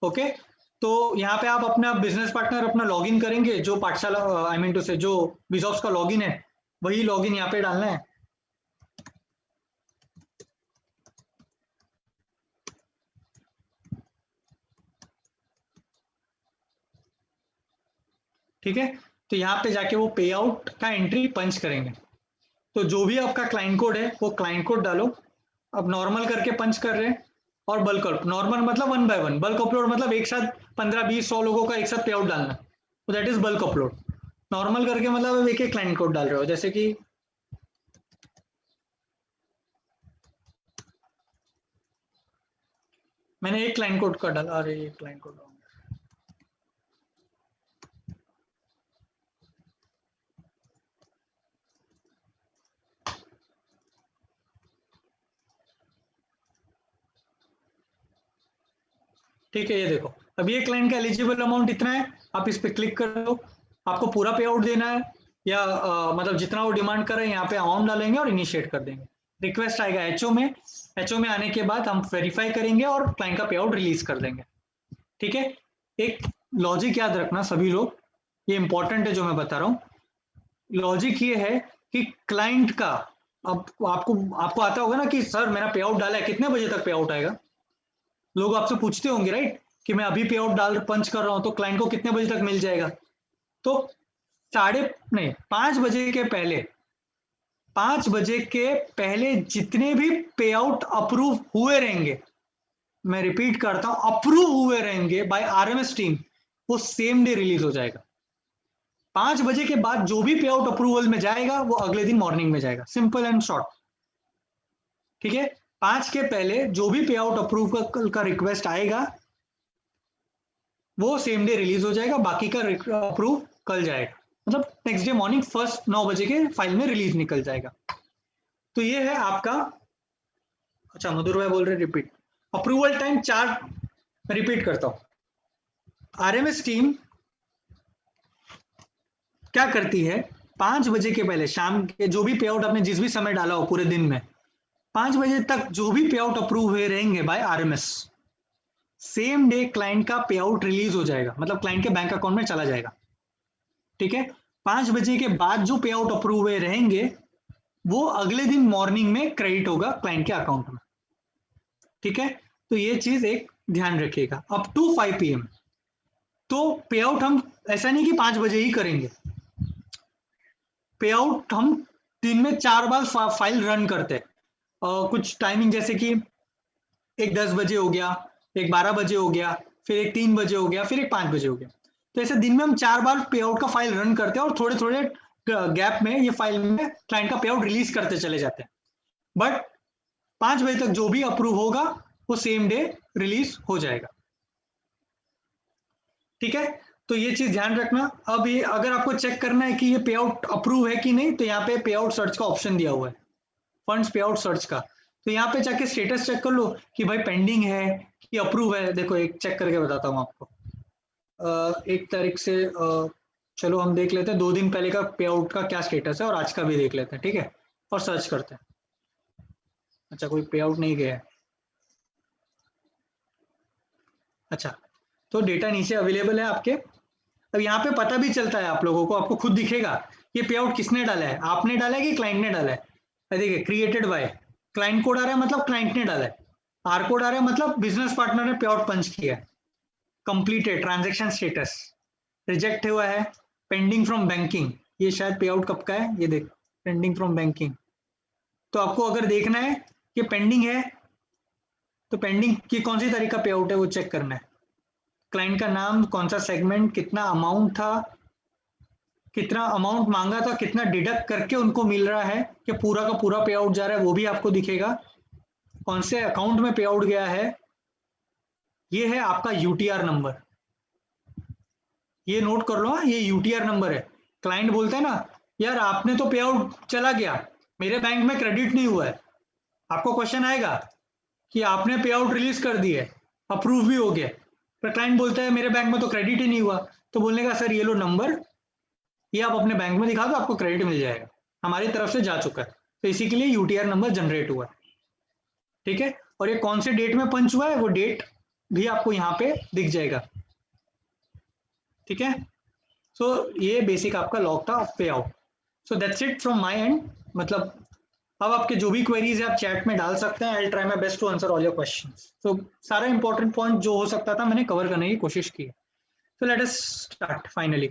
ओके, तो यहाँ पे आप अपना बिजनेस पार्टनर अपना लॉगिन करेंगे, जो पाठशाला आई मीन टू से जो बिजॉप्स का लॉगिन है, वही लॉगिन यहाँ पे डालना है। ठीक है, तो यहाँ पे जाके वो पे आउट का एंट्री पंच करेंगे, तो जो भी आपका क्लाइंट कोड है वो क्लाइंट कोड डालो। अब नॉर्मल करके पंच कर रहे हैं, और बल्क नॉर्मल मतलब 1 बाय 1, बल्क अपलोड मतलब एक साथ 15 20 100 लोगों का एक साथ पे आउट डालना, तो that is bulk upload. Normal करके मतलब एक एक क्लाइंट कोड डाल रहे हो, जैसे कि मैंने एक क्लाइंट कोड का डाला, अरे एक क्लाइंट कोड, ठीक है, ये देखो अब ये क्लाइंट का एलिजिबल अमाउंट इतना है, आप इस पे क्लिक कर दो, आपको पूरा पे आउट देना है, या मतलब जितना वो डिमांड कर रहे हैं यहाँ पे अमाउंट डालेंगे और इनिशिएट कर देंगे। रिक्वेस्ट आएगा एचओ में, एचओ में आने के बाद हम वेरीफाई करेंगे और क्लाइंट का पे आउट रिलीज कर देंगे। ठीक है, एक लॉजिक याद रखना सभी लोग, ये इंपॉर्टेंट है जो मैं बता रहा हूँ। लॉजिक ये है कि क्लाइंट का, अब आपको आपको आता होगा ना कि सर मेरा पे आउट डाला है, कितने बजे तक पे आउट आएगा? लोग आपसे पूछते होंगे राइट, कि मैं अभी पे आउट डाल पंच कर रहा हूं तो क्लाइंट को कितने बजे तक मिल जाएगा? तो साढ़े नहीं 5 बजे के पहले, 5 बजे के पहले जितने भी पे आउट अप्रूव हुए रहेंगे, मैं रिपीट करता हूं, अप्रूव हुए रहेंगे बाय आरएमएस टीम, वो सेम डे रिलीज हो जाएगा। 5 बजे के बाद जो भी पे आउट अप्रूवल में जाएगा वो अगले दिन मॉर्निंग में जाएगा, सिंपल एंड शॉर्ट। ठीक है, 5 के पहले जो भी पे आउट अप्रूव का रिक्वेस्ट आएगा वो सेम डे रिलीज हो जाएगा, बाकी का अप्रूव कल जाएगा, मतलब नेक्स्ट डे मॉर्निंग फर्स्ट 9 बजे के फाइल में रिलीज निकल जाएगा। तो ये है आपका, अच्छा मधुर भाई बोल रहे रिपीट, अप्रूवल टाइम 4, रिपीट करता हूं। आरएमएस टीम क्या करती है, 5 बजे के पहले शाम के जो भी पे आउट आपने जिस भी समय डाला हो पूरे दिन में, 5 बजे तक जो भी पे आउट अप्रूव हुए रहेंगे by RMS, same day client का पे आउट रिलीज हो जाएगा, मतलब क्लाइंट के बैंक अकाउंट में चला जाएगा। ठीक है, 5 बजे के बाद जो पे आउट अप्रूव हुए रहेंगे वो अगले दिन मॉर्निंग में क्रेडिट होगा क्लाइंट के अकाउंट में। ठीक है, तो ये चीज एक ध्यान रखिएगा। अप टू 5 PM, तो पे आउट हम ऐसा नहीं कि 5 बजे ही करेंगे, पे आउट हम दिन में 4 बार फाइल रन करते हैं, कुछ टाइमिंग जैसे कि एक 10 बजे हो गया, एक 12 बजे हो गया, फिर एक 3 बजे हो गया, फिर एक 5 बजे हो गया। तो ऐसे दिन में हम 4 बार पे आउट का फाइल रन करते हैं और थोड़े थोड़े गैप में ये फाइल में क्लाइंट का पे आउट रिलीज करते चले जाते हैं। बट 5 बजे तक जो भी अप्रूव होगा वो सेम डे रिलीज हो जाएगा। ठीक है, तो ये चीज ध्यान रखना। अब ये अगर आपको चेक करना है कि ये पे आउट अप्रूव है कि नहीं, तो यहाँ पे पे आउट सर्च का ऑप्शन दिया हुआ है, फंड्स पे आउट सर्च का। तो यहाँ पे जाके स्टेटस चेक कर लो कि भाई पेंडिंग है कि अप्रूव है। देखो एक चेक करके बताता हूँ आपको। 1 तारीख से चलो हम देख लेते हैं 2 दिन पहले का पे आउट का क्या स्टेटस है और आज का भी देख लेते हैं। ठीक है, और सर्च करते हैं। अच्छा, कोई पे आउट नहीं गया है। अच्छा, तो डेटा नीचे अवेलेबल है आपके। अब यहाँ पे पता भी चलता है आप लोगों को, आपको खुद दिखेगा ये पे आउट किसने डाला है, आपने डाला है कि क्लाइंट ने डाला है। देखिए क्रिएटेड बाय, क्लाइंट कोड आ रहा है मतलब क्लाइंट ने डाला है, आर कोड आ रहा है मतलब बिजनेस पार्टनर ने पे आउट पंच किया है। कंप्लीटेड ट्रांजेक्शन स्टेटस, रिजेक्ट हुआ है, पेंडिंग फ्रॉम बैंकिंग, ये शायद पे आउट कब का है, ये देख पेंडिंग फ्रॉम बैंकिंग। तो आपको अगर देखना है कि पेंडिंग है तो पेंडिंग की कौन सी तारीख का पे आउट है वो चेक करना है। क्लाइंट का नाम, कौन सा सेगमेंट, कितना अमाउंट था, कितना अमाउंट मांगा था, कितना डिडक्ट करके उनको मिल रहा है, कि पूरा का पूरा पे आउट जा रहा है वो भी आपको दिखेगा, कौन से अकाउंट में पे आउट गया है। ये है आपका यूटीआर नंबर, ये नोट कर लो। ये यूटीआर नंबर है। क्लाइंट बोलता है ना यार आपने तो पे आउट चला गया, मेरे बैंक में क्रेडिट नहीं हुआ है, आपको क्वेश्चन आएगा कि आपने पे आउट रिलीज कर दी है, अप्रूव भी हो गया, पर क्लाइंट बोलता है मेरे बैंक में तो क्रेडिट ही नहीं हुआ। तो बोलने का सर ये लो नंबर, ये आप अपने बैंक में दिखा दो, आपको क्रेडिट मिल जाएगा, हमारी तरफ से जा चुका है। तो इसी के लिए यूटीआर नंबर जनरेट हुआ है। ठीक है, और ये कौन से डेट में पंच हुआ है वो डेट भी आपको यहाँ पे दिख जाएगा। ठीक है, सो ये बेसिक आपका लॉग था पे out. So that's it from my and. मतलब अब आपके जो भी क्वेरीज है आप चैट में डाल सकते हैं। I will try my best to answer all your questions. So सारा इंपॉर्टेंट पॉइंट जो हो सकता था मैंने कवर करने की कोशिश की। So let us start finally.